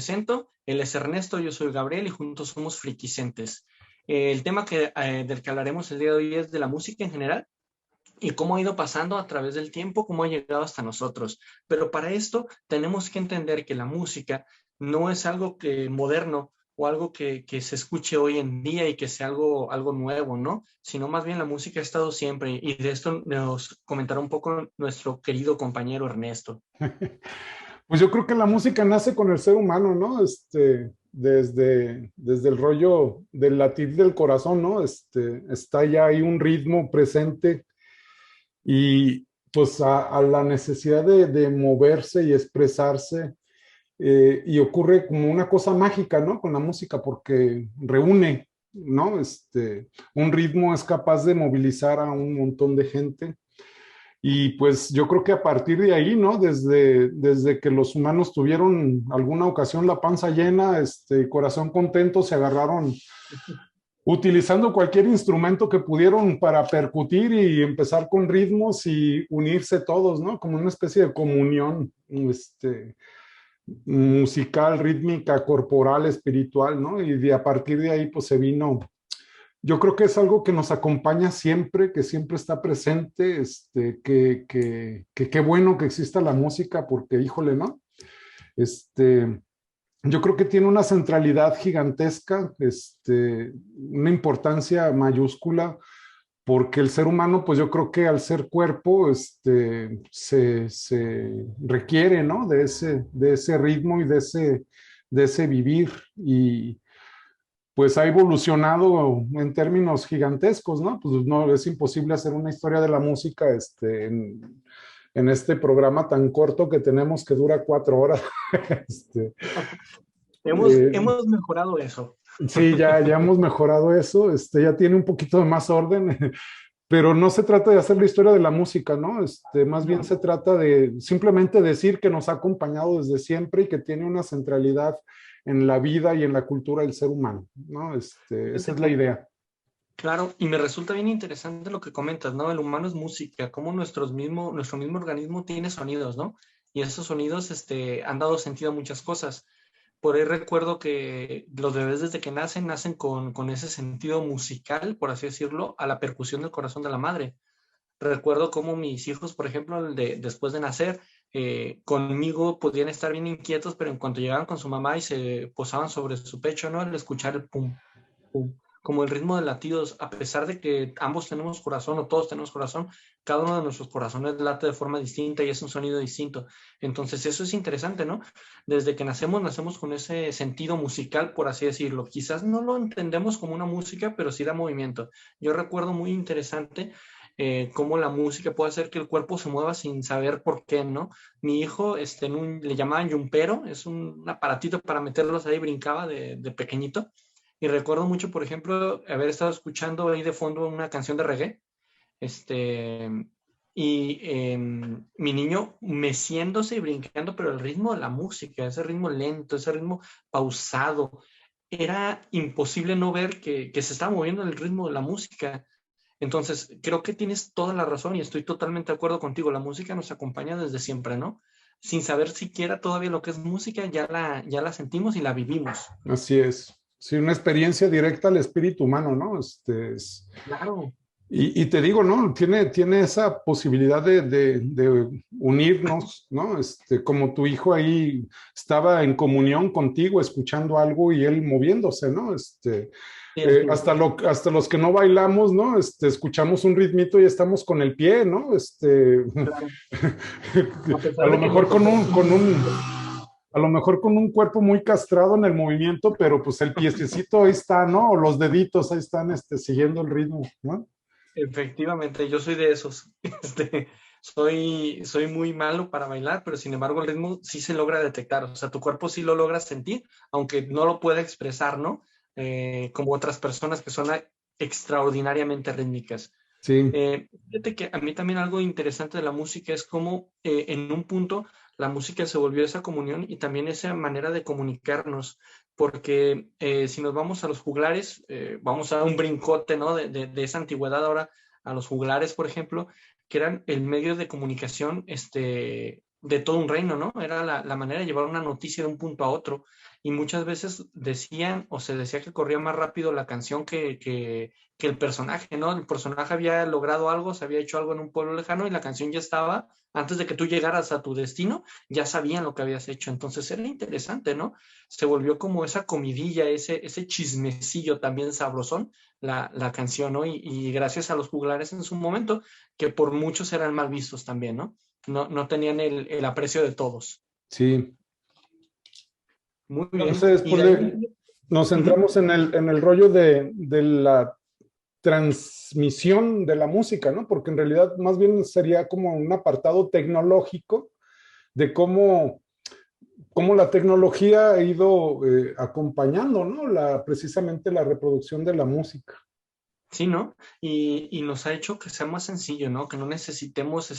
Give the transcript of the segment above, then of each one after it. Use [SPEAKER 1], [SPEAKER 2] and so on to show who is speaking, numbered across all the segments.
[SPEAKER 1] presento, él es Ernesto, yo soy Gabriel y juntos somos Frikicentes. El tema del que hablaremos el día de hoy es de la música en general y cómo ha ido pasando a través del tiempo, cómo ha llegado hasta nosotros. Pero para esto tenemos que entender que la música no es algo moderno o algo que se escuche hoy en día y que sea algo nuevo, ¿no? Sino más bien la música ha estado siempre y de esto nos comentará un poco nuestro querido compañero Ernesto.
[SPEAKER 2] Pues yo creo que la música nace con el ser humano, ¿no? Desde el rollo del latir del corazón, ¿no? Está ya ahí un ritmo presente y pues a la necesidad de moverse y expresarse. Y ocurre como una cosa mágica, ¿no? Con la música, porque reúne, ¿no? Un ritmo es capaz de movilizar a un montón de gente. Y pues yo creo que a partir de ahí, ¿no? Desde que los humanos tuvieron alguna ocasión la panza llena, corazón contento, se agarraron utilizando cualquier instrumento que pudieron para percutir y empezar con ritmos y unirse todos, ¿no? Como una especie de comunión, musical, rítmica, corporal, espiritual, ¿no? Y a partir de ahí, pues se vino. Yo creo que es algo que nos acompaña siempre, que siempre está presente, qué bueno que exista la música, porque híjole, ¿no? Este, yo creo que tiene una centralidad gigantesca, una importancia mayúscula, porque el ser humano, pues yo creo que al ser cuerpo, se requiere, ¿no? De ese ritmo y de ese vivir. Y pues ha evolucionado en términos gigantescos, ¿no? Pues no, es imposible hacer una historia de la música en este programa tan corto que tenemos que dura 4 horas. Este, eh,
[SPEAKER 1] Hemos mejorado eso.
[SPEAKER 2] sí, ya hemos mejorado eso, ya tiene un poquito de más orden, pero no se trata de hacer la historia de la música, ¿no? Más bien
[SPEAKER 1] No,
[SPEAKER 2] se trata de simplemente decir que nos ha acompañado desde siempre y que tiene una centralidad en la vida y en la cultura del ser humano, ¿no? Esa
[SPEAKER 1] fíjate
[SPEAKER 2] es la
[SPEAKER 1] que,
[SPEAKER 2] idea.
[SPEAKER 1] claro, y me resulta bien interesante lo que comentas, ¿no? El humano es música, cómo nuestro mismo organismo tiene sonidos, ¿no? Y esos sonidos, han dado sentido a muchas cosas. Por ahí recuerdo que los bebés desde que nacen con ese sentido musical, por así decirlo, a la percusión del corazón de la madre. Recuerdo cómo mis hijos, por ejemplo, después de nacer, conmigo podían estar bien inquietos, pero en cuanto llegaban con su mamá y se posaban sobre su pecho, ¿no? Al escuchar el pum, pum, como el ritmo de latidos, a pesar de que ambos tenemos corazón o todos tenemos corazón, cada uno de nuestros corazones late de forma distinta y es un sonido distinto. Entonces, eso es interesante, ¿no? Desde que nacemos con ese sentido musical, por así decirlo. Quizás no lo entendemos como una música, pero sí da movimiento. Yo recuerdo muy interesante cómo la música puede hacer que el cuerpo se mueva sin saber por qué, ¿no? Mi hijo, le llamaban yumpero, es un aparatito para meterlos ahí, brincaba de pequeñito. Y recuerdo mucho, por ejemplo, haber estado escuchando ahí de fondo una canción de reggae, este, mi niño meciéndose y brincando, pero el ritmo de la música, ese ritmo lento, ese ritmo pausado, era imposible no ver que se estaba moviendo en el ritmo de la música. Entonces, creo que tienes toda la razón y estoy totalmente de acuerdo contigo. La música nos acompaña desde siempre, ¿no? Sin saber siquiera todavía lo que es música, ya la sentimos y la vivimos.
[SPEAKER 2] Así es. Sí, una experiencia directa al espíritu humano, ¿no?
[SPEAKER 1] Claro.
[SPEAKER 2] Y te digo, ¿no? Tiene esa posibilidad de unirnos, ¿no? Como tu hijo ahí estaba en comunión contigo, escuchando algo y él moviéndose, ¿no?
[SPEAKER 1] Sí, así es.
[SPEAKER 2] Hasta los que no bailamos, ¿no? Escuchamos un ritmito y estamos con el pie, ¿no?
[SPEAKER 1] Claro. A
[SPEAKER 2] A
[SPEAKER 1] pesar
[SPEAKER 2] lo
[SPEAKER 1] de que no
[SPEAKER 2] mejor
[SPEAKER 1] tocamos.
[SPEAKER 2] a lo mejor con un cuerpo muy castrado en el movimiento, pero pues el piececito ahí está, ¿no? O los deditos ahí están, siguiendo el ritmo, ¿no?
[SPEAKER 1] Efectivamente, yo soy de esos. Soy muy malo para bailar, pero sin embargo el ritmo sí se logra detectar. O sea, tu cuerpo sí lo logra sentir, aunque no lo pueda expresar, ¿no? Como otras personas que son extraordinariamente rítmicas.
[SPEAKER 2] Sí.
[SPEAKER 1] Fíjate que a mí también algo interesante de la música es cómo en un punto la música se volvió esa comunión y también esa manera de comunicarnos, porque si nos vamos a los juglares, vamos a dar un brincote, ¿no? De esa antigüedad ahora a los juglares, por ejemplo, que eran el medio de comunicación de todo un reino, ¿no? Era la manera de llevar una noticia de un punto a otro. y muchas veces decían o se decía que corría más rápido la canción que el personaje, ¿no? El personaje había logrado algo, se había hecho algo en un pueblo lejano y la canción ya estaba, antes de que tú llegaras a tu destino, ya sabían lo que habías hecho. Entonces era interesante, ¿no? Se volvió como esa comidilla, ese chismecillo también sabrosón, la canción, ¿no? Y gracias a los juglares en su momento, que por muchos eran mal vistos también, ¿no? No tenían el aprecio de todos.
[SPEAKER 2] Sí.
[SPEAKER 1] Muy bien.
[SPEAKER 2] Entonces,
[SPEAKER 1] Y
[SPEAKER 2] pues
[SPEAKER 1] de ahí,
[SPEAKER 2] nos
[SPEAKER 1] ujú,
[SPEAKER 2] centramos en el rollo de la transmisión de la música, ¿no? Porque en realidad más bien sería como un apartado tecnológico de cómo la tecnología ha ido acompañando, ¿no? Precisamente la reproducción de la música.
[SPEAKER 1] sí, ¿no? Y nos ha hecho que sea más sencillo, ¿no? Que no necesitemos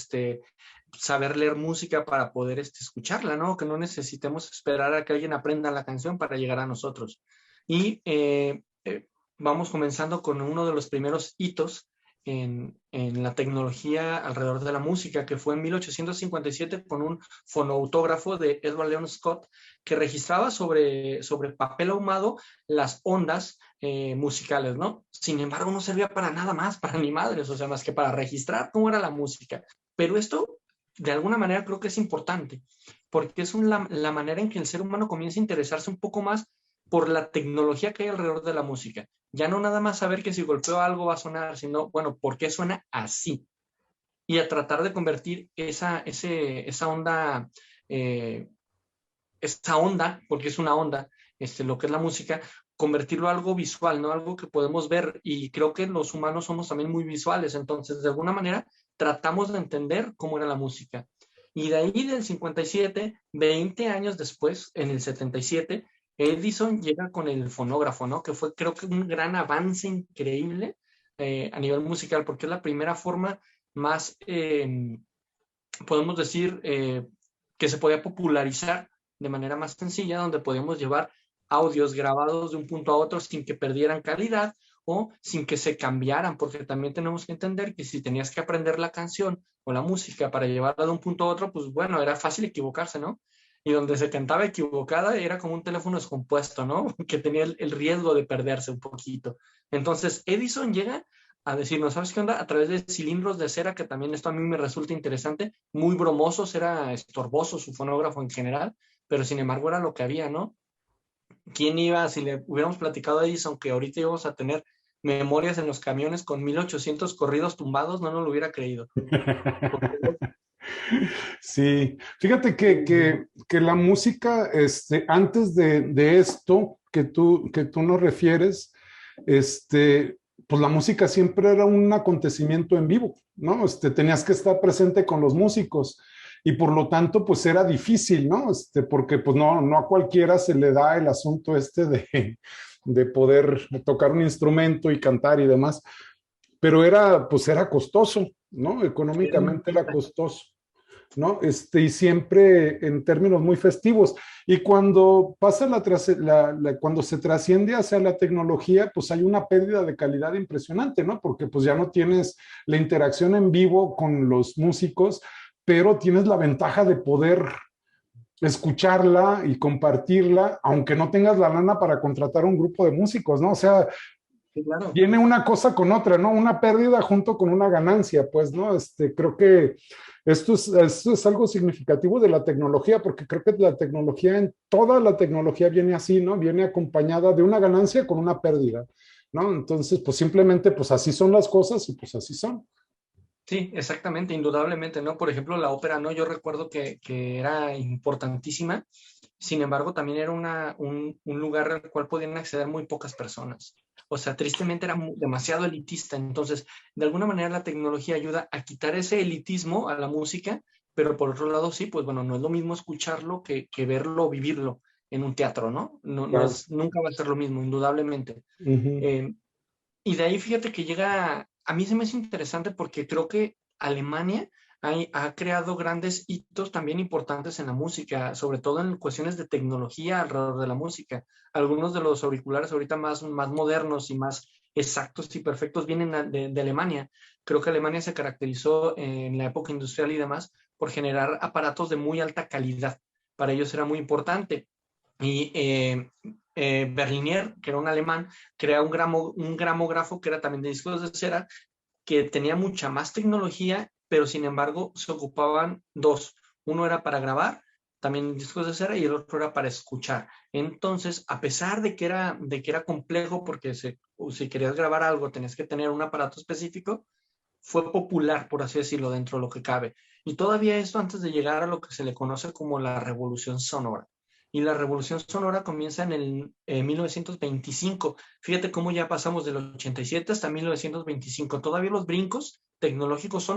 [SPEAKER 1] saber leer música para poder escucharla, ¿no? Que no necesitemos esperar a que alguien aprenda la canción para llegar a nosotros. Y vamos comenzando con uno de los primeros hitos en la tecnología alrededor de la música, que fue en 1857 con un fonautógrafo de Edward Leon Scott, que registraba sobre papel ahumado las ondas musicales, ¿no? Sin embargo, no servía para nada más, para ni madres, o sea, más que para registrar cómo era la música. Pero esto, de alguna manera, creo que es importante, porque es la manera en que el ser humano comienza a interesarse un poco más por la tecnología que hay alrededor de la música. Ya no nada más saber que si golpeo algo va a sonar, sino, bueno, ¿por qué suena así? Y a tratar de convertir esa onda, eh, porque es una onda, lo que es la música, convertirlo a algo visual, ¿no? Algo que podemos ver. Y creo que los humanos somos también muy visuales. Entonces, de alguna manera, tratamos de entender cómo era la música. Y de ahí del 57, 20 años después, en el 77, Edison llega con el fonógrafo, ¿no? Que fue, creo que, un gran avance increíble a nivel musical, porque es la primera forma más, podemos decir, que se podía popularizar de manera más sencilla, donde podíamos llevar audios grabados de un punto a otro sin que perdieran calidad o sin que se cambiaran, porque también tenemos que entender que si tenías que aprender la canción o la música para llevarla de un punto a otro, pues bueno, era fácil equivocarse, ¿no? Y donde se cantaba equivocada era como un teléfono descompuesto, ¿no? Que tenía el riesgo de perderse un poquito. Entonces, Edison llega a decirnos, ¿sabes qué onda? A través de cilindros de cera, que también esto a mí me resulta interesante, muy bromosos, era estorboso su fonógrafo en general, pero sin embargo era lo que había, ¿no? ¿Quién iba, si le hubiéramos platicado a Edison que ahorita íbamos a tener memorias en los camiones con 1800 corridos tumbados, no nos lo hubiera creído?
[SPEAKER 2] Sí, fíjate que la música, antes de esto que tú nos refieres, pues la música siempre era un acontecimiento en vivo, ¿no? Tenías que estar presente con los músicos y por lo tanto, pues era difícil, ¿no? Porque pues no a cualquiera se le da el asunto de poder tocar un instrumento y cantar y demás, pero pues era costoso, ¿no? Económicamente era costoso. ¿No? Y siempre en términos muy festivos. Y cuando pasa cuando se trasciende hacia la tecnología, pues hay una pérdida de calidad impresionante, ¿no? Porque pues ya no tienes la interacción en vivo con los músicos, pero tienes la ventaja de poder escucharla y compartirla, aunque no tengas la lana para contratar un grupo de músicos, ¿no? O sea,
[SPEAKER 1] Sí, claro.
[SPEAKER 2] viene una cosa con otra, ¿no? Una pérdida junto con una ganancia, pues, ¿no? Creo que esto es algo significativo de la tecnología, porque creo que toda la tecnología viene así, ¿no? Viene acompañada de una ganancia con una pérdida, ¿no? Entonces, pues simplemente, pues así son las cosas y pues así son.
[SPEAKER 1] Sí, exactamente, indudablemente, ¿no? Por ejemplo, la ópera, ¿no? Yo recuerdo que era importantísima, sin embargo, también era un lugar al cual podían acceder muy pocas personas. O sea, tristemente era demasiado elitista. Entonces, de alguna manera la tecnología ayuda a quitar ese elitismo a la música, pero por otro lado, sí, pues bueno, no es lo mismo escucharlo que verlo o vivirlo en un teatro, ¿no?
[SPEAKER 2] Claro.
[SPEAKER 1] Nunca va a ser lo mismo, indudablemente.
[SPEAKER 2] Ujú.
[SPEAKER 1] Eh, y de ahí fíjate que llega, a mí se me hace interesante porque creo que Alemania ha creado grandes hitos también importantes en la música, sobre todo en cuestiones de tecnología alrededor de la música. Algunos de los auriculares ahorita más modernos y más exactos y perfectos vienen de Alemania. Creo que Alemania se caracterizó en la época industrial y demás por generar aparatos de muy alta calidad. Para ellos era muy importante. Y Berliner, que era un alemán, crea un gramógrafo que era también de discos de cera, que tenía mucha más tecnología, pero sin embargo se ocupaban dos. Uno era para grabar, también discos de cera, y el otro era para escuchar. Entonces, a pesar de que era complejo, porque si querías grabar algo tenías que tener un aparato específico, fue popular, por así decirlo, dentro de lo que cabe. Y todavía esto antes de llegar a lo que se le conoce como la revolución sonora. Y la revolución sonora comienza en el 1925. Fíjate cómo ya pasamos del 87 hasta 1925. Todavía los brincos tecnológicos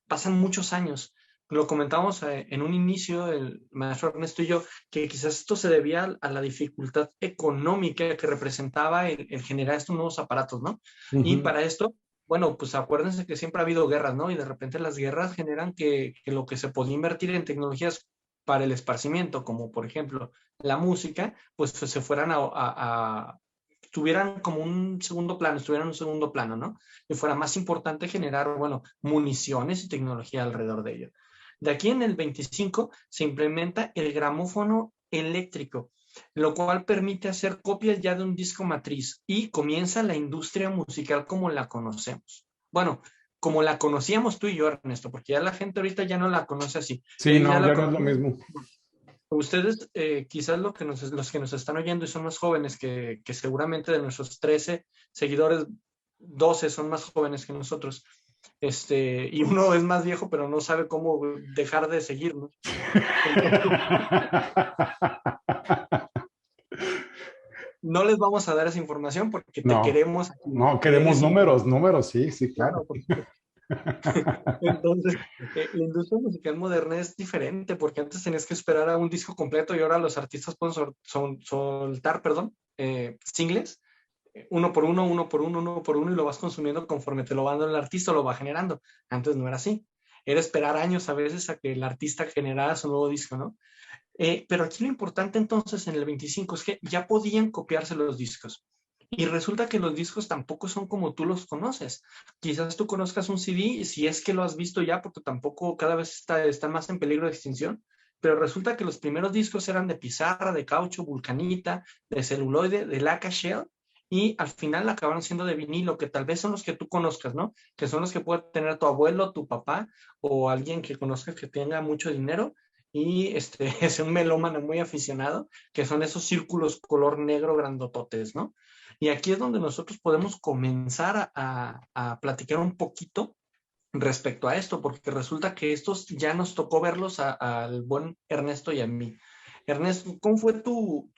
[SPEAKER 1] pasan muchos años. Lo comentamos en un inicio, el maestro Ernesto y yo, que quizás esto se debía a la dificultad económica que representaba el generar estos nuevos aparatos, ¿no? Y
[SPEAKER 2] Ujú.
[SPEAKER 1] para esto, bueno, pues acuérdense que siempre ha habido guerras, ¿no? Y de repente las guerras generan que lo que se podía invertir en tecnologías para el esparcimiento, como por ejemplo la música, pues se fueran tuvieran como un segundo plano, estuvieran en un segundo plano, ¿no? Y fuera más importante generar, bueno, municiones y tecnología alrededor de ello. De aquí en el 25 se implementa el gramófono eléctrico, lo cual permite hacer copias ya de un disco matriz y comienza la industria musical como la conocemos. Bueno, como la conocíamos tú y yo, Ernesto, porque ya la gente ahorita ya no la conoce así.
[SPEAKER 2] Sí,
[SPEAKER 1] Ya
[SPEAKER 2] no,
[SPEAKER 1] la
[SPEAKER 2] ya no es lo
[SPEAKER 1] conocemos.
[SPEAKER 2] mismo.
[SPEAKER 1] Ustedes, quizás los que nos están oyendo y son más jóvenes, que seguramente de nuestros 13 seguidores, 12 son más jóvenes que nosotros. Y uno es más viejo, pero no sabe cómo dejar de seguirnos. Entonces, no les vamos a dar esa información porque te
[SPEAKER 2] No,
[SPEAKER 1] queremos aquí,
[SPEAKER 2] no, queremos
[SPEAKER 1] eres
[SPEAKER 2] números,
[SPEAKER 1] importante.
[SPEAKER 2] números, sí, sí, claro.
[SPEAKER 1] Claro, entonces, la industria musical moderna es diferente porque antes tenías que esperar a un disco completo y ahora los artistas pueden soltar, perdón, singles, uno por uno, uno por uno, y lo vas consumiendo conforme te lo va dando el artista o lo va generando. Antes no era así. Era esperar años a veces a que el artista generara su nuevo disco, ¿no? Pero aquí lo importante entonces en el 25 es que ya podían copiarse los discos. Y resulta que los discos tampoco son como tú los conoces. Quizás tú conozcas un CD, si es que lo has visto ya, porque tampoco cada vez está más en peligro de extinción, pero resulta que los primeros discos eran de pizarra, de caucho, vulcanita, de celuloide, de laca shell, y al final acabaron siendo de vinilo, que tal vez son los que tú conozcas, ¿no? Que son los que puede tener tu abuelo, tu papá o alguien que conozcas que tenga mucho dinero y es un melómano muy aficionado, que son esos círculos color negro grandototes, ¿no? Y aquí es donde nosotros podemos comenzar a platicar un poquito respecto a esto, porque resulta que estos ya nos tocó verlos al buen Ernesto y a mí. Ernesto, ¿cómo fue tu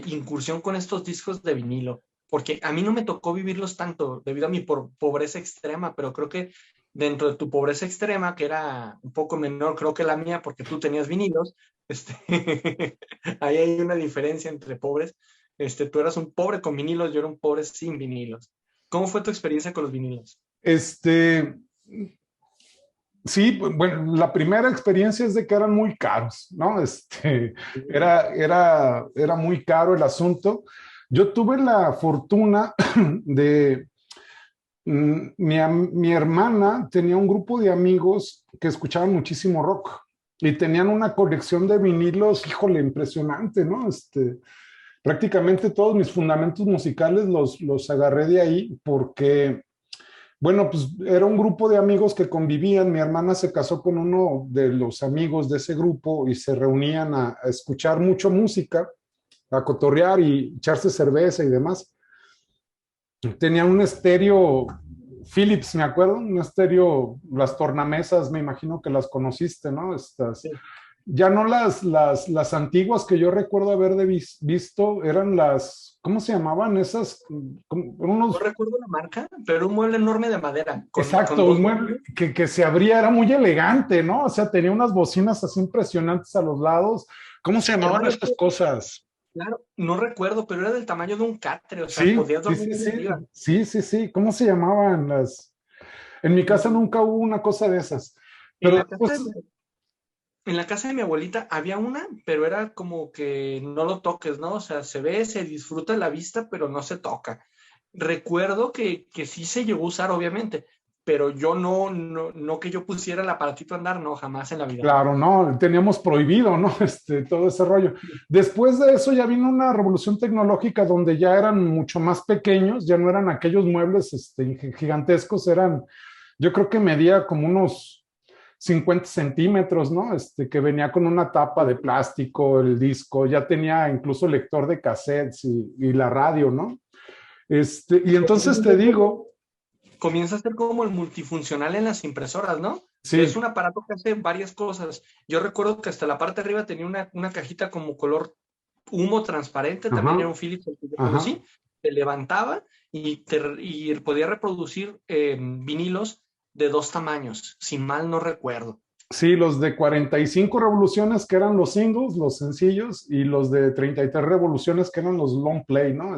[SPEAKER 1] incursión con estos discos de vinilo? Porque a mí no me tocó vivirlos tanto debido a mi pobreza extrema, pero creo que dentro de tu pobreza extrema, que era un poco menor, creo que la mía, porque tú tenías vinilos, ahí hay una diferencia entre pobres. Tú eras un pobre con vinilos, yo era un pobre sin vinilos. ¿Cómo fue tu experiencia con los vinilos?
[SPEAKER 2] Este, sí, bueno, la primera experiencia es de que eran muy caros, ¿no? Era muy caro el asunto. Yo tuve la fortuna de, mi hermana tenía un grupo de amigos que escuchaban muchísimo rock y tenían una colección de vinilos, híjole, impresionante, ¿no? Prácticamente todos mis fundamentos musicales los agarré de ahí porque, bueno, pues era un grupo de amigos que convivían. Mi hermana se casó con uno de los amigos de ese grupo y se reunían a escuchar mucho música, a cotorrear y echarse cerveza y demás. Tenía un estéreo Philips, me acuerdo, un estéreo, las tornamesas, me imagino que las conociste, ¿no?
[SPEAKER 1] Sí.
[SPEAKER 2] Ya no las antiguas que yo recuerdo haber visto, eran las, ¿cómo se llamaban? Esas,
[SPEAKER 1] No
[SPEAKER 2] unos,
[SPEAKER 1] recuerdo la marca, pero un mueble enorme de madera, con
[SPEAKER 2] exacto, un
[SPEAKER 1] dos
[SPEAKER 2] mueble
[SPEAKER 1] botones.
[SPEAKER 2] que se abría, era muy elegante, ¿no? O sea, tenía unas bocinas así impresionantes a los lados. ¿Cómo se llamaban
[SPEAKER 1] Hermano, es
[SPEAKER 2] estas
[SPEAKER 1] que,
[SPEAKER 2] cosas?
[SPEAKER 1] claro, no recuerdo, pero era del tamaño de un catre, o sea,
[SPEAKER 2] Sí,
[SPEAKER 1] podías
[SPEAKER 2] sí,
[SPEAKER 1] dormir
[SPEAKER 2] sí,
[SPEAKER 1] ahí
[SPEAKER 2] sí,
[SPEAKER 1] arriba.
[SPEAKER 2] sí, sí, sí, ¿cómo se llamaban las? En mi casa
[SPEAKER 1] Mm,
[SPEAKER 2] nunca hubo una cosa de esas,
[SPEAKER 1] En
[SPEAKER 2] pero
[SPEAKER 1] la casa
[SPEAKER 2] después,
[SPEAKER 1] de mi, en la casa de mi abuelita había una, pero era como que no lo toques, ¿no? O sea, se ve, se disfruta la vista, pero no se toca. Recuerdo que sí se llegó a usar, obviamente, pero yo no que yo pusiera el aparatito a andar, no, jamás en la vida.
[SPEAKER 2] Claro, no, teníamos prohibido, ¿no? Todo ese rollo. Después de eso ya vino una revolución tecnológica donde ya eran mucho más pequeños, ya no eran aquellos muebles gigantescos, eran, yo creo que medía como unos 50 centímetros, ¿no? Que venía con una tapa de plástico, el disco, ya tenía incluso lector de cassettes y la radio, ¿no? Y entonces te digo,
[SPEAKER 1] Comienza a ser como el multifuncional en las impresoras, ¿no? Que es
[SPEAKER 2] sí,
[SPEAKER 1] un aparato que hace varias cosas. Yo recuerdo que hasta la parte de arriba tenía una cajita como color humo transparente, también era
[SPEAKER 2] ajá,
[SPEAKER 1] un Philips el que yo
[SPEAKER 2] ajá.
[SPEAKER 1] conocí, se levantaba y podía reproducir vinilos de 2 tamaños, si mal no recuerdo.
[SPEAKER 2] Sí, los de 45 revoluciones que eran los singles, los sencillos, y los de 33 revoluciones que eran los long play, ¿no?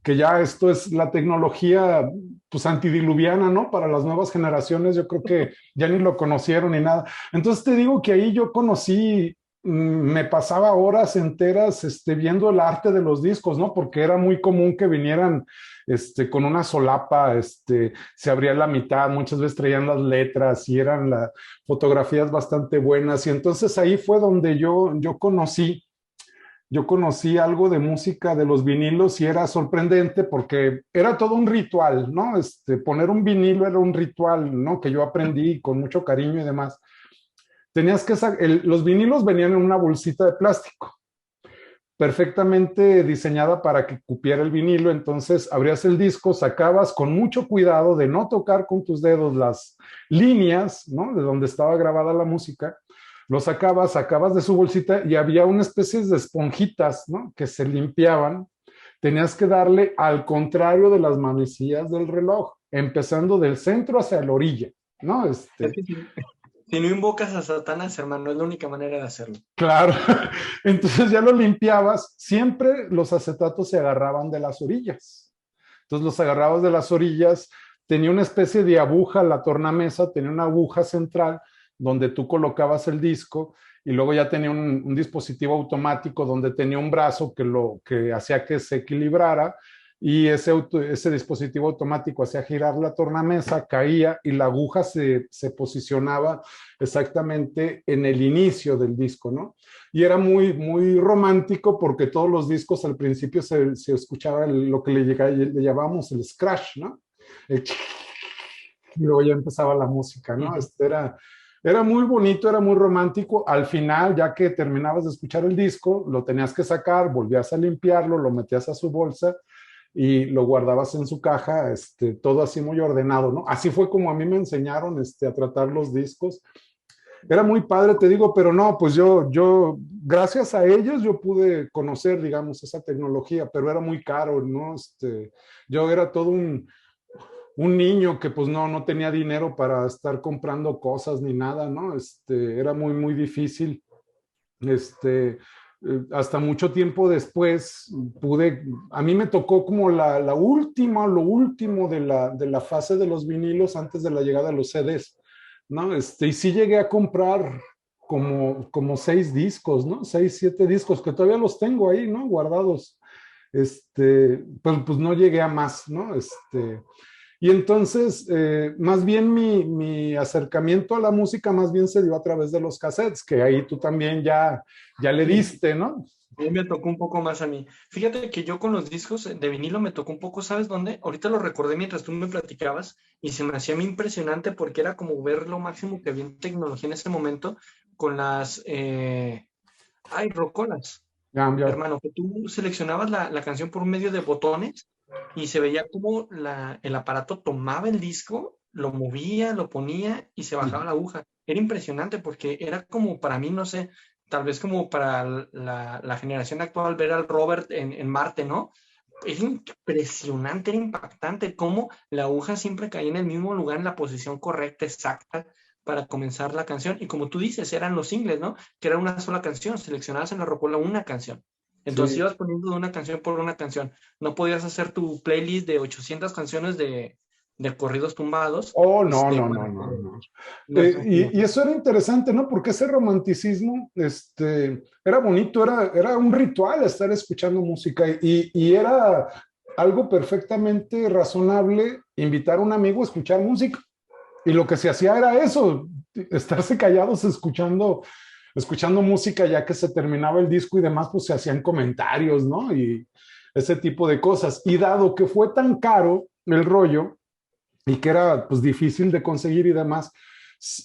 [SPEAKER 2] Que ya esto es la tecnología, pues, antidiluviana, ¿no? Para las nuevas generaciones, yo creo que ya ni lo conocieron ni nada. Entonces te digo que ahí yo conocí, me pasaba horas enteras, viendo el arte de los discos, ¿no? Porque era muy común que vinieran, con una solapa, se abría la mitad, muchas veces traían las letras y eran las fotografías bastante buenas. Y entonces ahí fue donde yo conocí algo de música de los vinilos y era sorprendente porque era todo un ritual, ¿no? Poner un vinilo era un ritual, ¿no? Que yo aprendí con mucho cariño y demás. Tenías que los vinilos venían en una bolsita de plástico perfectamente diseñada para que cupiera el vinilo, entonces abrías el disco, sacabas con mucho cuidado de no tocar con tus dedos las líneas, ¿no? De donde estaba grabada la música, lo sacabas de su bolsita y había una especie de esponjitas, ¿no? Que se limpiaban. Tenías que darle al contrario de las manecillas del reloj, empezando del centro hacia la orilla, ¿no?
[SPEAKER 1] Es que si no invocas a Satanás, hermano, es la única manera de hacerlo.
[SPEAKER 2] Claro, entonces ya lo limpiabas, siempre los acetatos se agarraban de las orillas. Entonces los agarrabas de las orillas, tenía una especie de aguja, la tornamesa tenía una aguja central donde tú colocabas el disco y luego ya tenía un dispositivo automático donde tenía un brazo que hacía que se equilibrara y ese dispositivo automático hacía girar la tornamesa, caía y la aguja se posicionaba exactamente en el inicio del disco, ¿no? Y era muy, muy romántico porque todos los discos al principio se escuchaba lo que le llamábamos el scratch, ¿no? El y luego ya empezaba la música, ¿no? Era muy bonito, era muy romántico. Al final, ya que terminabas de escuchar el disco, lo tenías que sacar, volvías a limpiarlo, lo metías a su bolsa y lo guardabas en su caja, todo así muy ordenado, ¿no? Así fue como a mí me enseñaron, a tratar los discos. Era muy padre, te digo, pero no, pues gracias a ellos yo pude conocer, digamos, esa tecnología, pero era muy caro, ¿no? Yo era todo un niño que pues no tenía dinero para estar comprando cosas ni nada, ¿no? Era muy, muy difícil. Hasta mucho tiempo después a mí me tocó como lo último de la fase de los vinilos antes de la llegada de los CDs, ¿no? Y sí llegué a comprar como 6 discos, ¿no? 6, 7 discos que todavía los tengo ahí, ¿no? Guardados. Pues no llegué a más, ¿no? Y entonces, más bien mi acercamiento a la música más bien se dio a través de los cassettes, que ahí tú también ya le
[SPEAKER 1] Sí.
[SPEAKER 2] diste, ¿no?
[SPEAKER 1] A mí me tocó un poco más a mí. Fíjate que yo con los discos de vinilo me tocó un poco, ¿sabes dónde? Ahorita lo recordé mientras tú me platicabas y se me hacía muy impresionante porque era como ver lo máximo que había en tecnología en ese momento con las, rocolas,
[SPEAKER 2] Ya.
[SPEAKER 1] hermano, que tú seleccionabas la canción por medio de botones y se veía como el aparato tomaba el disco, lo movía, lo ponía y se bajaba la aguja. Era impresionante porque era como para mí, no sé, tal vez como para la generación actual ver al Robert en Marte, ¿no? Es impresionante, era impactante cómo la aguja siempre caía en el mismo lugar, en la posición correcta, exacta, para comenzar la canción. Y como tú dices, eran los singles, ¿no? Que era una sola canción, seleccionabas en la rocola una canción. Entonces
[SPEAKER 2] Sí.
[SPEAKER 1] ibas poniendo de una canción por una canción. No podías hacer tu playlist de 800 canciones de corridos tumbados.
[SPEAKER 2] Oh, no, no, no,
[SPEAKER 1] Para
[SPEAKER 2] no,
[SPEAKER 1] que
[SPEAKER 2] no.
[SPEAKER 1] no, no.
[SPEAKER 2] Y eso era interesante, ¿no? Porque ese romanticismo, era bonito, era un ritual estar escuchando música y era algo perfectamente razonable, invitar a un amigo a escuchar música. Y lo que se hacía era eso, estarse callados escuchando música ya que se terminaba el disco y demás, pues se hacían comentarios, ¿no? Y ese tipo de cosas. Y dado que fue tan caro el rollo y que era pues difícil de conseguir y demás,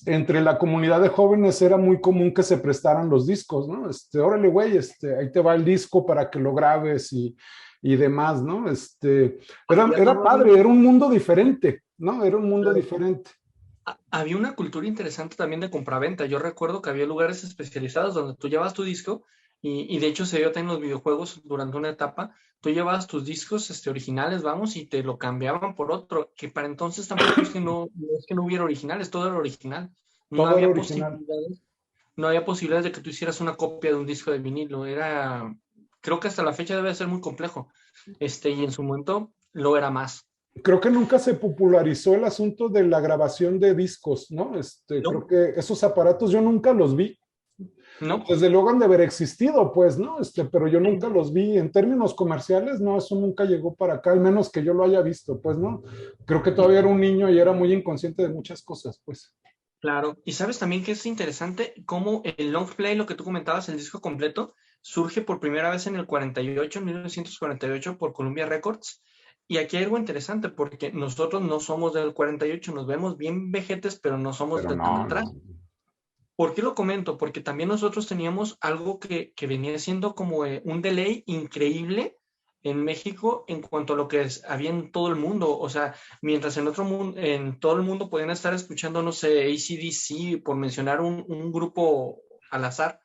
[SPEAKER 2] entre la comunidad de jóvenes era muy común que se prestaran los discos, ¿no? Órale, güey, ahí te va el disco para que lo grabes y demás, ¿no?
[SPEAKER 1] Había
[SPEAKER 2] Era
[SPEAKER 1] todavía
[SPEAKER 2] padre, era un mundo diferente, ¿no? Era un mundo diferente.
[SPEAKER 1] había una cultura interesante también de compraventa. Yo recuerdo que había lugares especializados donde tú llevas tu disco y de hecho se dio también en los videojuegos durante una etapa. Tú llevabas tus discos originales, vamos, y te lo cambiaban por otro, que para entonces tampoco es que no es que no hubiera originales, todo era original. No
[SPEAKER 2] Todo era
[SPEAKER 1] había
[SPEAKER 2] original.
[SPEAKER 1] posibilidades, no había posibilidades de que tú hicieras una copia de un disco de vinilo. Creo que hasta la fecha debe ser muy complejo. Y en su momento lo era más.
[SPEAKER 2] Creo que nunca se popularizó el asunto de la grabación de discos, ¿no? Creo
[SPEAKER 1] No,
[SPEAKER 2] que esos aparatos yo nunca los vi.
[SPEAKER 1] no.
[SPEAKER 2] Desde luego han de haber existido, pues, ¿no? Pero yo nunca
[SPEAKER 1] Sí.
[SPEAKER 2] los vi. En términos comerciales, no, eso nunca llegó para acá, al menos que yo lo haya visto, pues, ¿no? Creo que todavía era un niño y era muy inconsciente de muchas cosas, pues.
[SPEAKER 1] Claro, y sabes también que es interesante cómo el long play, lo que tú comentabas, el disco completo, surge por primera vez en el 48, en 1948, por Columbia Records. Y aquí hay algo interesante porque nosotros no somos del 48, nos vemos bien vejetes, pero no somos
[SPEAKER 2] Pero
[SPEAKER 1] de tan
[SPEAKER 2] no, no.
[SPEAKER 1] atrás. ¿Por qué lo comento? Porque también nosotros teníamos algo que venía siendo como un delay increíble en México en cuanto a lo que había en todo el mundo. O sea, mientras en otro mundo, en todo el mundo podían estar escuchando, no sé, AC/DC, por mencionar un grupo al azar,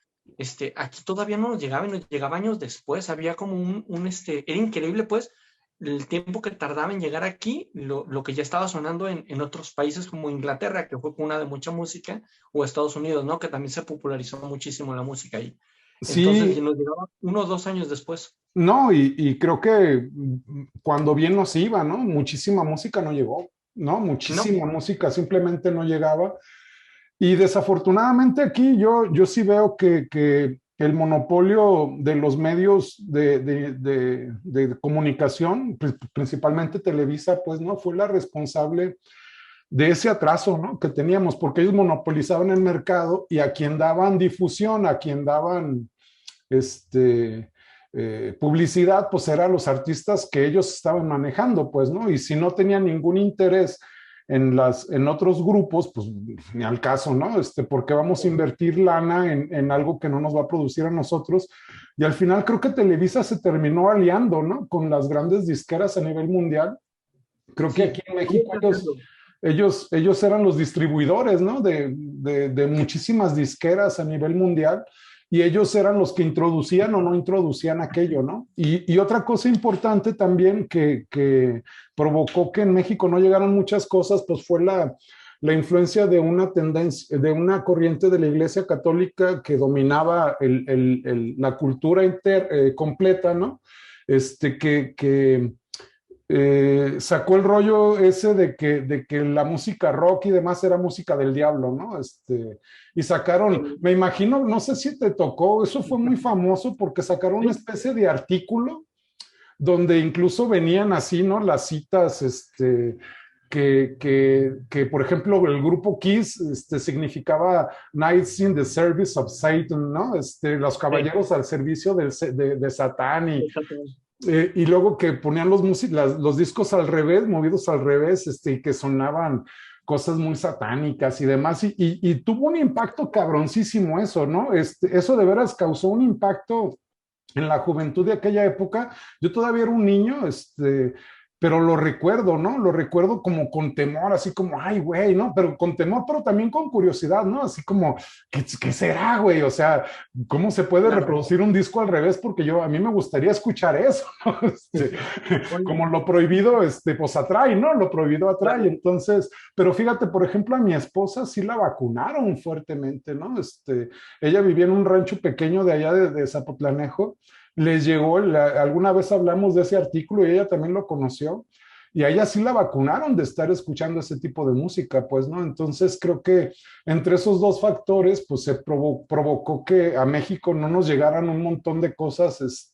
[SPEAKER 1] aquí todavía no nos llegaba y nos llegaba años después. Había como era increíble, pues, el tiempo que tardaba en llegar aquí, lo que ya estaba sonando en otros países como Inglaterra, que fue cuna de mucha música, o Estados Unidos, ¿no? Que también se popularizó muchísimo la música ahí. Entonces,
[SPEAKER 2] Sí,
[SPEAKER 1] nos llegaba 1 o 2 años después.
[SPEAKER 2] no, y creo que cuando bien nos iba, ¿no? Muchísima música no llegó, ¿no?
[SPEAKER 1] No,
[SPEAKER 2] Muchísima música simplemente no llegaba. Y desafortunadamente aquí yo sí veo que el monopolio de los medios de comunicación, principalmente Televisa, pues no fue la responsable de ese atraso, ¿no? Que teníamos, porque ellos monopolizaban el mercado y a quien daban difusión, a quien daban este, publicidad, pues eran los artistas que ellos estaban manejando, pues, ¿no? Y si no tenían ningún interés en otros grupos, pues ni al caso, ¿no? Porque vamos a invertir lana en algo que no nos va a producir a nosotros. Y al final creo que Televisa se terminó aliando, ¿no? Con las grandes disqueras a nivel mundial. Creo que aquí
[SPEAKER 1] sí,
[SPEAKER 2] en
[SPEAKER 1] tuvo
[SPEAKER 2] México
[SPEAKER 1] que hacerlo.
[SPEAKER 2] ellos eran los distribuidores, ¿no? De muchísimas disqueras a nivel mundial y ellos eran los que introducían o no introducían aquello, ¿no? Y otra cosa importante también que provocó que en México no llegaran muchas cosas, pues fue la influencia de una tendencia, de una corriente de la Iglesia Católica que dominaba la cultura completa, ¿no? Que sacó el rollo ese de que la música rock y demás era música del diablo, ¿no? Y sacaron,
[SPEAKER 1] Sí,
[SPEAKER 2] me imagino, no sé si te tocó, eso fue muy famoso porque sacaron una
[SPEAKER 1] sí,
[SPEAKER 2] especie de artículo donde incluso venían así, ¿no? Las citas, que, por ejemplo, el grupo Kiss significaba Knights in the Service of Satan, ¿no? Los
[SPEAKER 1] sí,
[SPEAKER 2] caballeros al servicio de Satán
[SPEAKER 1] exactamente.
[SPEAKER 2] y luego que ponían los discos al revés, movidos al revés, y que sonaban cosas muy satánicas y demás, y tuvo un impacto cabroncísimo eso, ¿no? Eso de veras causó un impacto en la juventud de aquella época. Yo todavía era un niño, pero lo recuerdo, ¿no? Lo recuerdo como con temor, así como, ay, güey, ¿no? Pero con temor, pero también con curiosidad, ¿no? Así como, ¿qué será, güey? O sea, ¿cómo se puede
[SPEAKER 1] Claro.
[SPEAKER 2] reproducir un disco al revés? Porque a mí me gustaría escuchar eso, ¿no?
[SPEAKER 1] Oye,
[SPEAKER 2] Como lo prohibido, pues atrae, ¿no? Lo prohibido atrae.
[SPEAKER 1] claro.
[SPEAKER 2] Entonces, pero fíjate, por ejemplo, a mi esposa sí la vacunaron fuertemente, ¿no? Ella vivía en un rancho pequeño de allá de Zapotlanejo. Les llegó, alguna vez hablamos de ese artículo y ella también lo conoció, y a ella sí la vacunaron de estar escuchando ese tipo de música, pues, ¿no? Entonces creo que entre esos dos factores, pues se provocó que a México no nos llegaran un montón de cosas,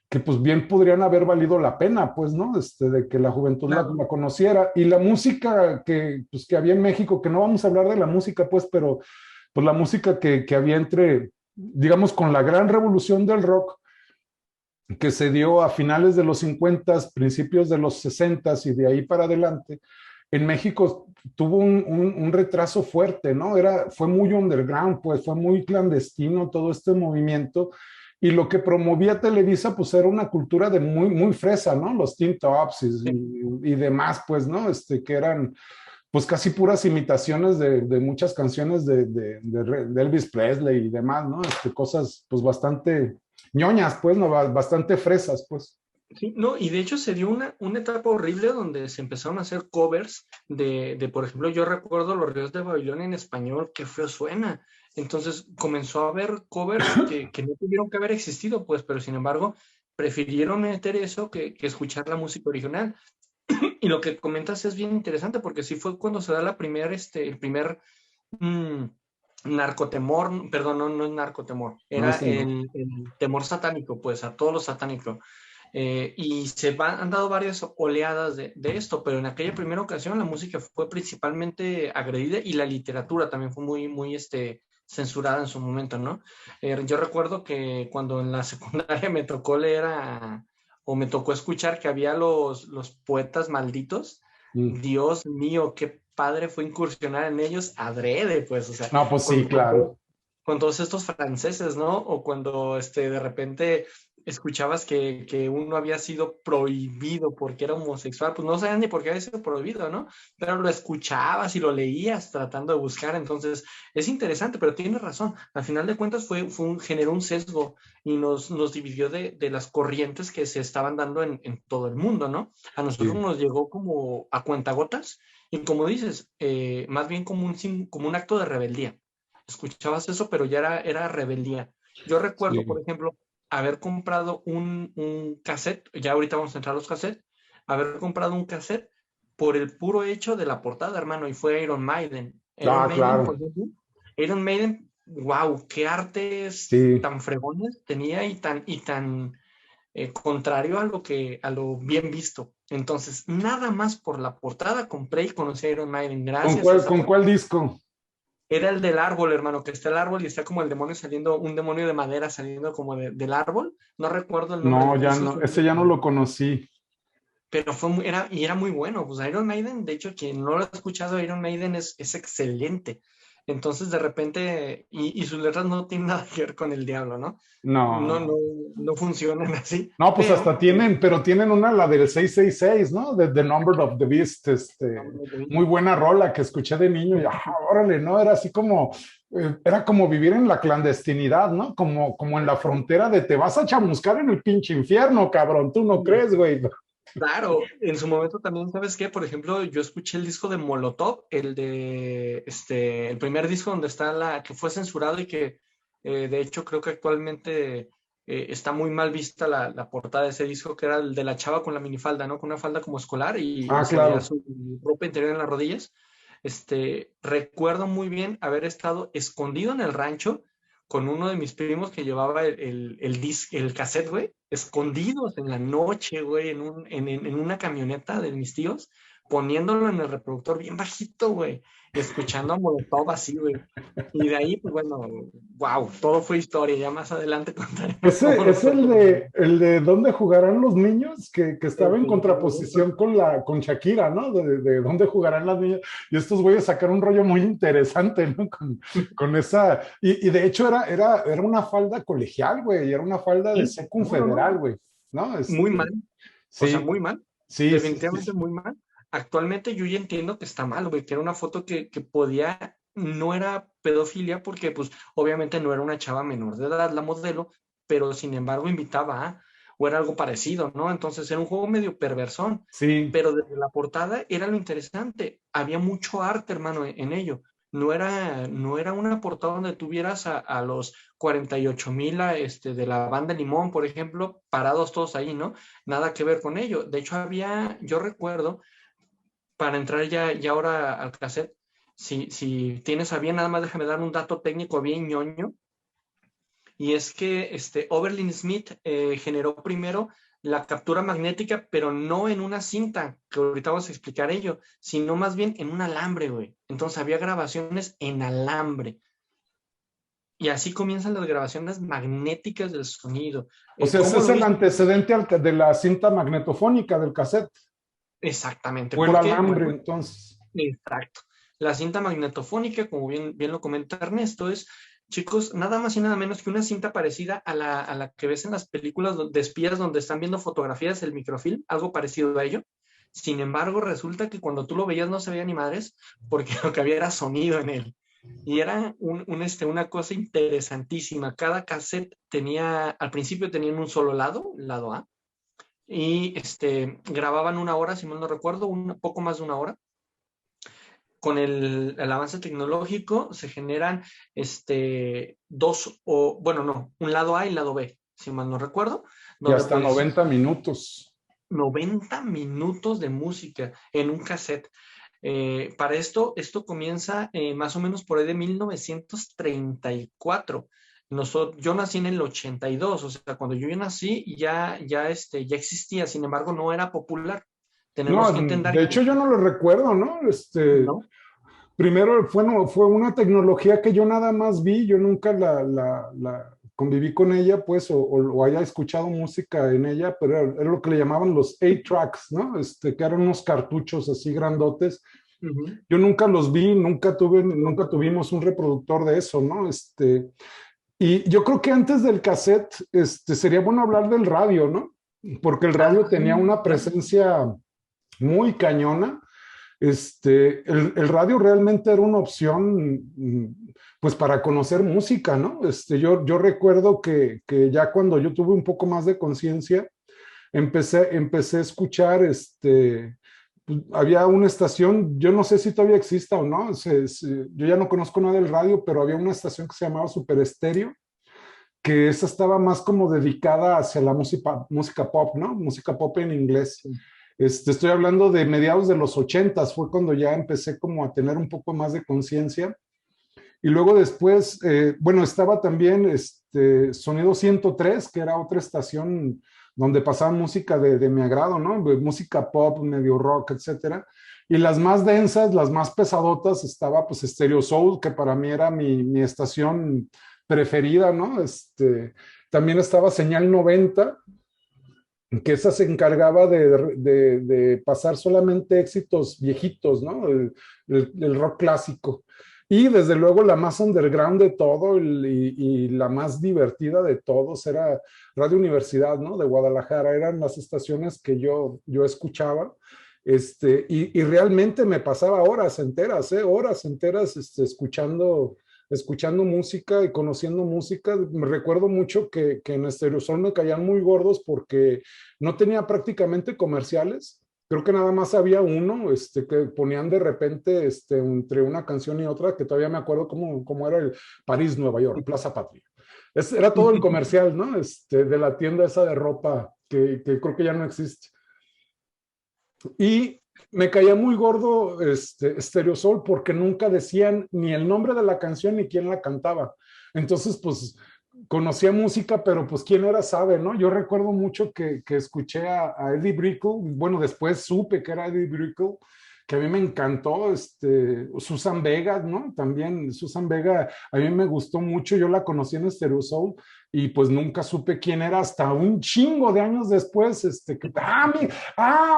[SPEAKER 2] que pues bien podrían haber valido la pena, pues, ¿no? De que la juventud
[SPEAKER 1] Claro.
[SPEAKER 2] la conociera. Y la música pues, que había en México, que no vamos a hablar de la música, pues, pero pues la música que había entre, digamos, con la gran revolución del rock, que se dio a finales de los 50, principios de los 60 y de ahí para adelante, en México tuvo un retraso fuerte, ¿no? Fue muy underground, pues fue muy clandestino todo este movimiento. Y lo que promovía Televisa, pues era una cultura de muy fresa, ¿no? Los Teen Tops
[SPEAKER 1] Sí.
[SPEAKER 2] y demás, pues, ¿no? Que eran, pues, casi puras imitaciones de muchas canciones de Elvis Presley y demás, ¿no? Cosas, pues, bastante ñoñas, pues, ¿no? Bastante fresas, pues.
[SPEAKER 1] Sí, no, y de hecho se dio una etapa horrible donde se empezaron a hacer covers por ejemplo, yo recuerdo Los Ríos de Babilonia en español, qué feo suena. Entonces comenzó a haber covers que no tuvieron que haber existido, pues, pero sin embargo prefirieron meter eso que escuchar la música original. Y lo que comentas es bien interesante porque sí fue cuando se da el primer mm, narcotemor, perdón, no es narcotemor,
[SPEAKER 2] No,
[SPEAKER 1] era
[SPEAKER 2] ese no.
[SPEAKER 1] el temor satánico, pues, a todos los satánicos. Y han dado varias oleadas de esto, pero en aquella primera ocasión la música fue principalmente agredida y la literatura también fue muy censurada en su momento, ¿no? Yo recuerdo que cuando en la secundaria me tocó o me tocó escuchar que había los poetas malditos,
[SPEAKER 2] Mm.
[SPEAKER 1] Dios mío, qué padre fue incursionar en ellos adrede, pues, o sea,
[SPEAKER 2] No, pues sí,
[SPEAKER 1] con, con
[SPEAKER 2] claro.
[SPEAKER 1] todo- con todos estos franceses, ¿no? O cuando de repente escuchabas que uno había sido prohibido porque era homosexual, pues no sabías ni por qué había sido prohibido, ¿no? Pero lo escuchabas y lo leías tratando de buscar, entonces es interesante, pero tienes razón, al final de cuentas generó un sesgo y nos dividió de las corrientes que se estaban dando en todo el mundo, ¿no? A nosotros
[SPEAKER 2] Sí,
[SPEAKER 1] nos llegó como a cuentagotas y como dices, más bien como un acto de rebeldía. Escuchabas eso, pero ya era rebeldía. Yo recuerdo, por
[SPEAKER 2] sí.
[SPEAKER 1] ejemplo, haber comprado un cassette, ya ahorita vamos a entrar a los cassettes, haber comprado un cassette por el puro hecho de la portada, hermano, y fue Iron Maiden. Iron
[SPEAKER 2] Ah,
[SPEAKER 1] Maiden, por
[SPEAKER 2] claro.
[SPEAKER 1] ejemplo, Iron Maiden, wow, qué artes
[SPEAKER 2] Sí.
[SPEAKER 1] tan fregones tenía y tan contrario a lo bien visto. Entonces, nada más por la portada compré y conocí a Iron Maiden gracias a esa
[SPEAKER 2] Con
[SPEAKER 1] portada.
[SPEAKER 2] cuál disco?
[SPEAKER 1] Era el del árbol, hermano, que está el árbol y está como el demonio saliendo, un demonio de madera saliendo como del árbol. No recuerdo el nombre
[SPEAKER 2] No,
[SPEAKER 1] del
[SPEAKER 2] ya
[SPEAKER 1] disco,
[SPEAKER 2] no, ese ya no lo conocí.
[SPEAKER 1] pero era muy bueno. Pues Iron Maiden, de hecho, quien no lo ha escuchado, Iron Maiden es excelente. Entonces, de repente, y sus letras no tienen nada que ver con el diablo, ¿no?
[SPEAKER 2] No,
[SPEAKER 1] No, no,
[SPEAKER 2] no.
[SPEAKER 1] no funcionan así,
[SPEAKER 2] No, pues
[SPEAKER 1] pero
[SPEAKER 2] hasta tienen, pero tienen una, la del 666, ¿no? De The Number of the Beast, muy buena rola que escuché de niño y, órale, ¿no? Era así como, era como vivir en la clandestinidad, ¿no? Como en la frontera de te vas a chamuscar en el pinche infierno, cabrón, ¿tú no crees, güey?
[SPEAKER 1] claro, en su momento también, ¿sabes qué? Por ejemplo, yo escuché el disco de Molotov, el primer disco donde está que fue censurado y que de hecho creo que actualmente está muy mal vista la portada de ese disco, que era el de la chava con la minifalda, ¿no? Con una falda como escolar y
[SPEAKER 2] Ah,
[SPEAKER 1] se veía
[SPEAKER 2] claro.
[SPEAKER 1] su ropa interior en las rodillas. Recuerdo muy bien haber estado escondido en el rancho con uno de mis primos que llevaba el cassette, güey, escondidos en la noche, güey, en una camioneta de mis tíos, poniéndolo en el reproductor bien bajito, güey, y escuchando a Molotov así, güey. Y de ahí, pues bueno, wow, todo fue historia. Ya más adelante contaremos cómo
[SPEAKER 2] Ese
[SPEAKER 1] nos
[SPEAKER 2] es
[SPEAKER 1] fue con el
[SPEAKER 2] el de dónde jugarán los niños, que estaba en
[SPEAKER 1] Definitivamente.
[SPEAKER 2] contraposición con Shakira, ¿no? De dónde jugarán las niñas. Y estos güeyes sacaron un rollo muy interesante, ¿no? Con esa. Y de hecho era una falda colegial, güey, y era una falda de
[SPEAKER 1] Sí,
[SPEAKER 2] secund
[SPEAKER 1] no, no,
[SPEAKER 2] federal,
[SPEAKER 1] no,
[SPEAKER 2] güey, ¿no?
[SPEAKER 1] muy mal. O sea,
[SPEAKER 2] Sí,
[SPEAKER 1] muy mal,
[SPEAKER 2] sí.
[SPEAKER 1] definitivamente muy mal. Actualmente yo ya entiendo que está mal, güey, que era una foto que podía, no era pedofilia porque pues obviamente no era una chava menor de edad la modelo, pero sin embargo invitaba o era algo parecido, ¿no? Entonces era un juego medio perversón,
[SPEAKER 2] Sí,
[SPEAKER 1] pero desde la portada era lo interesante, había mucho arte, hermano, en ello. No era una portada donde tuvieras a los 48,000 de la banda Limón, por ejemplo, parados todos ahí, ¿no? Nada que ver con ello. De hecho, yo recuerdo, para entrar ya ahora al cassette, si tienes a bien, nada más déjame dar un dato técnico bien ñoño. y es que Oberlin Smith generó primero la captura magnética, pero no en una cinta, que ahorita vamos a explicar ello, sino más bien en un alambre, güey. Entonces había grabaciones en alambre. Y así comienzan las grabaciones magnéticas del sonido.
[SPEAKER 2] O sea, ese
[SPEAKER 1] ¿Cómo
[SPEAKER 2] es
[SPEAKER 1] lo
[SPEAKER 2] el
[SPEAKER 1] hizo?
[SPEAKER 2] antecedente de la cinta magnetofónica del cassette,
[SPEAKER 1] Exactamente.
[SPEAKER 2] o el
[SPEAKER 1] ¿Por qué?
[SPEAKER 2] alambre,
[SPEAKER 1] Bueno,
[SPEAKER 2] entonces.
[SPEAKER 1] exacto. La cinta magnetofónica, como bien lo comenta Ernesto, es, chicos, nada más y nada menos que una cinta parecida a la que ves en las películas de espías donde están viendo fotografías del microfilm, algo parecido a ello. Sin embargo, resulta que cuando tú lo veías no se veía ni madres, porque lo que había era sonido en él. Y era una cosa interesantísima. Cada cassette tenía, al principio tenían un solo lado, el lado A, y grababan una hora, si mal no recuerdo, un poco más de una hora. Con el avance tecnológico se generan dos, o bueno, no, un lado A y lado B, si mal no recuerdo,
[SPEAKER 2] Y
[SPEAKER 1] donde
[SPEAKER 2] hasta
[SPEAKER 1] pues
[SPEAKER 2] 90 minutos.
[SPEAKER 1] 90 minutos de música en un cassette. Para esto comienza más o menos por ahí de 1934. Yo nací en el 82, o sea, cuando yo nací ya existía, sin embargo no era popular.
[SPEAKER 2] No,
[SPEAKER 1] Tenemos que entender
[SPEAKER 2] de
[SPEAKER 1] que
[SPEAKER 2] hecho yo no lo recuerdo, ¿no?
[SPEAKER 1] no.
[SPEAKER 2] Primero no, fue una tecnología que yo nada más vi, yo nunca la conviví con ella, pues, o haya escuchado música en ella, pero era lo que le llamaban los 8-tracks, ¿no? Que eran unos cartuchos así grandotes.
[SPEAKER 1] Ujú.
[SPEAKER 2] Yo nunca los vi, nunca tuvimos un reproductor de eso, ¿no? Y yo creo que antes del cassette, sería bueno hablar del radio, ¿no? Porque el
[SPEAKER 1] Ah,
[SPEAKER 2] radio tenía una
[SPEAKER 1] claro.
[SPEAKER 2] presencia muy cañona. El radio realmente era una opción, pues, para conocer música, ¿no? Yo recuerdo que ya cuando yo tuve un poco más de conciencia, empecé a escuchar, pues, había una estación, yo no sé si todavía exista o no, yo ya no conozco nada del radio, pero había una estación que se llamaba Super Estéreo, que esa estaba más como dedicada hacia la música pop, ¿no? Música pop en inglés.
[SPEAKER 1] Sí.
[SPEAKER 2] Estoy hablando de mediados de los 80s, fue cuando ya empecé como a tener un poco más de conciencia. Y luego después, bueno, estaba también Sonido 103, que era otra estación donde pasaba música de mi agrado, ¿no? Música pop, medio rock, etcétera. Y las más densas, las más pesadotas, estaba pues Stereo Soul, que para mí era mi estación preferida, ¿no? También estaba Señal 90, que esa se encargaba de pasar solamente éxitos viejitos, ¿no? El rock clásico. Y desde luego la más underground de todo y la más divertida de todos era Radio Universidad, ¿no? De Guadalajara. Eran las estaciones que yo escuchaba. Y realmente me pasaba horas enteras escuchando música y conociendo música. Me recuerdo mucho que en Estereosol me caían muy gordos porque no tenía prácticamente comerciales. Creo que nada más había uno, que ponían de repente, entre una canción y otra, que todavía me acuerdo cómo era el París, Nueva York, Plaza Patria. Era todo el comercial, ¿no? De la tienda esa de ropa que creo que ya no existe. Y me caía muy gordo Stereosol porque nunca decían ni el nombre de la canción ni quién la cantaba. Entonces, pues, conocía música, pero pues quién era sabe, ¿no? Yo recuerdo mucho que escuché a Eddie Brickell, bueno, después supe que era Eddie Brickell, que a mí me encantó, Susan Vega, ¿no? También Susan Vega, a mí me gustó mucho, yo la conocí en Stereo Soul y pues nunca supe quién era hasta un chingo de años después,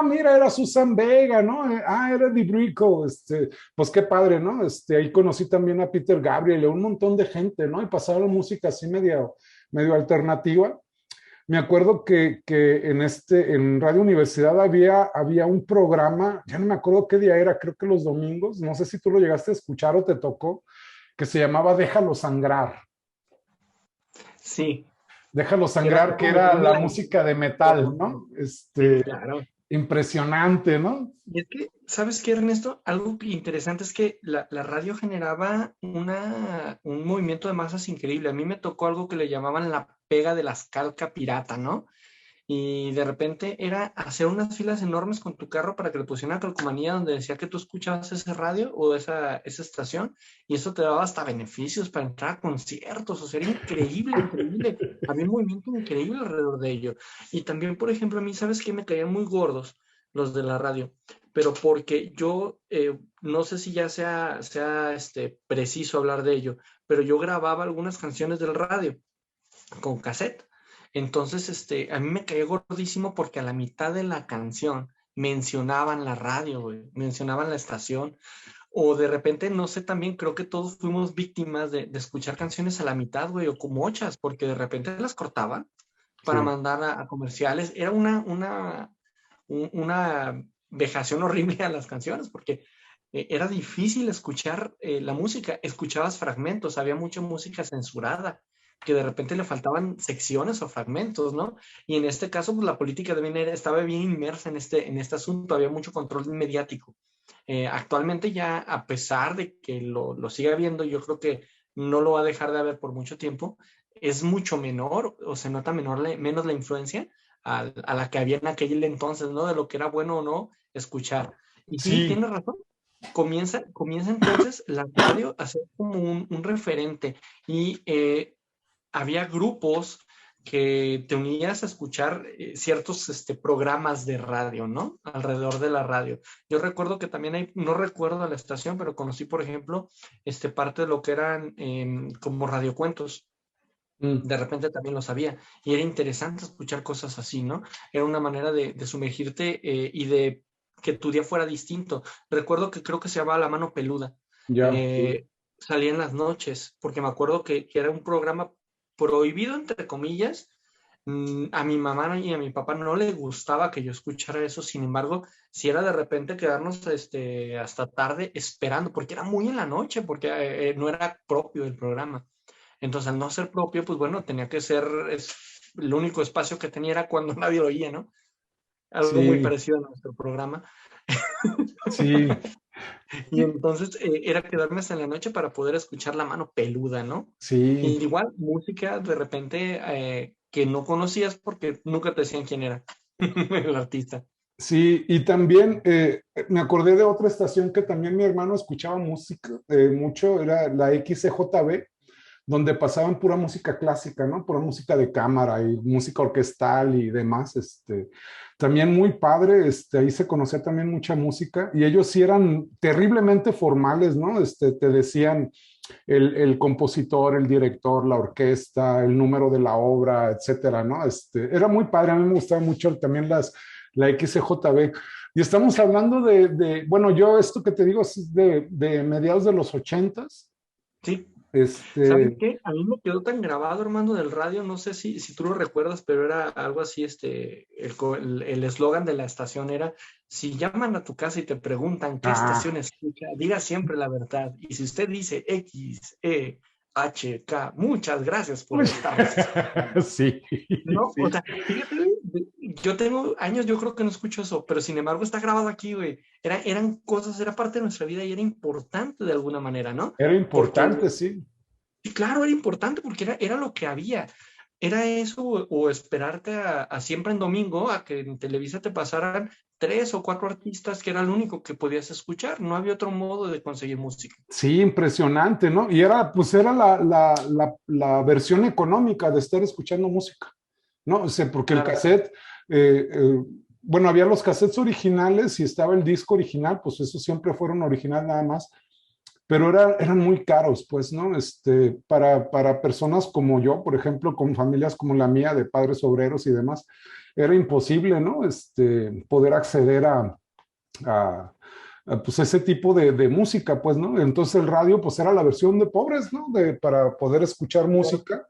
[SPEAKER 2] mira, era Susan Vega, ¿no? Era Eddie Brickell, pues qué padre, ¿no? Ahí conocí también a Peter Gabriel, a un montón de gente, ¿no? Y pasaron música así medio alternativa. Me acuerdo que en Radio Universidad había un programa, ya no me acuerdo qué día era, creo que los domingos, no sé si tú lo llegaste a escuchar o te tocó, que se llamaba Déjalo Sangrar.
[SPEAKER 1] Sí,
[SPEAKER 2] Déjalo
[SPEAKER 1] que era
[SPEAKER 2] Sangrar, que
[SPEAKER 1] como
[SPEAKER 2] era
[SPEAKER 1] un
[SPEAKER 2] la
[SPEAKER 1] live.
[SPEAKER 2] música de metal, ¿no?
[SPEAKER 1] Sí, claro.
[SPEAKER 2] Impresionante, ¿no?
[SPEAKER 1] Y es que, ¿sabes qué, Ernesto? Algo interesante es que la radio generaba un movimiento de masas increíble. A mí me tocó algo que le llamaban la pega de las calca pirata, ¿no? y de repente era hacer unas filas enormes con tu carro para que le pusieran una calcomanía donde decía que tú escuchabas ese radio o esa estación y eso te daba hasta beneficios para entrar a conciertos, o sea, era increíble, increíble. Había un movimiento increíble alrededor de ello. Y también, por ejemplo, a mí, ¿sabes qué? Me caían muy gordos los de la radio, pero porque yo, no sé si ya sea preciso hablar de ello, pero yo grababa algunas canciones del radio con cassette. Entonces, a mí me caía gordísimo porque a la mitad de la canción mencionaban la radio, güey, mencionaban la estación, o de repente, no sé, también creo que todos fuimos víctimas de escuchar canciones a la mitad, güey, o como muchas, porque de repente las cortaban para
[SPEAKER 2] Sí,
[SPEAKER 1] mandar a comerciales. Era una vejación horrible a las canciones, porque era difícil escuchar la música, escuchabas fragmentos, había mucha música censurada, que de repente le faltaban secciones o fragmentos, ¿no? Y en este caso, pues la política también estaba bien inmersa en este asunto, había mucho control mediático. Actualmente ya, a pesar de que lo siga habiendo, yo creo que no lo va a dejar de haber por mucho tiempo, es mucho menor, o se nota menos la influencia a la que había en aquel entonces, ¿no? De lo que era bueno o no escuchar. Y sí,
[SPEAKER 2] sí,
[SPEAKER 1] tienes razón. Comienza entonces la radio a ser como un referente y había grupos que te unías a escuchar ciertos programas de radio, ¿no? Alrededor de la radio. Yo recuerdo que también no recuerdo la estación, pero conocí, por ejemplo, parte de lo que eran como radiocuentos.
[SPEAKER 2] mm,
[SPEAKER 1] De repente también lo sabía. Y era interesante escuchar cosas así, ¿no? Era una manera de sumergirte y de que tu día fuera distinto. Recuerdo que creo que se llamaba La Mano Peluda.
[SPEAKER 2] ya, sí.
[SPEAKER 1] Salía en las noches, porque me acuerdo que era un programa prohibido, entre comillas. A mi mamá y a mi papá no le gustaba que yo escuchara eso, sin embargo, si era de repente quedarnos hasta tarde esperando, porque era muy en la noche, porque no era propio del programa. Entonces, al no ser propio, pues bueno, tenía que ser, el único espacio que tenía era cuando nadie lo oía, ¿no? Algo muy
[SPEAKER 2] Sí,
[SPEAKER 1] parecido a nuestro programa.
[SPEAKER 2] sí,
[SPEAKER 1] Y entonces era quedarme hasta en la noche para poder escuchar La Mano Peluda, ¿no?
[SPEAKER 2] sí,
[SPEAKER 1] Y igual, música de repente que no conocías porque nunca te decían quién era el artista.
[SPEAKER 2] sí. Y también me acordé de otra estación que también mi hermano escuchaba música mucho, era la XCJB, donde pasaban pura música clásica, ¿no? Pura música de cámara y música orquestal y demás, también muy padre, ahí se conocía también mucha música y ellos sí eran terriblemente formales, ¿no? Te decían el compositor, el director, la orquesta, el número de la obra, etcétera, ¿no? Era muy padre, a mí me gustaba mucho también la XCJB. Y estamos hablando bueno, yo esto que te digo es de mediados de los ochentas,
[SPEAKER 1] Sí. ¿Sabes
[SPEAKER 2] este,
[SPEAKER 1] qué? A mí me quedó tan grabado, Armando, del radio, no sé si tú lo recuerdas, pero era algo así, el eslogan de la estación era, si llaman a tu casa y te preguntan qué
[SPEAKER 2] ah,
[SPEAKER 1] estación escucha, diga siempre la verdad. Y si usted dice X, E, H, K, muchas gracias por estarnos escuchando.
[SPEAKER 2] sí,
[SPEAKER 1] ¿No? O
[SPEAKER 2] sí,
[SPEAKER 1] sea, fíjate, güey, yo tengo años, yo creo que no escucho eso, pero sin embargo está grabado aquí, güey. Eran cosas, era parte de nuestra vida y era importante de alguna manera, ¿no?
[SPEAKER 2] era
[SPEAKER 1] Porque
[SPEAKER 2] importante, sí.
[SPEAKER 1] y claro, era importante porque era lo que había. Era eso o esperarte a siempre en domingo a que en Televisa te pasaran 3 o 4 artistas que era lo único que podías escuchar. No había otro modo de conseguir música.
[SPEAKER 2] Sí, impresionante, ¿no? Y era, pues era la versión económica de estar escuchando música, ¿no? O sea, porque el
[SPEAKER 1] Claro.
[SPEAKER 2] cassette, eh, eh, bueno, había los cassettes originales y estaba el disco original, pues eso siempre fueron original nada más, pero eran muy caros, pues, ¿no? Para personas como yo, por ejemplo, con familias como la mía, de padres obreros y demás, era imposible, ¿no? Poder acceder pues ese tipo de música, pues, ¿no? Entonces el radio, pues era la versión de pobres, ¿no? Para poder escuchar
[SPEAKER 1] Claro.
[SPEAKER 2] música,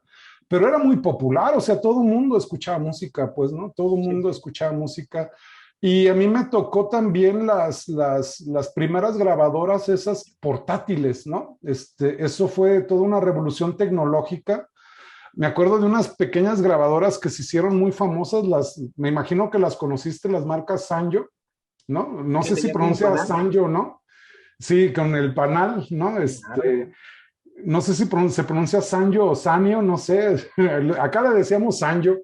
[SPEAKER 2] pero era muy popular, o sea, todo el mundo escuchaba música, pues, ¿no? Todo el
[SPEAKER 1] Sí.
[SPEAKER 2] mundo escuchaba música. Y a mí me tocó también las primeras grabadoras, esas portátiles, ¿no? Eso fue toda una revolución tecnológica. Me acuerdo de unas pequeñas grabadoras que se hicieron muy famosas, me imagino que las conociste, las marcas Sanyo, ¿no? No
[SPEAKER 1] Que
[SPEAKER 2] sé si
[SPEAKER 1] tenía como
[SPEAKER 2] pronuncia
[SPEAKER 1] panal.
[SPEAKER 2] Sanyo, ¿no? Sí, con el panal, ¿no?
[SPEAKER 1] Claro.
[SPEAKER 2] no sé si se pronuncia Sanyo o Sanyo, no sé, acá le decíamos Sanyo,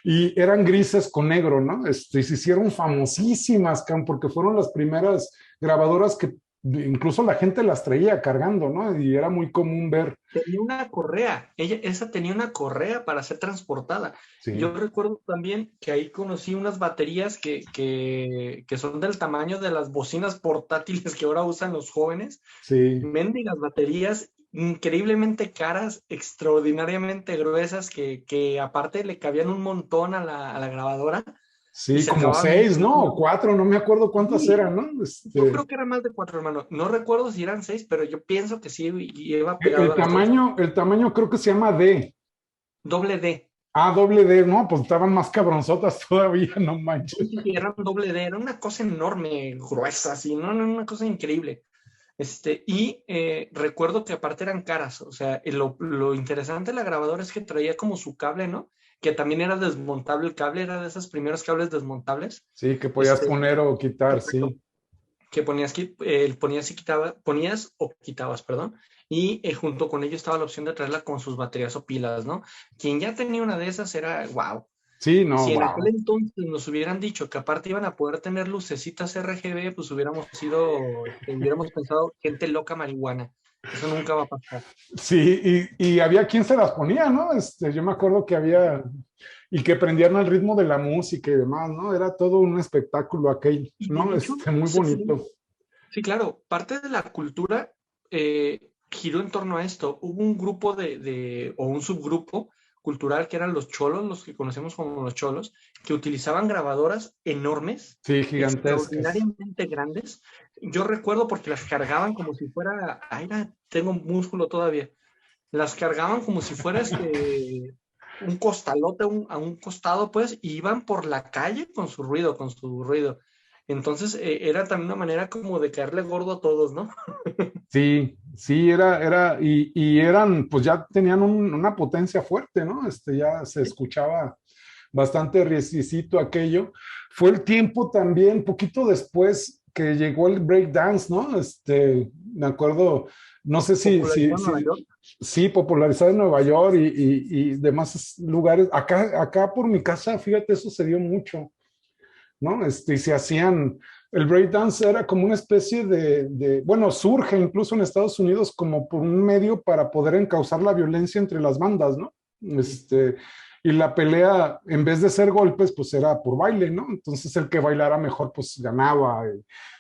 [SPEAKER 2] y eran grises con negro, ¿no? Y se hicieron famosísimas, porque fueron las primeras grabadoras que incluso la gente las traía cargando, ¿no? Y era muy común ver.
[SPEAKER 1] Tenía una correa, esa tenía una correa para ser transportada. Yo
[SPEAKER 2] Sí,
[SPEAKER 1] recuerdo también que ahí conocí unas baterías que son del tamaño de las bocinas portátiles que ahora usan los jóvenes.
[SPEAKER 2] sí,
[SPEAKER 1] Mendigas baterías increíblemente caras, extraordinariamente gruesas, que aparte le cabían un montón a la grabadora y
[SPEAKER 2] sí,
[SPEAKER 1] se
[SPEAKER 2] como
[SPEAKER 1] acababan muy
[SPEAKER 2] 6, ¿no? O
[SPEAKER 1] rápido.
[SPEAKER 2] 4, no me acuerdo cuántas
[SPEAKER 1] Sí,
[SPEAKER 2] eran, ¿no?
[SPEAKER 1] yo creo que era más de 4, hermano. No recuerdo si eran 6, pero yo pienso que sí iba pegado
[SPEAKER 2] El
[SPEAKER 1] a las 6.
[SPEAKER 2] tamaño, el tamaño creo que se llama D.
[SPEAKER 1] Doble D.
[SPEAKER 2] Ah, doble D, no, pues estaban más cabronzotas todavía, no
[SPEAKER 1] Sí,
[SPEAKER 2] manches.
[SPEAKER 1] sí, sí, eran doble D. Era una cosa enorme, gruesa, así, no, no, una cosa increíble. Recuerdo que aparte eran caras, o sea, lo interesante de la grabadora es que traía como su cable, ¿no? Que también era desmontable, el cable era de esos primeros cables desmontables,
[SPEAKER 2] Sí, que podías
[SPEAKER 1] este,
[SPEAKER 2] poner o quitar,
[SPEAKER 1] exacto,
[SPEAKER 2] sí.
[SPEAKER 1] que ponías y ponías o quitabas, perdón, y junto con ello estaba la opción de traerla con sus baterías o pilas, ¿no? Quien ya tenía una de esas era, wow.
[SPEAKER 2] Sí, no,
[SPEAKER 1] Si en aquel
[SPEAKER 2] wow.
[SPEAKER 1] entonces nos hubieran dicho que aparte iban a poder tener lucecitas RGB, pues hubiéramos pensado gente loca marihuana. Eso nunca va a pasar.
[SPEAKER 2] Sí, y había quien se las ponía, ¿no? Yo me acuerdo que había, y que prendían al ritmo de la música y demás, ¿no? Era todo un espectáculo aquel,
[SPEAKER 1] Y
[SPEAKER 2] ¿no?
[SPEAKER 1] de hecho,
[SPEAKER 2] Muy bonito.
[SPEAKER 1] sí, claro, parte de la cultura giró en torno a esto. Hubo un grupo o un subgrupo cultural que eran los cholos, los que conocemos como los cholos, que utilizaban grabadoras enormes,
[SPEAKER 2] Sí, gigantescas.
[SPEAKER 1] extraordinariamente grandes. Yo recuerdo porque las cargaban como si fuera, ay, tengo músculo todavía, las cargaban como si fuera un costalote a un costado, pues, y iban por la calle con su ruido, con su ruido. Entonces, era también una manera como de caerle gordo a todos, ¿no?
[SPEAKER 2] Sí, sí, y eran, pues ya tenían una potencia fuerte, ¿no? Ya se escuchaba bastante riesicito aquello. Fue el tiempo también, poquito después que llegó el breakdance, ¿no? Me acuerdo, no sé
[SPEAKER 1] Popularizado en Nueva York.
[SPEAKER 2] sí, popularizado en Nueva York y demás lugares. Acá por mi casa, fíjate, eso se dio mucho, ¿no? Y se hacían, el breakdance era como una especie bueno, surge incluso en Estados Unidos como por un medio para poder encauzar la violencia entre las bandas, ¿no? Y la pelea, en vez de ser golpes, pues era por baile, ¿no? Entonces el que bailara mejor, pues ganaba.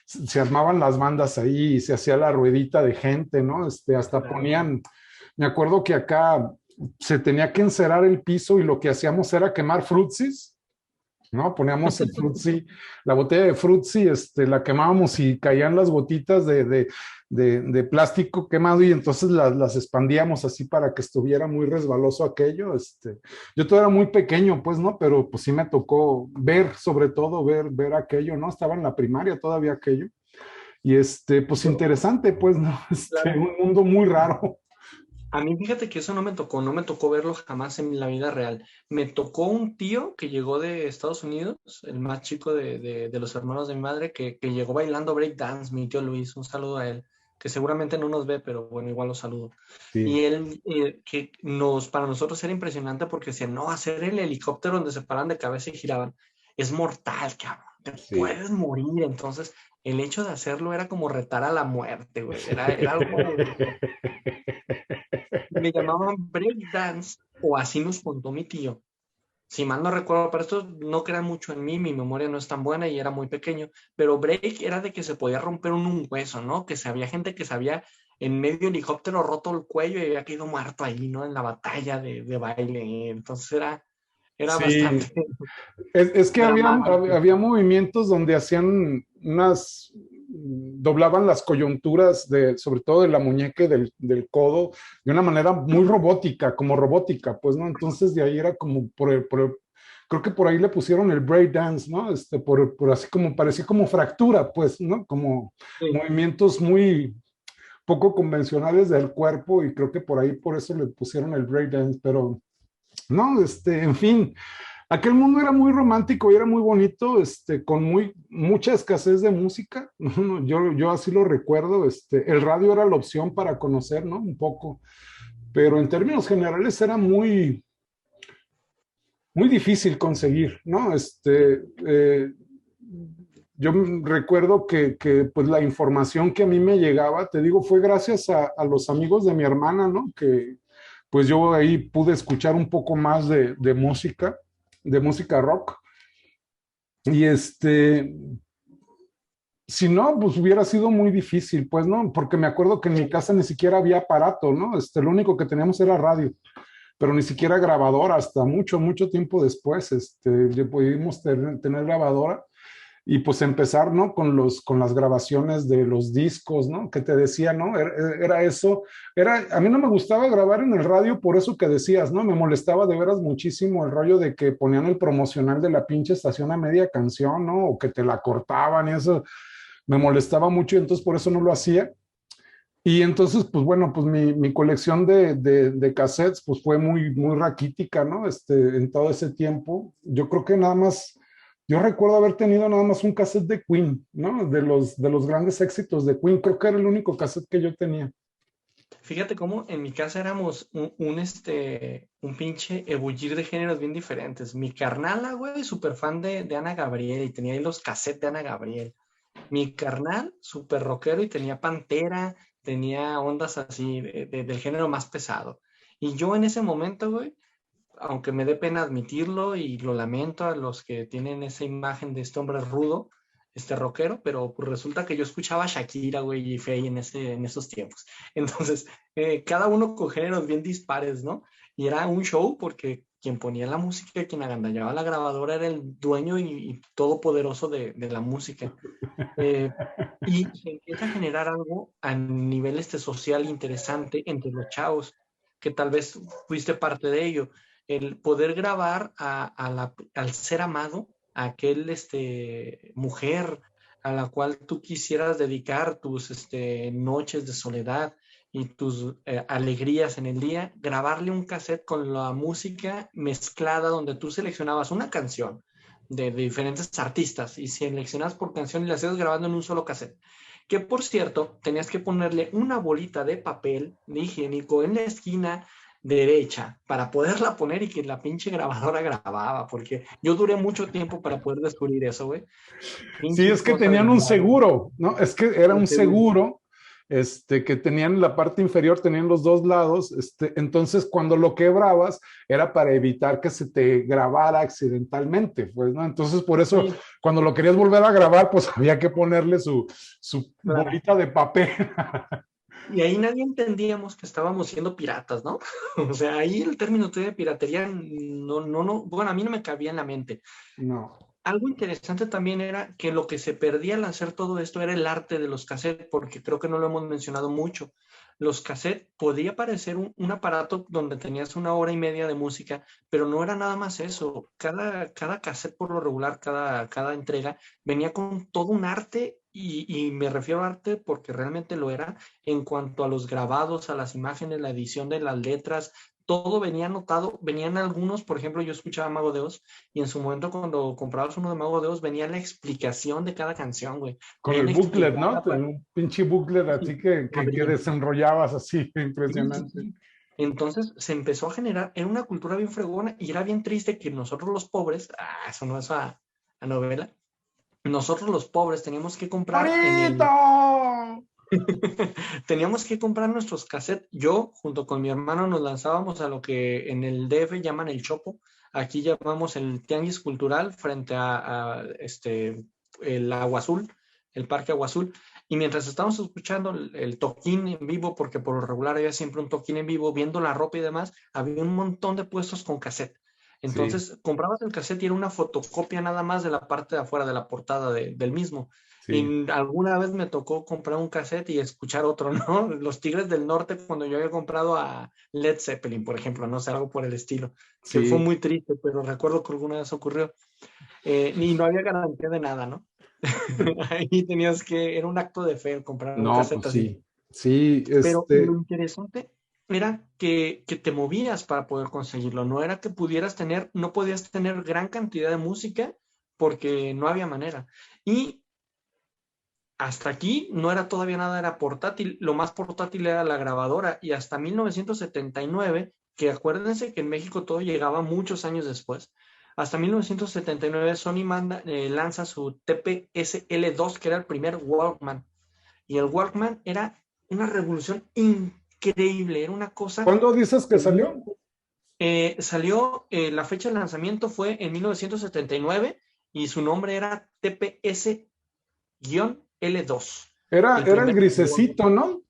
[SPEAKER 2] Se armaban las bandas ahí y se hacía la ruedita de gente, ¿no? Hasta
[SPEAKER 1] Claro.
[SPEAKER 2] ponían, me acuerdo que acá se tenía que encerar el piso y lo que hacíamos era quemar frutsis, ¿no? Poníamos el frutzi, la botella de frutzi, la quemábamos y caían las gotitas de plástico quemado y entonces las expandíamos así para que estuviera muy resbaloso aquello. Yo todavía era muy pequeño, pues, ¿no? Pero pues sí me tocó ver, sobre todo ver aquello, ¿no? Estaba en la primaria todavía aquello. Y pues
[SPEAKER 1] Yo,
[SPEAKER 2] interesante, pues, ¿no?
[SPEAKER 1] claro.
[SPEAKER 2] Un mundo muy raro.
[SPEAKER 1] A mí fíjate que eso no me tocó verlo jamás en la vida real. Me tocó un tío que llegó de Estados Unidos, el más chico de los hermanos de mi madre, que llegó bailando breakdance, mi tío Luis, un saludo a él, que seguramente no nos ve, pero bueno, igual lo saludo.
[SPEAKER 2] Sí.
[SPEAKER 1] Y él, para nosotros era impresionante porque decía, no, hacer el helicóptero donde se paran de cabeza y giraban, es mortal, cabrón, te
[SPEAKER 2] Sí.
[SPEAKER 1] puedes morir. Entonces, el hecho de hacerlo era como retar a la muerte, güey, era algo de loco. Le llamaban breakdance, o así nos contó mi tío. Si mal no recuerdo, pero esto no crea mucho en mí, mi memoria no es tan buena y era muy pequeño, pero break era de que se podía romper un hueso, ¿no? Que se había gente que se había en medio helicóptero roto el cuello y había caído muerto ahí, ¿no? En la batalla de baile. Entonces era bastante
[SPEAKER 2] Sí, es que
[SPEAKER 1] dramático.
[SPEAKER 2] había movimientos donde hacían doblaban las coyunturas sobre todo de la muñeca y del codo, de una manera muy robótica, como robótica, pues, ¿no? Entonces de ahí era como creo que por ahí le pusieron el breakdance, ¿no? Por así como, parecía como fractura, pues, ¿no? Como
[SPEAKER 1] Sí.
[SPEAKER 2] movimientos muy poco convencionales del cuerpo y creo que por ahí por eso le pusieron el breakdance, pero no, en fin. aquel mundo era muy romántico y era muy bonito, con mucha escasez de música. Yo así lo recuerdo. El radio era la opción para conocer, ¿no? Un poco, pero en términos generales era muy, muy difícil conseguir, ¿no? Yo recuerdo que, pues la información que a mí me llegaba, te digo, fue gracias a los amigos de mi hermana, ¿no? Que pues yo ahí pude escuchar un poco más de música rock. Y si no, pues hubiera sido muy difícil, pues, ¿no? Porque me acuerdo que en mi casa ni siquiera había aparato, ¿no? Lo único que teníamos era radio, pero ni siquiera grabadora, hasta mucho, mucho tiempo después, ya pudimos tener grabadora y pues empezar, ¿no? Con las grabaciones de los discos, ¿no? Que te decía, ¿no? Era eso, a mí no me gustaba grabar en el radio por eso que decías, ¿no? Me molestaba de veras muchísimo el rollo de que ponían el promocional de la pinche estación a media canción, ¿no? O que te la cortaban y eso me molestaba mucho y entonces por eso no lo hacía. Y entonces, pues bueno, pues mi colección de cassettes pues fue muy, muy raquítica, ¿no? En todo ese tiempo. Yo creo que nada más, yo recuerdo haber tenido nada más un cassette de Queen, ¿no? De los grandes éxitos de Queen. Creo que era el único cassette que yo tenía.
[SPEAKER 1] Fíjate cómo en mi casa éramos un pinche ebullir de géneros bien diferentes. Mi carnala, güey, súper fan de Ana Gabriel y tenía ahí los cassettes de Ana Gabriel. Mi carnal, súper rockero y tenía Pantera, tenía ondas así del género más pesado. Y yo en ese momento, güey, aunque me dé pena admitirlo y lo lamento a los que tienen esa imagen de este hombre rudo, este rockero, pero pues resulta que yo escuchaba a Shakira, güey, y Faye en esos tiempos. Entonces, cada uno con géneros bien dispares, ¿no? Y era un show porque quien ponía la música, quien agandallaba la grabadora era el dueño y todopoderoso de la música. Eh, y se empieza a generar algo a nivel social interesante entre los chavos, que tal vez fuiste parte de ello. El poder grabar al ser amado, a aquel mujer a la cual tú quisieras dedicar tus noches de soledad y tus alegrías en el día, grabarle un cassette con la música mezclada donde tú seleccionabas una canción de diferentes artistas y seleccionas por canción y las ibas grabando en un solo cassette. Que por cierto, tenías que ponerle una bolita de papel de higiénico en la esquina derecha para poderla poner y que la pinche grabadora grababa, porque yo duré mucho tiempo para poder descubrir eso, güey.
[SPEAKER 2] Sí,
[SPEAKER 1] Pinche
[SPEAKER 2] es que
[SPEAKER 1] cosa
[SPEAKER 2] tenían
[SPEAKER 1] del
[SPEAKER 2] un
[SPEAKER 1] diablo.
[SPEAKER 2] seguro, ¿no? Es que era
[SPEAKER 1] El
[SPEAKER 2] un
[SPEAKER 1] seguro.
[SPEAKER 2] seguro, que tenían la parte inferior, tenían los dos lados, entonces cuando lo quebrabas era para evitar que se te grabara accidentalmente, pues, ¿no? Entonces por eso
[SPEAKER 1] Sí,
[SPEAKER 2] cuando lo querías volver a grabar, pues había que ponerle su
[SPEAKER 1] claro.
[SPEAKER 2] bolita de papel.
[SPEAKER 1] Y ahí nadie entendíamos que estábamos siendo piratas, ¿no? O sea, ahí el término de piratería no, bueno, a mí no me cabía en la mente.
[SPEAKER 2] No.
[SPEAKER 1] Algo interesante también era que lo que se perdía al hacer todo esto era el arte de los cassettes, porque creo que no lo hemos mencionado mucho. Los cassettes podía parecer un aparato donde tenías una hora y media de música, pero no era nada más eso. Cada cassette, por lo regular, cada entrega, venía con todo un arte, y me refiero a arte porque realmente lo era en cuanto a los grabados, a las imágenes, la edición de las letras. Todo venía anotado, venían algunos, por ejemplo, yo escuchaba Mago de Oz, y en su momento cuando comprabas uno de Mago de Oz venía la explicación de cada canción, güey.
[SPEAKER 2] Con el
[SPEAKER 1] Bien
[SPEAKER 2] booklet, ¿no?
[SPEAKER 1] explicada para
[SPEAKER 2] Un pinche booklet así que
[SPEAKER 1] abrir.
[SPEAKER 2] desenrollabas así,
[SPEAKER 1] Sí, sí,
[SPEAKER 2] impresionante.
[SPEAKER 1] sí. Entonces se empezó a generar, era una cultura bien fregona y era bien triste que nosotros los pobres, eso no es a novela, nosotros los pobres teníamos que comprar
[SPEAKER 2] ¡Bonito!
[SPEAKER 1] teníamos que comprar nuestros cassettes. Yo, junto con mi hermano, nos lanzábamos a lo que en el DF llaman el Chopo. Aquí llamamos el Tianguis Cultural frente a el Agua Azul, el Parque Agua Azul. Y mientras estábamos escuchando el toquín en vivo, porque por lo regular había siempre un toquín en vivo, viendo la ropa y demás, había un montón de puestos con cassette.
[SPEAKER 2] Sí,
[SPEAKER 1] Entonces comprabas el cassette y era una fotocopia nada más de la parte de afuera de la portada del mismo.
[SPEAKER 2] sí.
[SPEAKER 1] Y alguna vez me tocó comprar un cassette y escuchar otro, ¿no? Los Tigres del Norte, cuando yo había comprado a Led Zeppelin, por ejemplo, no sé, algo por el estilo, que fue
[SPEAKER 2] Sí,
[SPEAKER 1] muy triste, pero recuerdo que alguna vez ocurrió. Y no había garantía de nada, ¿no? Ahí tenías que, era un acto de fe comprar un
[SPEAKER 2] no,
[SPEAKER 1] cassette
[SPEAKER 2] pues
[SPEAKER 1] así.
[SPEAKER 2] sí, sí,
[SPEAKER 1] Pero lo interesante, era que te movías para poder conseguirlo, no era que pudieras tener, no podías tener gran cantidad de música porque no había manera. Y hasta aquí no era todavía nada, era portátil, lo más portátil era la grabadora y hasta 1979, que acuérdense que en México todo llegaba muchos años después, hasta 1979 Sony lanza su TPSL2, que era el primer Walkman, y el Walkman era una revolución increíble, era una cosa
[SPEAKER 2] ¿Cuándo dices que
[SPEAKER 1] que
[SPEAKER 2] salió?
[SPEAKER 1] salió, la fecha de lanzamiento fue en 1979 y su nombre era TPS-L2.
[SPEAKER 2] Era,
[SPEAKER 1] El
[SPEAKER 2] era el
[SPEAKER 1] primer
[SPEAKER 2] grisecito, ¿no?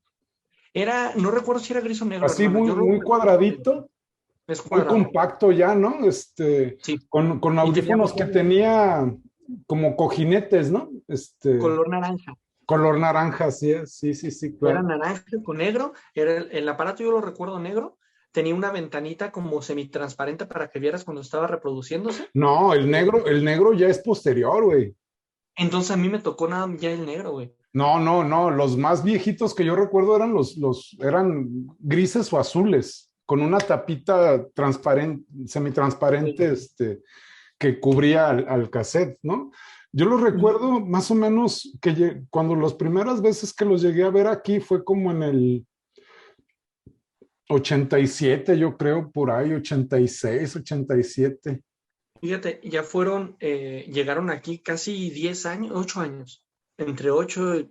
[SPEAKER 1] era, no recuerdo si era gris o negro,
[SPEAKER 2] Así
[SPEAKER 1] hermano.
[SPEAKER 2] muy,
[SPEAKER 1] Yo lo
[SPEAKER 2] muy
[SPEAKER 1] recuerdo negro.
[SPEAKER 2] cuadradito,
[SPEAKER 1] Es
[SPEAKER 2] muy
[SPEAKER 1] cuadrado.
[SPEAKER 2] compacto ya, ¿no?
[SPEAKER 1] Sí.
[SPEAKER 2] Con
[SPEAKER 1] Y tenía
[SPEAKER 2] audífonos que
[SPEAKER 1] botón
[SPEAKER 2] tenía como cojinetes, ¿no?
[SPEAKER 1] color naranja.
[SPEAKER 2] Color naranja, sí, sí, sí, sí,
[SPEAKER 1] Era
[SPEAKER 2] claro.
[SPEAKER 1] naranja con negro. Era el aparato, yo lo recuerdo negro. Tenía una ventanita como semitransparente para que vieras cuando estaba reproduciéndose.
[SPEAKER 2] No, el negro ya es posterior, güey.
[SPEAKER 1] Entonces a mí me tocó nada ya el negro, güey.
[SPEAKER 2] No, no, no. Los más viejitos que yo recuerdo eran eran grises o azules, con una tapita transparente, semitransparente,
[SPEAKER 1] Sí.
[SPEAKER 2] que cubría al cassette, ¿no? Yo lo
[SPEAKER 1] Y
[SPEAKER 2] recuerdo más o menos que cuando las primeras veces que los llegué a ver aquí fue como en el 87, yo creo, por ahí, 86, 87.
[SPEAKER 1] fíjate, ya llegaron aquí casi 10 años, 8 años, entre 8 y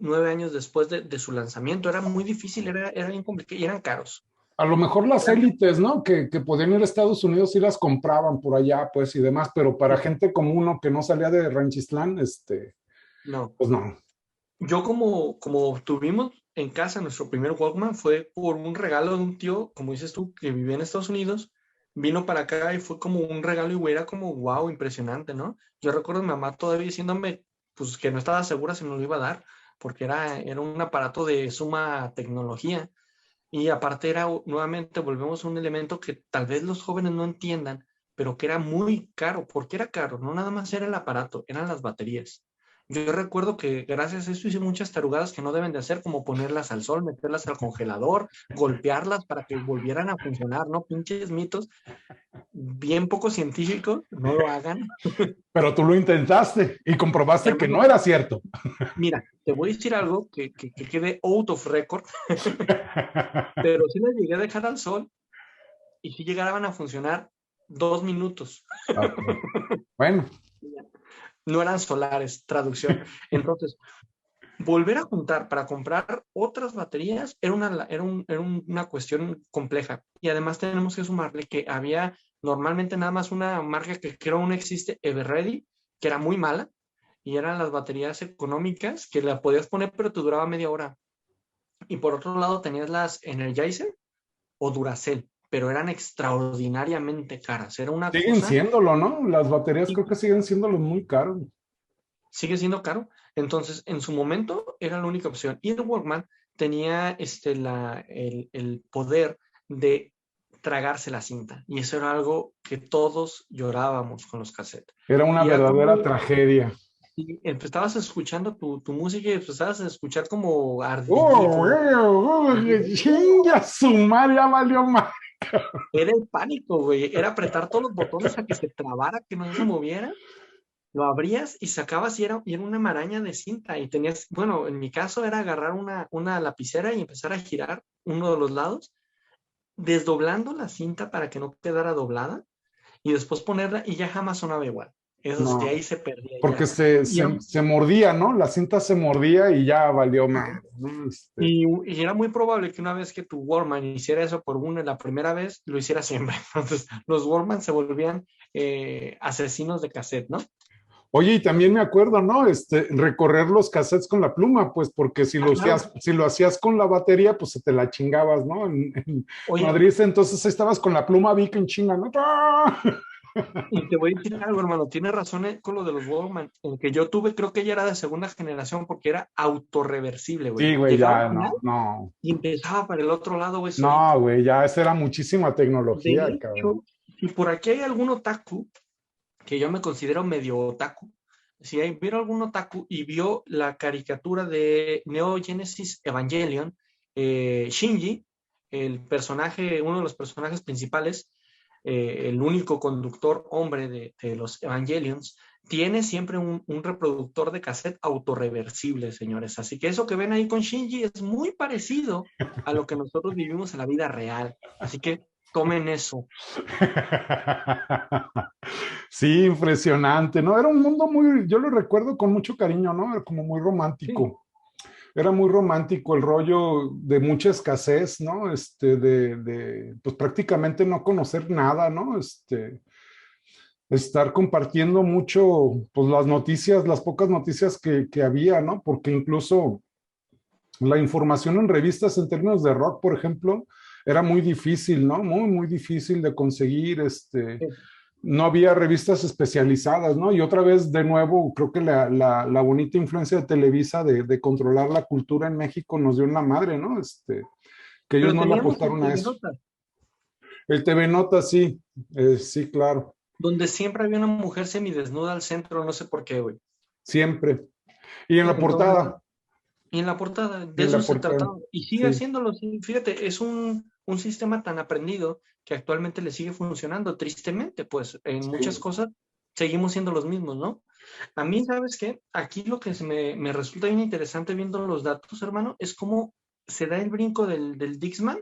[SPEAKER 1] 9 años después de su lanzamiento. Era muy difícil, era bien complicado y eran caros.
[SPEAKER 2] A lo mejor las
[SPEAKER 1] Eran-
[SPEAKER 2] élites, ¿no? Que podían ir a Estados Unidos y las compraban por allá, pues, y demás, pero para gente como uno que no salía de Ranchistlán,
[SPEAKER 1] no,
[SPEAKER 2] pues no.
[SPEAKER 1] yo como tuvimos en casa nuestro primer Walkman fue por un regalo de un tío, como dices tú, que vivía en Estados Unidos, vino para acá y fue como un regalo y güey, era como wow, impresionante, ¿no? Yo recuerdo a mi mamá todavía diciéndome pues que no estaba segura si nos lo iba a dar, porque era un aparato de suma tecnología y aparte era, nuevamente volvemos a un elemento que tal vez los jóvenes no entiendan, pero que era muy caro. ¿Por qué era caro? No nada más era el aparato, eran las baterías. Yo recuerdo que gracias a eso hice muchas tarugadas que no deben de hacer, como ponerlas al sol, meterlas al congelador, golpearlas para que volvieran a funcionar, ¿no? Pinches mitos, bien poco científicos, no lo hagan.
[SPEAKER 2] Pero tú lo intentaste y comprobaste que
[SPEAKER 1] Hermano,
[SPEAKER 2] no era cierto.
[SPEAKER 1] mira, te voy a decir algo que quede out of record, pero sí las llegué a dejar al sol y sí llegaban a funcionar 2 minutos.
[SPEAKER 2] Ok. Bueno,
[SPEAKER 1] No eran solares, traducción. Entonces, volver a juntar para comprar otras baterías era una cuestión compleja. Y además tenemos que sumarle que había normalmente nada más una marca que creo aún existe, Everready, que era muy mala, y eran las baterías económicas que la podías poner pero te duraba media hora. Y por otro lado tenías las Energizer o Duracell, pero eran extraordinariamente caras. Era una
[SPEAKER 2] siguen
[SPEAKER 1] cosa,
[SPEAKER 2] siéndolo, ¿no? Las baterías creo que siguen siéndolo muy caros.
[SPEAKER 1] sigue siendo caro. Entonces, en su momento era la única opción. Y el Walkman tenía el poder de tragarse la cinta. Y eso era algo que todos llorábamos con los cassettes.
[SPEAKER 2] Era una
[SPEAKER 1] Y era como,
[SPEAKER 2] verdadera tragedia.
[SPEAKER 1] y estabas escuchando tu música y empezabas a escuchar como ardilla,
[SPEAKER 2] ¡Oh,
[SPEAKER 1] como...
[SPEAKER 2] chinga su madre, ya valió más!
[SPEAKER 1] Era el pánico, güey. Era apretar todos los botones a que se trabara, que no se moviera. Lo abrías y sacabas y era una maraña de cinta y tenías, bueno, en mi caso era agarrar una lapicera y empezar a girar uno de los lados, desdoblando la cinta para que no quedara doblada y después ponerla y ya jamás sonaba igual. Eso sí,
[SPEAKER 2] No,
[SPEAKER 1] ahí se perdía
[SPEAKER 2] porque
[SPEAKER 1] ya. Y era,
[SPEAKER 2] se mordía, ¿no? La cinta se mordía y ya valió más, ¿no?
[SPEAKER 1] y era muy probable que una vez que tu Walkman hiciera eso la primera vez, lo hiciera siempre. Entonces, los Walkman se volvían asesinos de cassette, ¿no?
[SPEAKER 2] Oye, y también me acuerdo, ¿no? Recorrer los cassettes con la pluma, pues, porque
[SPEAKER 1] Ah, claro.
[SPEAKER 2] si lo hacías con la batería, pues se te la chingabas, ¿no? En
[SPEAKER 1] Oye,
[SPEAKER 2] Madrid, entonces estabas con la pluma Vic en chinga, ¿no? ¡Ah!
[SPEAKER 1] y te voy a decir algo, hermano, tienes razón con lo de los Walkman. El que yo tuve creo que ya era de segunda generación porque era autorreversible, güey.
[SPEAKER 2] Sí, güey,
[SPEAKER 1] Llegaba al
[SPEAKER 2] ya,
[SPEAKER 1] final
[SPEAKER 2] no, no,
[SPEAKER 1] y empezaba para el otro lado, güey, solito.
[SPEAKER 2] no, güey, ya esa era muchísima
[SPEAKER 1] De
[SPEAKER 2] tecnología, cabrón.
[SPEAKER 1] hecho, si por aquí hay algún otaku, que yo me considero medio otaku, si vieron algún otaku y vio la caricatura de Neo Genesis Evangelion, Shinji, el personaje, uno de los personajes principales, el único conductor hombre de los Evangelions, tiene siempre un reproductor de cassette autorreversible, señores. Así que eso que ven ahí con Shinji es muy parecido a lo que nosotros vivimos en la vida real. Así que tomen eso.
[SPEAKER 2] Sí, impresionante, ¿no? Era un mundo muy, yo lo recuerdo con mucho cariño, ¿no? Era como muy
[SPEAKER 1] Sí.
[SPEAKER 2] romántico. Era muy romántico el rollo de mucha escasez, ¿no? Pues prácticamente no conocer nada, ¿no? Estar compartiendo mucho, pues las noticias, las pocas noticias que había, ¿no? Porque incluso la información en revistas en términos de rock, por ejemplo, era muy difícil, ¿no? Muy, muy difícil de conseguir, no había revistas especializadas, ¿no? Y otra vez, de nuevo, creo que la bonita influencia de Televisa de controlar la cultura en México nos dio en la madre, ¿no? Que ellos
[SPEAKER 1] Pero
[SPEAKER 2] no le
[SPEAKER 1] teníamos el
[SPEAKER 2] apostaron a
[SPEAKER 1] TV
[SPEAKER 2] eso.
[SPEAKER 1] Notas,
[SPEAKER 2] El TV Nota, sí, sí, claro,
[SPEAKER 1] donde siempre había una mujer semidesnuda al centro, no sé por qué, güey.
[SPEAKER 2] siempre. Y en la
[SPEAKER 1] Entonces,
[SPEAKER 2] portada,
[SPEAKER 1] y en la portada,
[SPEAKER 2] y
[SPEAKER 1] de
[SPEAKER 2] en
[SPEAKER 1] eso
[SPEAKER 2] la
[SPEAKER 1] se
[SPEAKER 2] portada,
[SPEAKER 1] trataba. Y sigue
[SPEAKER 2] sí.
[SPEAKER 1] haciéndolo. Sí, fíjate, es un sistema tan aprendido que actualmente le sigue funcionando. Tristemente, pues en muchas
[SPEAKER 2] Sí.
[SPEAKER 1] cosas seguimos siendo los mismos, ¿no? A mí, ¿sabes qué? Aquí lo que me resulta bien interesante viendo los datos, hermano, es cómo se da el brinco del Dixman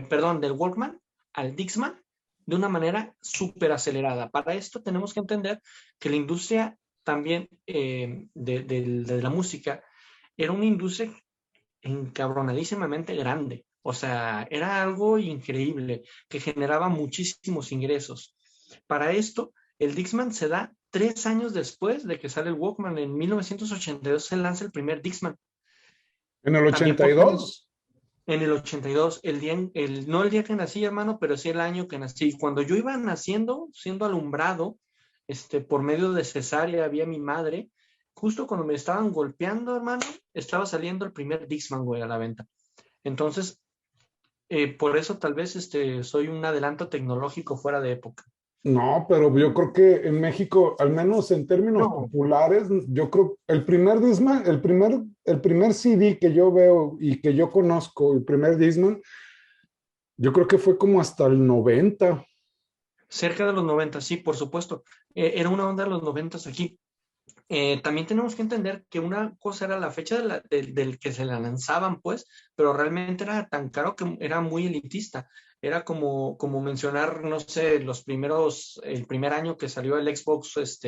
[SPEAKER 1] perdón, del Walkman al Dixman de una manera súper acelerada. Para esto tenemos que entender que la industria también de la música era una industria encabronadísimamente grande. O sea, era algo increíble que generaba muchísimos ingresos. Para esto, el Dixman se da 3 años después de que sale el Walkman. En 1982 se lanza el primer Dixman.
[SPEAKER 2] En el
[SPEAKER 1] También
[SPEAKER 2] 82,
[SPEAKER 1] en el 82, no el día que nací, hermano, pero sí el año que nací. Cuando yo iba naciendo, siendo alumbrado, por medio de cesárea, había mi madre, justo cuando me estaban golpeando, hermano, estaba saliendo el primer Dixman, güey, a la venta. Entonces, por eso tal vez soy un adelanto tecnológico fuera de época.
[SPEAKER 2] no, pero yo creo que en México, al menos en términos
[SPEAKER 1] No,
[SPEAKER 2] populares, yo creo el primer Discman, el primer CD que yo veo y que yo conozco, el primer Discman, yo creo que fue como hasta el 90.
[SPEAKER 1] cerca de los 90, sí, por supuesto. Era una onda de los 90 aquí. También tenemos que entender que una cosa era la fecha del que se la lanzaban, pues, pero realmente era tan caro que era muy elitista. Era como mencionar, no sé, el primer año que salió el Xbox,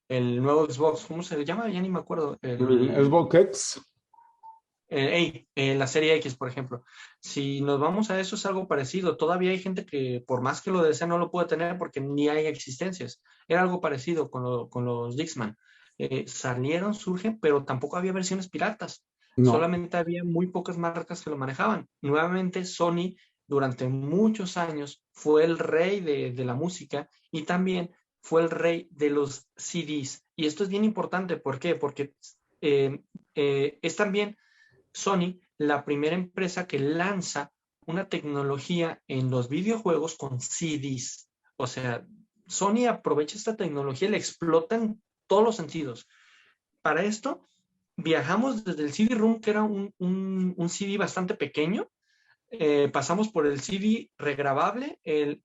[SPEAKER 1] el nuevo Xbox, ¿cómo se llama? Ya ni me acuerdo.
[SPEAKER 2] El Xbox X.
[SPEAKER 1] La serie X, por ejemplo. Si nos vamos a eso, es algo parecido. Todavía hay gente que, por más que lo desea, no lo puede tener porque ni hay existencias. Era algo parecido con los Dixman. Salieron, surgen, pero tampoco había versiones piratas.
[SPEAKER 2] No,
[SPEAKER 1] Solamente había muy pocas marcas que lo manejaban. Nuevamente, Sony, durante muchos años, fue el rey de la música y también fue el rey de los CDs. Y esto es bien importante. ¿Por qué? Porque es también Sony la primera empresa que lanza una tecnología en los videojuegos con CDs. O sea, Sony aprovecha esta tecnología y la explota en todos los sentidos. Para esto, viajamos desde el CD-ROOM, que era un CD bastante pequeño, pasamos por el CD regrabable, el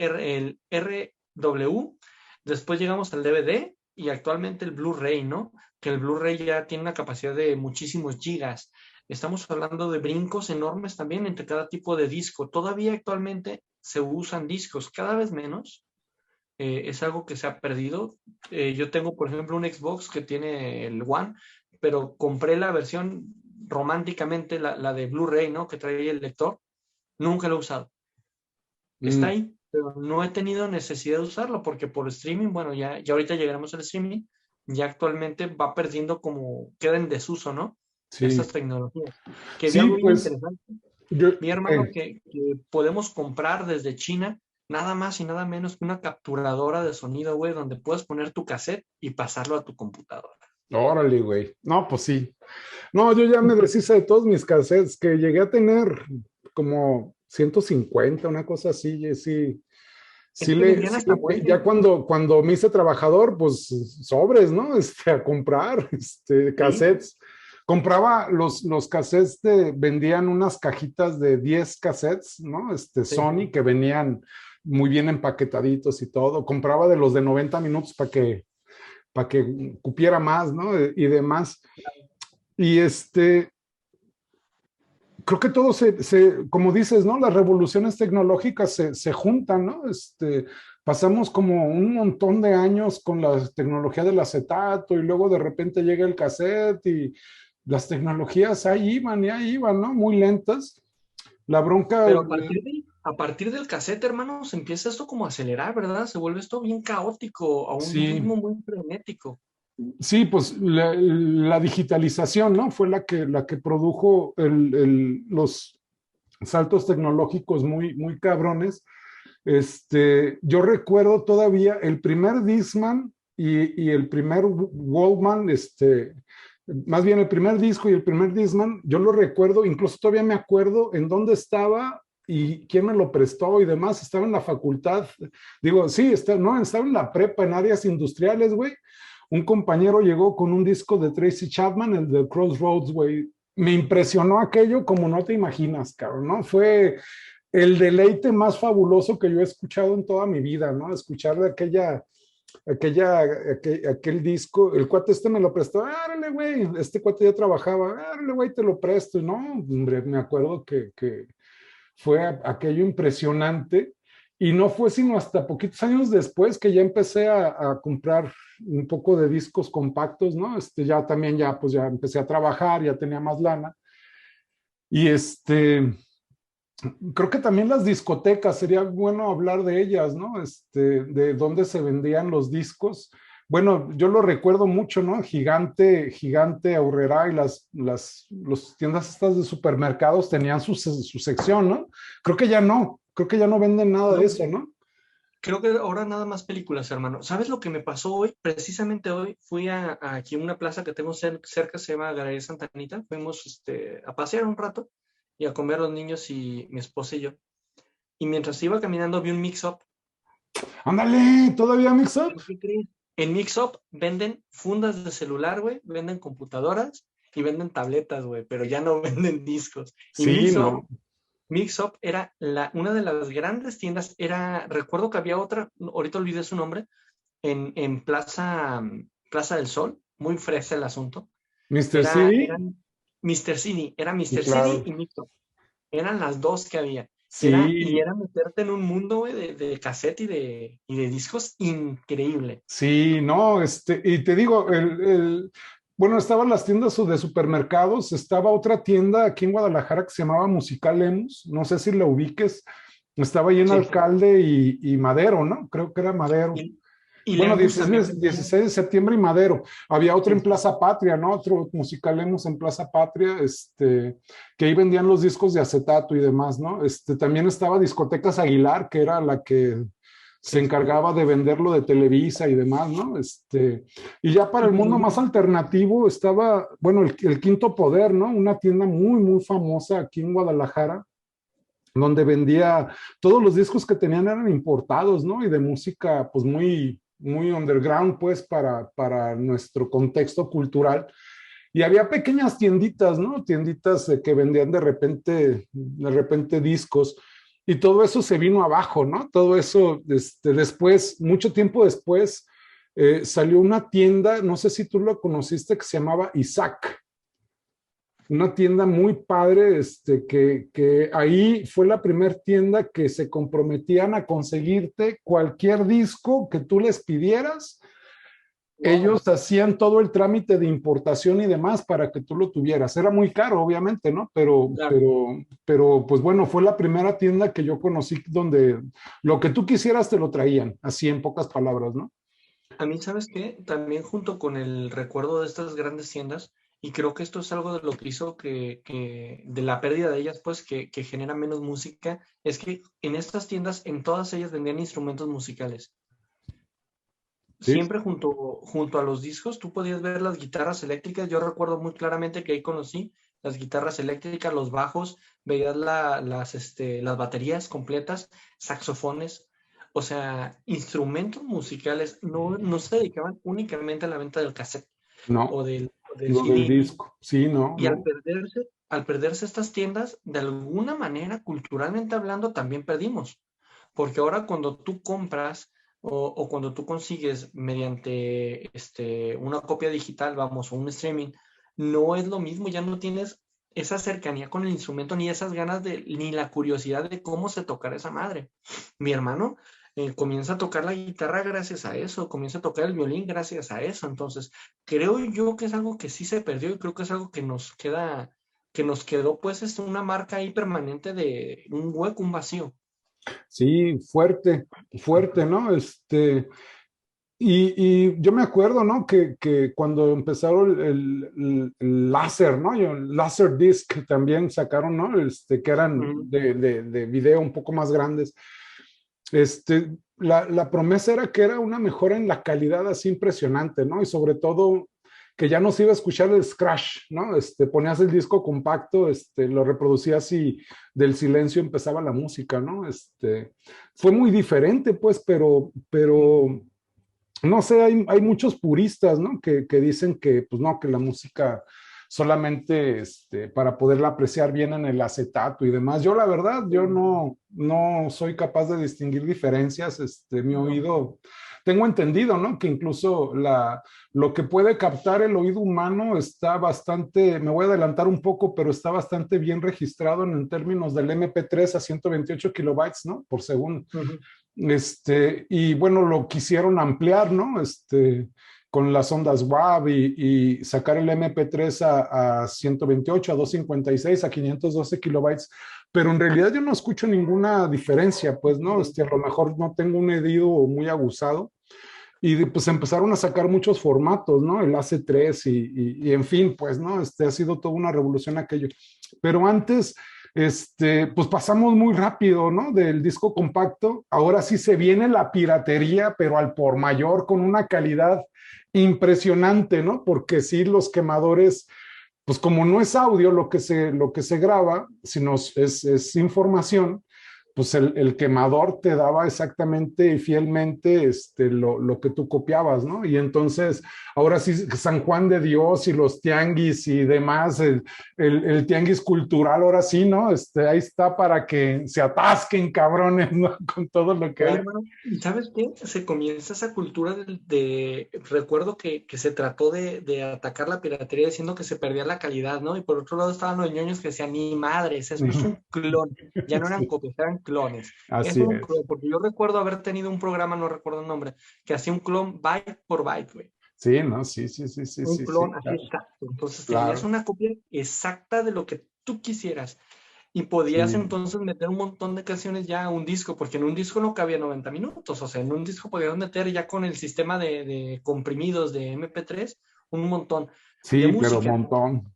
[SPEAKER 1] RW, después llegamos al DVD y actualmente el Blu-ray, ¿no? Que el Blu-ray ya tiene una capacidad de muchísimos gigas. Estamos hablando de brincos enormes también entre cada tipo de disco. Todavía actualmente se usan discos, cada vez menos. Es algo que se ha perdido. Yo tengo, por ejemplo, un Xbox que tiene el One, pero compré la versión románticamente, la de Blu-ray, ¿no? Que trae el lector. Nunca lo he usado. Está
[SPEAKER 2] mm,
[SPEAKER 1] ahí, pero no he tenido necesidad de usarlo porque por streaming, bueno, ya ahorita llegaremos al streaming, ya actualmente va perdiendo como, queda en desuso, ¿no? Estas
[SPEAKER 2] sí.
[SPEAKER 1] tecnologías. Que vi
[SPEAKER 2] Sí,
[SPEAKER 1] algo bien
[SPEAKER 2] pues
[SPEAKER 1] interesante.
[SPEAKER 2] yo,
[SPEAKER 1] Mi hermano, que podemos comprar desde China nada más y nada menos que una capturadora de sonido, güey, donde puedes poner tu cassette y pasarlo a tu computadora.
[SPEAKER 2] órale, güey. No, pues sí. No, yo ya me deshice de todos mis cassettes, que llegué a tener como 150, una cosa así, y sí.
[SPEAKER 1] Es que vendían
[SPEAKER 2] Sí
[SPEAKER 1] hasta
[SPEAKER 2] ya
[SPEAKER 1] muebles.
[SPEAKER 2] cuando me hice trabajador, pues sobres, ¿no? A comprar
[SPEAKER 1] Sí,
[SPEAKER 2] cassettes. compraba los cassettes, vendían unas cajitas de 10 cassettes, ¿no?
[SPEAKER 1] Sí.
[SPEAKER 2] Sony, que venían muy bien empaquetaditos y todo. Compraba de los de 90 minutos para que cupiera más, ¿no? Y demás. Y creo que todo como dices, ¿no? Las revoluciones tecnológicas se juntan, ¿no? Pasamos como un montón de años con la tecnología del acetato y luego de repente llega el cassette y las tecnologías ahí iban, ¿no? Muy lentas. La bronca,
[SPEAKER 1] Pero a partir del cassette, hermano, se empieza esto como a acelerar, ¿verdad? Se vuelve esto bien caótico, a un
[SPEAKER 2] sí,
[SPEAKER 1] ritmo muy frenético.
[SPEAKER 2] sí, pues la digitalización, ¿no? Fue la que produjo los saltos tecnológicos muy, muy cabrones. Yo recuerdo todavía el primer Discman y el primer Walkman, más bien el primer disco y el primer Discman, yo lo recuerdo, incluso todavía me acuerdo en dónde estaba y quién me lo prestó y demás. Estaba en la facultad, digo, sí, no, estaba en la prepa, en áreas industriales, güey. Un compañero llegó con un disco de Tracy Chapman, el de Crossroads, güey. Me impresionó aquello como no te imaginas, cabrón, ¿no? Fue el deleite más fabuloso que yo he escuchado en toda mi vida, ¿no? Escuchar de aquel disco, el cuate me lo prestó, árale, güey, este cuate ya trabajaba, árale, güey, te lo presto, y no, hombre, me acuerdo que fue aquello impresionante, y no fue sino hasta poquitos años después que ya empecé a comprar un poco de discos compactos, ¿no? Ya también pues ya empecé a trabajar, ya tenía más lana, y creo que también las discotecas, sería bueno hablar de ellas, ¿no? De dónde se vendían los discos. Bueno, yo lo recuerdo mucho, ¿no? Gigante Aurrera y las tiendas estas de supermercados tenían su sección, ¿no? Creo que ya no venden nada de
[SPEAKER 1] No,
[SPEAKER 2] eso, ¿no?
[SPEAKER 1] creo que ahora nada más películas, hermano. ¿Sabes lo que me pasó hoy? Precisamente hoy fui a aquí a una plaza que tengo cerca, se llama Galería Santa Anita. Fuimos a pasear un rato y a comer los niños y mi esposa y yo. Y mientras iba caminando vi un mix-up.
[SPEAKER 2] Ándale, todavía Mix Up.
[SPEAKER 1] ¿Pero qué crees? En Mix-up venden fundas de celular, güey, venden computadoras y venden tabletas, güey, pero ya no venden discos. Y
[SPEAKER 2] Sí, no.
[SPEAKER 1] Mix-up era una de las grandes tiendas, recuerdo que había otra, ahorita olvidé su nombre, en Plaza del Sol, muy fresa el asunto.
[SPEAKER 2] Mr.
[SPEAKER 1] Era,
[SPEAKER 2] CD,
[SPEAKER 1] eran Mr. CD, era
[SPEAKER 2] sí,
[SPEAKER 1] Mr. CD
[SPEAKER 2] claro.
[SPEAKER 1] y Mix-up. Eran las dos que había. Y
[SPEAKER 2] Sí,
[SPEAKER 1] era meterte en un mundo, güey, de cassette y de discos increíble.
[SPEAKER 2] sí, no, y te digo, bueno, estaban las tiendas de supermercados, estaba otra tienda aquí en Guadalajara que se llamaba Musical Lemus, no sé si la ubiques, estaba ahí en
[SPEAKER 1] Sí.
[SPEAKER 2] Alcalde y Madero, ¿no? Creo que era Madero.
[SPEAKER 1] Y, y
[SPEAKER 2] Bueno,
[SPEAKER 1] Lemus también
[SPEAKER 2] 16,
[SPEAKER 1] vendía.
[SPEAKER 2] 16 de septiembre y Madero. Había otro en
[SPEAKER 1] Sí.
[SPEAKER 2] Plaza Patria, ¿no? Otro Musical Lemus en Plaza Patria, que ahí vendían los discos de acetato y demás, ¿no? También estaba Discotecas Aguilar, que era la que se
[SPEAKER 1] Sí.
[SPEAKER 2] encargaba de venderlo de Televisa y demás, ¿no? Y ya para
[SPEAKER 1] Y
[SPEAKER 2] el mundo más
[SPEAKER 1] también,
[SPEAKER 2] alternativo estaba, bueno, el Quinto Poder, ¿no? Una tienda muy, muy famosa aquí en Guadalajara, donde vendía, todos los discos que tenían eran importados, ¿no? Y de música, pues muy, muy underground, pues, para nuestro contexto cultural. Y había pequeñas tienditas, ¿no? Tienditas que vendían de repente discos. Y todo eso se vino abajo, ¿no? Todo eso, después, mucho tiempo después, salió una tienda, no sé si tú lo conociste, que se llamaba Isaac, una tienda muy padre, que ahí fue la primera tienda que se comprometían a conseguirte cualquier disco que tú les pidieras.
[SPEAKER 1] wow,
[SPEAKER 2] Ellos hacían todo el trámite de importación y demás para que tú lo tuvieras. Era muy caro, obviamente, ¿no? Pero,
[SPEAKER 1] claro.
[SPEAKER 2] pero, pero, pues bueno, fue la primera tienda que yo conocí donde lo que tú quisieras te lo traían, así en pocas palabras, ¿no?
[SPEAKER 1] A mí, ¿sabes qué? También junto con el recuerdo de estas grandes tiendas, y creo que esto es algo de lo que hizo de la pérdida de ellas, pues, que genera menos música, es que en estas tiendas, en todas ellas vendían instrumentos musicales.
[SPEAKER 2] Sí,
[SPEAKER 1] Siempre junto a los discos, tú podías ver las guitarras eléctricas. Yo recuerdo muy claramente que ahí conocí las guitarras eléctricas, los bajos, veías las baterías completas, saxofones, o sea, instrumentos musicales. No se dedicaban únicamente a la venta del cassette
[SPEAKER 2] no.
[SPEAKER 1] o del, del
[SPEAKER 2] lo del
[SPEAKER 1] CD.
[SPEAKER 2] disco. Sí, no,
[SPEAKER 1] Y
[SPEAKER 2] no.
[SPEAKER 1] al perderse estas tiendas, de alguna manera, culturalmente hablando, también perdimos. Porque ahora cuando tú compras o cuando tú consigues mediante una copia digital, vamos, o un streaming, no es lo mismo, ya no tienes esa cercanía con el instrumento, ni esas ganas ni la curiosidad de cómo se tocara esa madre. Mi hermano comienza a tocar la guitarra gracias a eso, comienza a tocar el violín gracias a eso. Entonces, creo yo que es algo que sí se perdió y creo que es algo que nos quedó pues una marca ahí permanente de un hueco, un vacío.
[SPEAKER 2] Sí, fuerte, fuerte, ¿no? Y yo me acuerdo, ¿no? Que cuando empezaron el láser, ¿no? Y el láser disc también sacaron, ¿no? Que eran
[SPEAKER 1] Ujú.
[SPEAKER 2] de video un poco más grandes. La promesa era que era una mejora en la calidad así impresionante, ¿no? Y sobre todo que ya no se iba a escuchar el scratch, ¿no? Ponías el disco compacto, lo reproducías y del silencio empezaba la música, ¿no? Fue muy diferente, pues, pero no sé, hay muchos puristas, ¿no? Que dicen que, pues no, que la música solamente para poderla apreciar bien en el acetato y demás. Yo, la verdad, yo no soy capaz de distinguir diferencias. Mi
[SPEAKER 1] No.
[SPEAKER 2] oído, tengo entendido, ¿no? Que incluso lo que puede captar el oído humano está bastante, me voy a adelantar un poco, pero está bastante bien registrado en términos del MP3 a 128 kilobytes, ¿no? Por segundo.
[SPEAKER 1] Ujú.
[SPEAKER 2] Y bueno, lo quisieron ampliar, ¿no? Con las ondas WAV y sacar el MP3 a 128, a 256, a 512 kilobytes, pero en realidad yo no escucho ninguna diferencia, pues, ¿no? A lo mejor no tengo un oído muy aguzado. Y pues empezaron a sacar muchos formatos, ¿no? El AC3 y en fin, pues, ¿no? Ha sido toda una revolución aquello. Pero antes, pues pasamos muy rápido, ¿no? Del disco compacto. Ahora sí se viene la piratería, pero al por mayor, con una calidad impresionante, ¿no? Porque sí, los quemadores, pues como no es audio lo que se graba, sino es información, pues el quemador te daba exactamente y fielmente lo que tú copiabas, ¿no? Y entonces, ahora sí, San Juan de Dios y los tianguis y demás, el tianguis cultural, ahora sí, ¿no? Ahí está para que se atasquen, cabrones, ¿no? Con todo lo que
[SPEAKER 1] Oye,
[SPEAKER 2] hay.
[SPEAKER 1] hermano, ¿y sabes qué? Se comienza esa cultura recuerdo que se trató de atacar la piratería diciendo que se perdía la calidad, ¿no? Y por otro lado estaban los ñoños que decían, ni madres, esto es un clon. Ya no eran
[SPEAKER 2] Sí,
[SPEAKER 1] copias, eran clones. Es
[SPEAKER 2] así
[SPEAKER 1] un
[SPEAKER 2] es.
[SPEAKER 1] clon, porque yo recuerdo haber tenido un programa, no recuerdo el nombre, que hacía un clon byte por byte, güey.
[SPEAKER 2] Sí, ¿no? Sí, sí, sí, sí,
[SPEAKER 1] Un
[SPEAKER 2] sí, sí,
[SPEAKER 1] clon así
[SPEAKER 2] claro.
[SPEAKER 1] exacto. Entonces tenías
[SPEAKER 2] Claro,
[SPEAKER 1] una copia exacta de lo que tú quisieras. Y podías
[SPEAKER 2] sí.
[SPEAKER 1] entonces meter un montón de canciones ya a un disco, porque en un disco no cabía 90 minutos, o sea, en un disco podías meter ya con el sistema de comprimidos de MP3 un montón de
[SPEAKER 2] Sí, pero un
[SPEAKER 1] música,
[SPEAKER 2] montón.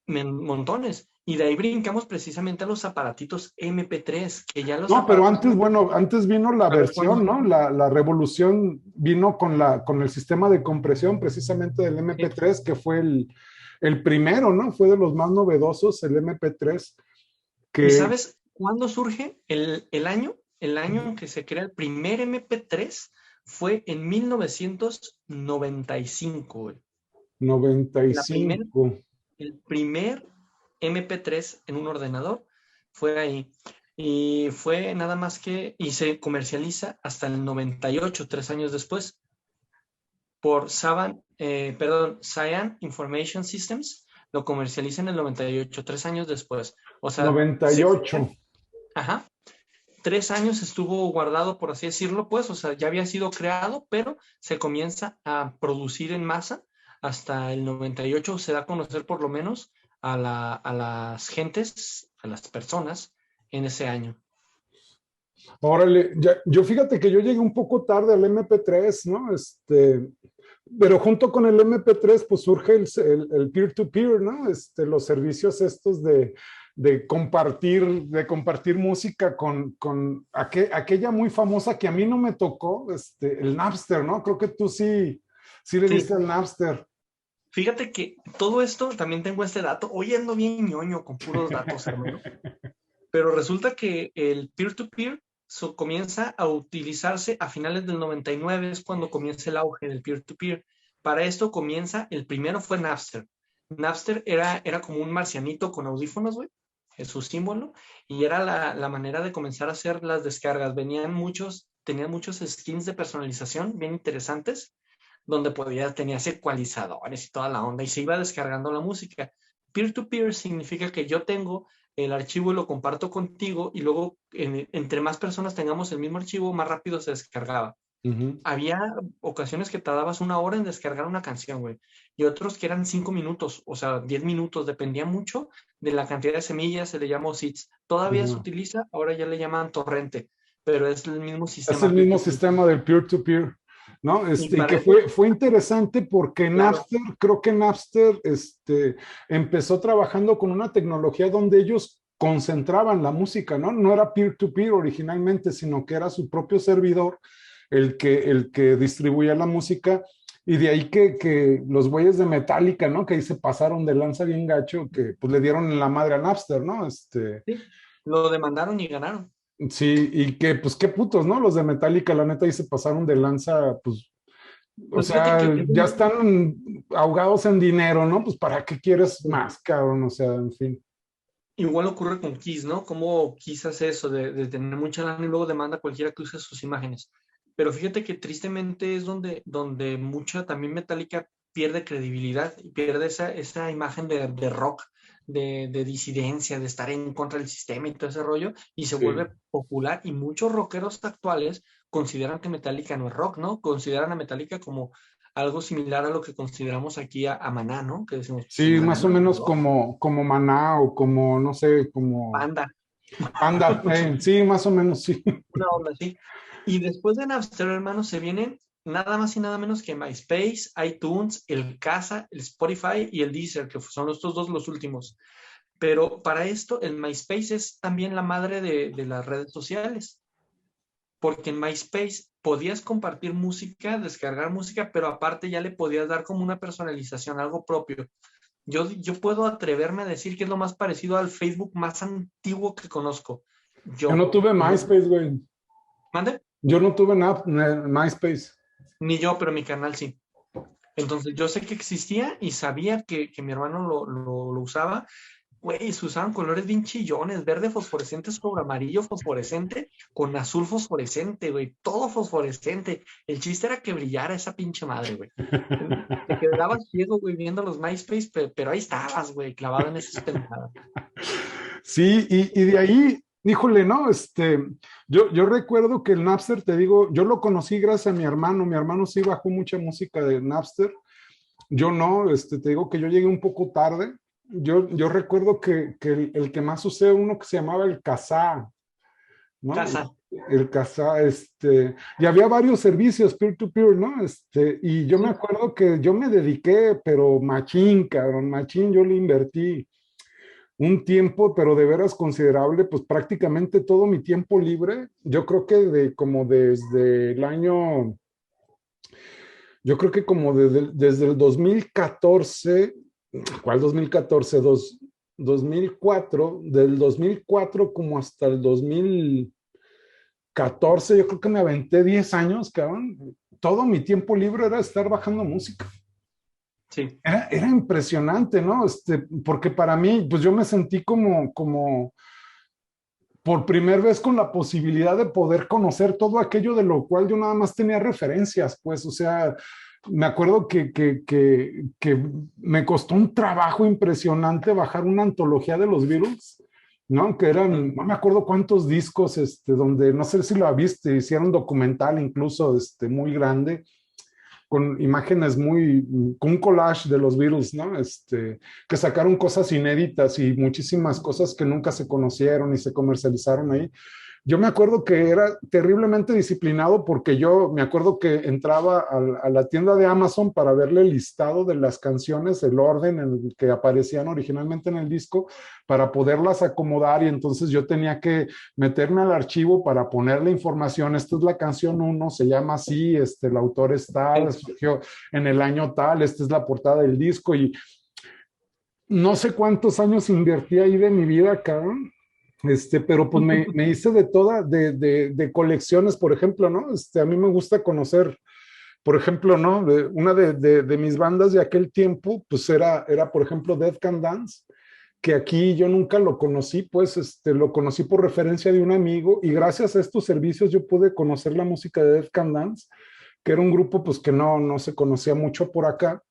[SPEAKER 1] montones. Y de ahí brincamos precisamente a los aparatitos MP3, que ya los
[SPEAKER 2] No, pero
[SPEAKER 1] aparatos
[SPEAKER 2] antes,
[SPEAKER 1] MP3,
[SPEAKER 2] bueno, antes vino la
[SPEAKER 1] a ver cuándo
[SPEAKER 2] versión, ¿no?
[SPEAKER 1] son.
[SPEAKER 2] La revolución vino con el sistema de compresión precisamente del
[SPEAKER 1] Sí.
[SPEAKER 2] MP3, que fue el primero, ¿no? Fue de los más novedosos, el MP3,
[SPEAKER 1] ¿Y
[SPEAKER 2] que
[SPEAKER 1] sabes cuándo surge el año? El año en que se crea el primer MP3 fue en 1995, güey. La primera
[SPEAKER 2] 95.
[SPEAKER 1] El primer MP3 en un ordenador fue ahí. Y fue nada más y se comercializa hasta el 98, 3 años después, por Cyan Information Systems. Lo comercializa en el 98, 3 años después. O sea,
[SPEAKER 2] 98.
[SPEAKER 1] ajá, 3 años estuvo guardado, por así decirlo, pues, o sea, ya había sido creado, pero se comienza a producir en masa hasta el 98, se da a conocer por lo menos a las gentes, a las personas en ese año.
[SPEAKER 2] Órale, yo fíjate que yo llegué un poco tarde al MP3, ¿no? Pero junto con el MP3, pues surge el peer-to-peer, ¿no? Los servicios estos de compartir música con aquella muy famosa que a mí no me tocó, el Napster, ¿no? Creo que tú sí le diste
[SPEAKER 1] Sí,
[SPEAKER 2] al Napster.
[SPEAKER 1] fíjate que todo esto, también tengo este dato, hoy ando bien ñoño con puros datos, hermano, pero resulta que el peer-to-peer comienza a utilizarse a finales del 99, es cuando comienza el auge del peer-to-peer. Para esto comienza, el primero fue Napster. Napster era como un marcianito con audífonos, güey, es su símbolo, y era la manera de comenzar a hacer las descargas. Tenían muchos skins de personalización bien interesantes, donde tenías ecualizadores y toda la onda, y se iba descargando la música. Peer-to-peer significa que yo tengo el archivo y lo comparto contigo, y luego entre más personas tengamos el mismo archivo, más rápido se descargaba.
[SPEAKER 2] Ujú.
[SPEAKER 1] Había ocasiones que tardabas 1 hora en descargar una canción, güey, y otros que eran 5 minutos, o sea, 10 minutos, dependía mucho de la cantidad de semillas, se le llamó seeds. Todavía se
[SPEAKER 2] Ujú.
[SPEAKER 1] utiliza, ahora ya le llaman torrente, pero es el mismo
[SPEAKER 2] Es el
[SPEAKER 1] sistema
[SPEAKER 2] mismo
[SPEAKER 1] peer-to-peer.
[SPEAKER 2] sistema del peer-to-peer, ¿no?
[SPEAKER 1] Y
[SPEAKER 2] Y
[SPEAKER 1] para
[SPEAKER 2] que
[SPEAKER 1] eso,
[SPEAKER 2] fue interesante porque
[SPEAKER 1] claro,
[SPEAKER 2] Napster, creo que Napster empezó trabajando con una tecnología donde ellos concentraban la música, ¿no? No era peer-to-peer originalmente, sino que era su propio servidor el que distribuía la música. Y de ahí que los güeyes de Metallica, ¿no? Que ahí se pasaron de lanza bien gacho, que pues le dieron en la madre a Napster, ¿no?
[SPEAKER 1] sí, lo demandaron y ganaron.
[SPEAKER 2] Sí, y que, pues qué putos, ¿no? Los de Metallica, la neta, ahí se pasaron de lanza, pues, o
[SPEAKER 1] Pues fíjate
[SPEAKER 2] sea,
[SPEAKER 1] que
[SPEAKER 2] ya están ahogados en dinero, ¿no? Pues, ¿para qué quieres más, cabrón? O sea, en fin.
[SPEAKER 1] igual ocurre con Kiss, ¿no? Como Kiss hace eso de tener mucha lana y luego demanda a cualquiera que use sus imágenes. Pero fíjate que tristemente es donde mucha también Metallica pierde credibilidad y pierde esa imagen de rock, de disidencia, de estar en contra del sistema y todo ese rollo, y se
[SPEAKER 2] Sí.
[SPEAKER 1] vuelve popular. Y muchos rockeros actuales consideran que Metallica no es rock, ¿no? Consideran a Metallica como algo similar a lo que consideramos aquí a Maná, ¿no? Que decimos, pues
[SPEAKER 2] Sí,
[SPEAKER 1] Maná
[SPEAKER 2] más o
[SPEAKER 1] no es
[SPEAKER 2] menos
[SPEAKER 1] rock,
[SPEAKER 2] como Maná o como, no sé, como
[SPEAKER 1] Panda.
[SPEAKER 2] Panda. Sí, más o menos, sí.
[SPEAKER 1] Una onda así. Y después de Napster, hermano, se vienen nada más y nada menos que MySpace, iTunes, el Casa, el Spotify y el Deezer, que son estos dos los últimos. Pero para esto, el MySpace es también la madre de las redes sociales, porque en MySpace podías compartir música, descargar música, pero aparte ya le podías dar como una personalización, algo propio. Yo puedo atreverme a decir que es lo más parecido al Facebook más antiguo que conozco.
[SPEAKER 2] Yo no
[SPEAKER 1] Yo,
[SPEAKER 2] tuve
[SPEAKER 1] no,
[SPEAKER 2] MySpace, güey.
[SPEAKER 1] ¿mande?
[SPEAKER 2] Yo no tuve MySpace.
[SPEAKER 1] Ni yo, pero mi canal sí. Entonces yo sé que existía y sabía que mi hermano lo usaba. Güey, se usaban colores bien chillones, verde fosforescente sobre amarillo fosforescente con azul fosforescente, güey, todo fosforescente. El chiste era que brillara esa pinche madre, güey. Te quedabas ciego, güey, viendo los MySpace, pero ahí estabas, güey, clavado en esas pendejadas.
[SPEAKER 2] Sí, y de ahí, híjole, ¿no? Yo recuerdo que el Napster, te digo, yo lo conocí gracias a mi hermano sí bajó mucha música de Napster, yo no, te digo que yo llegué un poco tarde, yo recuerdo que el que más usé uno que se llamaba el Kazaa, ¿no?
[SPEAKER 1] Casa.
[SPEAKER 2] El Kazaa, y había varios servicios peer-to-peer, ¿no? Y yo me
[SPEAKER 1] Sí.
[SPEAKER 2] acuerdo que yo me dediqué, pero machín, cabrón, machín, yo le invertí un tiempo, pero de veras considerable, pues prácticamente todo mi tiempo libre, yo creo que como desde el año, yo creo que como desde el 2014, ¿cuál 2014? 2004, del 2004 como hasta el 2014, yo creo que me aventé 10 años, cabrón. Todo mi tiempo libre era estar bajando música.
[SPEAKER 1] Sí.
[SPEAKER 2] Era impresionante, ¿no? Porque para mí, pues yo me sentí como por primera vez con la posibilidad de poder conocer todo aquello de lo cual yo nada más tenía referencias, pues, o sea, me acuerdo que me costó un trabajo impresionante bajar una antología de los Beatles, ¿no? Que eran, no me acuerdo cuántos discos, donde, no sé si lo viste, hicieron un documental incluso, muy grande, con imágenes con un collage de los Beatles, ¿no? Que sacaron cosas inéditas y muchísimas cosas que nunca se conocieron y se comercializaron ahí. Yo me acuerdo que era terriblemente disciplinado porque yo me acuerdo que entraba a la tienda de Amazon para verle el listado de las canciones, el orden en el que aparecían originalmente en el disco, para poderlas acomodar y entonces yo tenía que meterme al archivo para poner la información. Esta es la canción 1, se llama así, el autor es tal, surgió en el año tal, esta es la portada del disco y no sé cuántos años invertí ahí de mi vida, cabrón. Pero pues me hice de colecciones, por ejemplo, ¿no? A mí me gusta conocer por ejemplo, ¿no? Una de mis bandas de aquel tiempo, pues era, por ejemplo, Dead Can Dance, que aquí yo nunca lo conocí, pues lo conocí por referencia de un amigo y gracias a estos servicios yo pude conocer la música de Dead Can Dance, que era un grupo pues que no se conocía mucho por acá,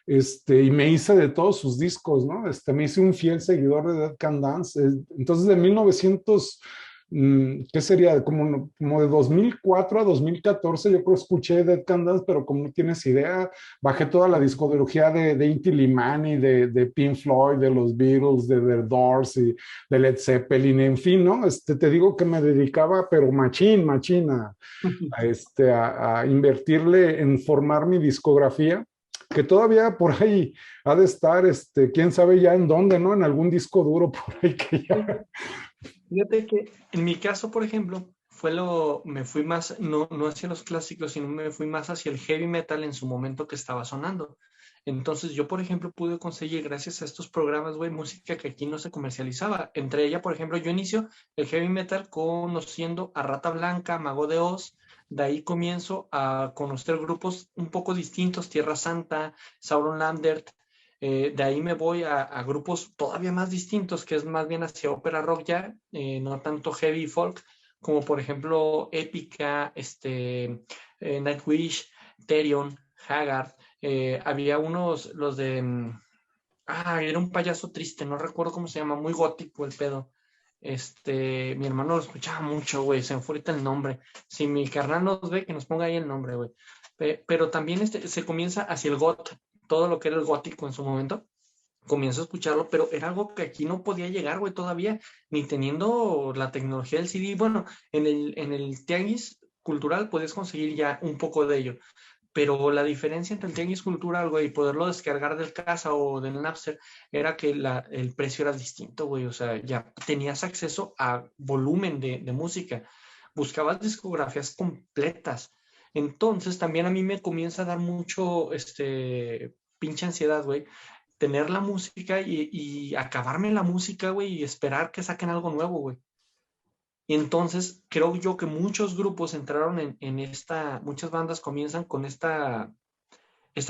[SPEAKER 2] y me hice de todos sus discos, ¿no? Me hice un fiel seguidor de Dead Can Dance. Entonces, de 1900, ¿qué sería? Como de 2004 a 2014, yo creo que escuché Dead Can Dance, pero como no tienes idea, bajé toda la discografía de Inti Illimani, de Pink Floyd, de los Beatles, de The Doors y de Led Zeppelin, en fin, ¿no? Te digo que me dedicaba, pero machín, a invertirle en formar mi discografía, que todavía por ahí ha de estar, quién sabe ya en dónde, ¿no? En algún disco duro por ahí que ya.
[SPEAKER 1] Fíjate que en mi caso, por ejemplo, me fui más, no hacia los clásicos, sino me fui más hacia el heavy metal en su momento que estaba sonando. Entonces yo, por ejemplo, pude conseguir, gracias a estos programas, güey, música que aquí no se comercializaba. Entre ella, por ejemplo, yo inicio el heavy metal conociendo a Rata Blanca, Mago de Oz. De ahí comienzo a conocer grupos un poco distintos, Tierra Santa, Sauron Lambert. De ahí me voy a grupos todavía más distintos, que es más bien hacia ópera rock ya, no tanto heavy folk, como por ejemplo Épica, Nightwish, Therion, Haggard. Había unos, los de... era un payaso triste, no recuerdo cómo se llama, muy gótico el pedo. Mi hermano lo escuchaba mucho, güey, se me fue ahorita el nombre. Si mi carnal nos ve, que nos ponga ahí el nombre, güey. Pero también se comienza hacia el goth, todo lo que era el gótico en su momento. Comienzo a escucharlo, pero era algo que aquí no podía llegar, güey, todavía, ni teniendo la tecnología del CD. Bueno, en el tianguis cultural puedes conseguir ya un poco de ello, pero la diferencia entre el tianguis cultural, güey, y poderlo descargar del casa o del Napster, era que el precio era distinto, güey, o sea, ya tenías acceso a volumen de música, buscabas discografías completas. Entonces también a mí me comienza a dar mucho, pinche ansiedad, güey, tener la música y acabarme la música, güey, y esperar que saquen algo nuevo, güey. Y entonces creo yo que muchos grupos entraron muchas bandas comienzan con esta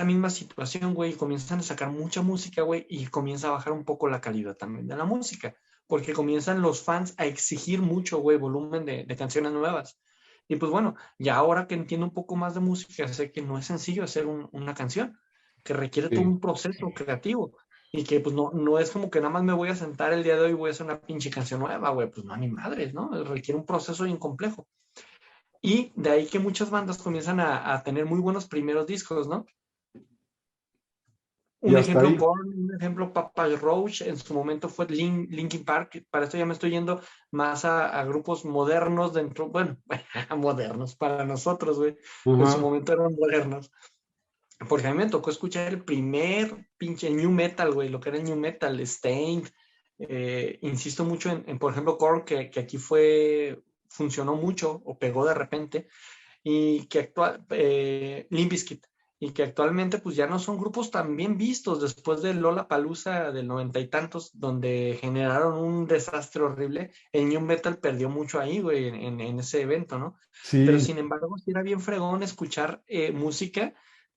[SPEAKER 1] misma situación, güey, y comienzan a sacar mucha música, güey, y comienza a bajar un poco la calidad también de la música, porque comienzan los fans a exigir mucho, güey, volumen de canciones nuevas. Y pues bueno, ya ahora que entiendo un poco más de música, sé que no es sencillo hacer una canción, que requiere todo
[SPEAKER 2] Sí.
[SPEAKER 1] un proceso creativo. Y que pues no es como que nada más me voy a sentar el día de hoy y voy a hacer una pinche canción nueva, güey. Pues no, ni madres, ¿no? Requiere un proceso bien complejo. Y de ahí que muchas bandas comienzan a tener muy buenos primeros discos, ¿no?
[SPEAKER 2] Y
[SPEAKER 1] Un
[SPEAKER 2] hasta
[SPEAKER 1] ejemplo
[SPEAKER 2] ahí.
[SPEAKER 1] Korn, un ejemplo Papa Roach, en su momento fue Linkin Park. Para esto ya me estoy yendo más a grupos modernos dentro, bueno, modernos para nosotros, güey. En su
[SPEAKER 2] Ajá.
[SPEAKER 1] momento eran modernos. Porque a mí me tocó escuchar el primer pinche new metal, güey, lo que era el new metal, Stained. Insisto mucho por ejemplo, Korn, que aquí funcionó mucho o pegó de repente, y que Limp Bizkit, y que actualmente pues ya no son grupos tan bien vistos después del Lollapalooza del 90 y tantos, donde generaron un desastre horrible. El new metal perdió mucho ahí, güey, en ese evento, ¿no? Pero
[SPEAKER 2] Sí,
[SPEAKER 1] sin embargo, sí era bien fregón escuchar música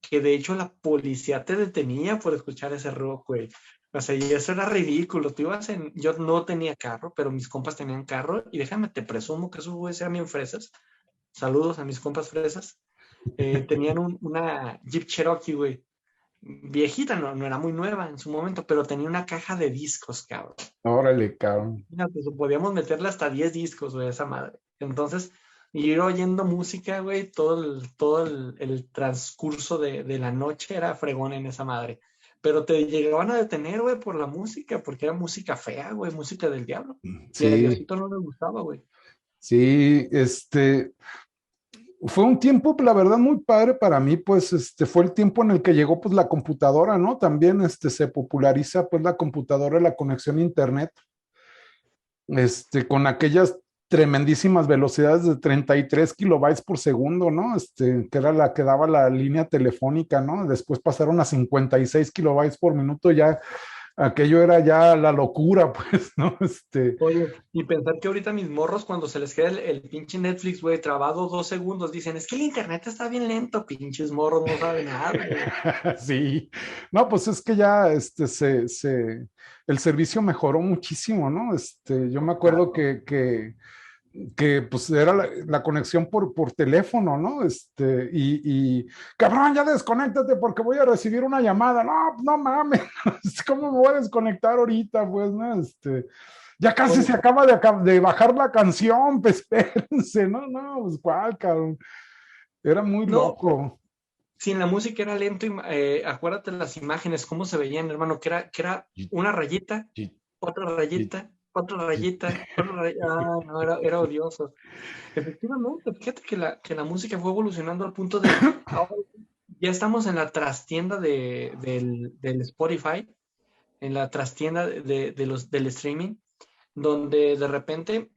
[SPEAKER 1] que de hecho la policía te detenía por escuchar ese rock, güey. O sea, y eso era ridículo. Yo no tenía carro, pero mis compas tenían carro, y déjame te presumo que esos güeyes eran bien fresas. Saludos a mis compas fresas. Tenían una Jeep Cherokee, güey. Viejita, no era muy nueva en su momento, pero tenía una caja de discos, cabrón.
[SPEAKER 2] órale, cabrón.
[SPEAKER 1] Fíjate, podíamos meterle hasta 10 discos, güey, esa madre. Entonces, ir oyendo música, güey, todo el transcurso de la noche era fregón en esa madre. Pero te llegaban a detener, güey, por la música, porque era música fea, güey, música del diablo. Y a
[SPEAKER 2] Sí,
[SPEAKER 1] Diosito no le gustaba, güey.
[SPEAKER 2] sí, fue un tiempo, la verdad, muy padre para mí, pues, fue el tiempo en el que llegó, pues, la computadora, ¿no? También, se populariza, pues, la computadora y la conexión a internet, con aquellas tremendísimas velocidades de 33 kilobytes por segundo, ¿no? Que era la que daba la línea telefónica, ¿no? Después pasaron a 56 kilobytes por minuto, ya aquello era ya la locura, pues, ¿no?
[SPEAKER 1] Oye, y pensar que ahorita mis morros, cuando se les queda el pinche Netflix, güey, trabado 2 segundos, dicen, es que el internet está bien lento, pinches morros, no saben nada, güey.
[SPEAKER 2] Sí, no, pues es que ya el servicio mejoró muchísimo, ¿no? Yo me acuerdo
[SPEAKER 1] Claro.
[SPEAKER 2] que pues era la conexión por teléfono, ¿no? Cabrón, ya desconéctate porque voy a recibir una llamada. No, no mames, ¿cómo me voy a desconectar ahorita? Pues, ¿no? Ya casi
[SPEAKER 1] Oye,
[SPEAKER 2] se acaba de bajar la canción, pues espérense, no, no, pues cuál, cabrón. Era muy
[SPEAKER 1] no,
[SPEAKER 2] loco.
[SPEAKER 1] si en la música era lento, acuérdate las imágenes, cómo se veían, hermano, que era una rayita, otra rayita, otra rayita, otra rayita. Ah, no, era odioso. Efectivamente, fíjate que la música fue evolucionando al punto de, ahora ya estamos en la trastienda del Spotify, en la trastienda del streaming, donde de repente,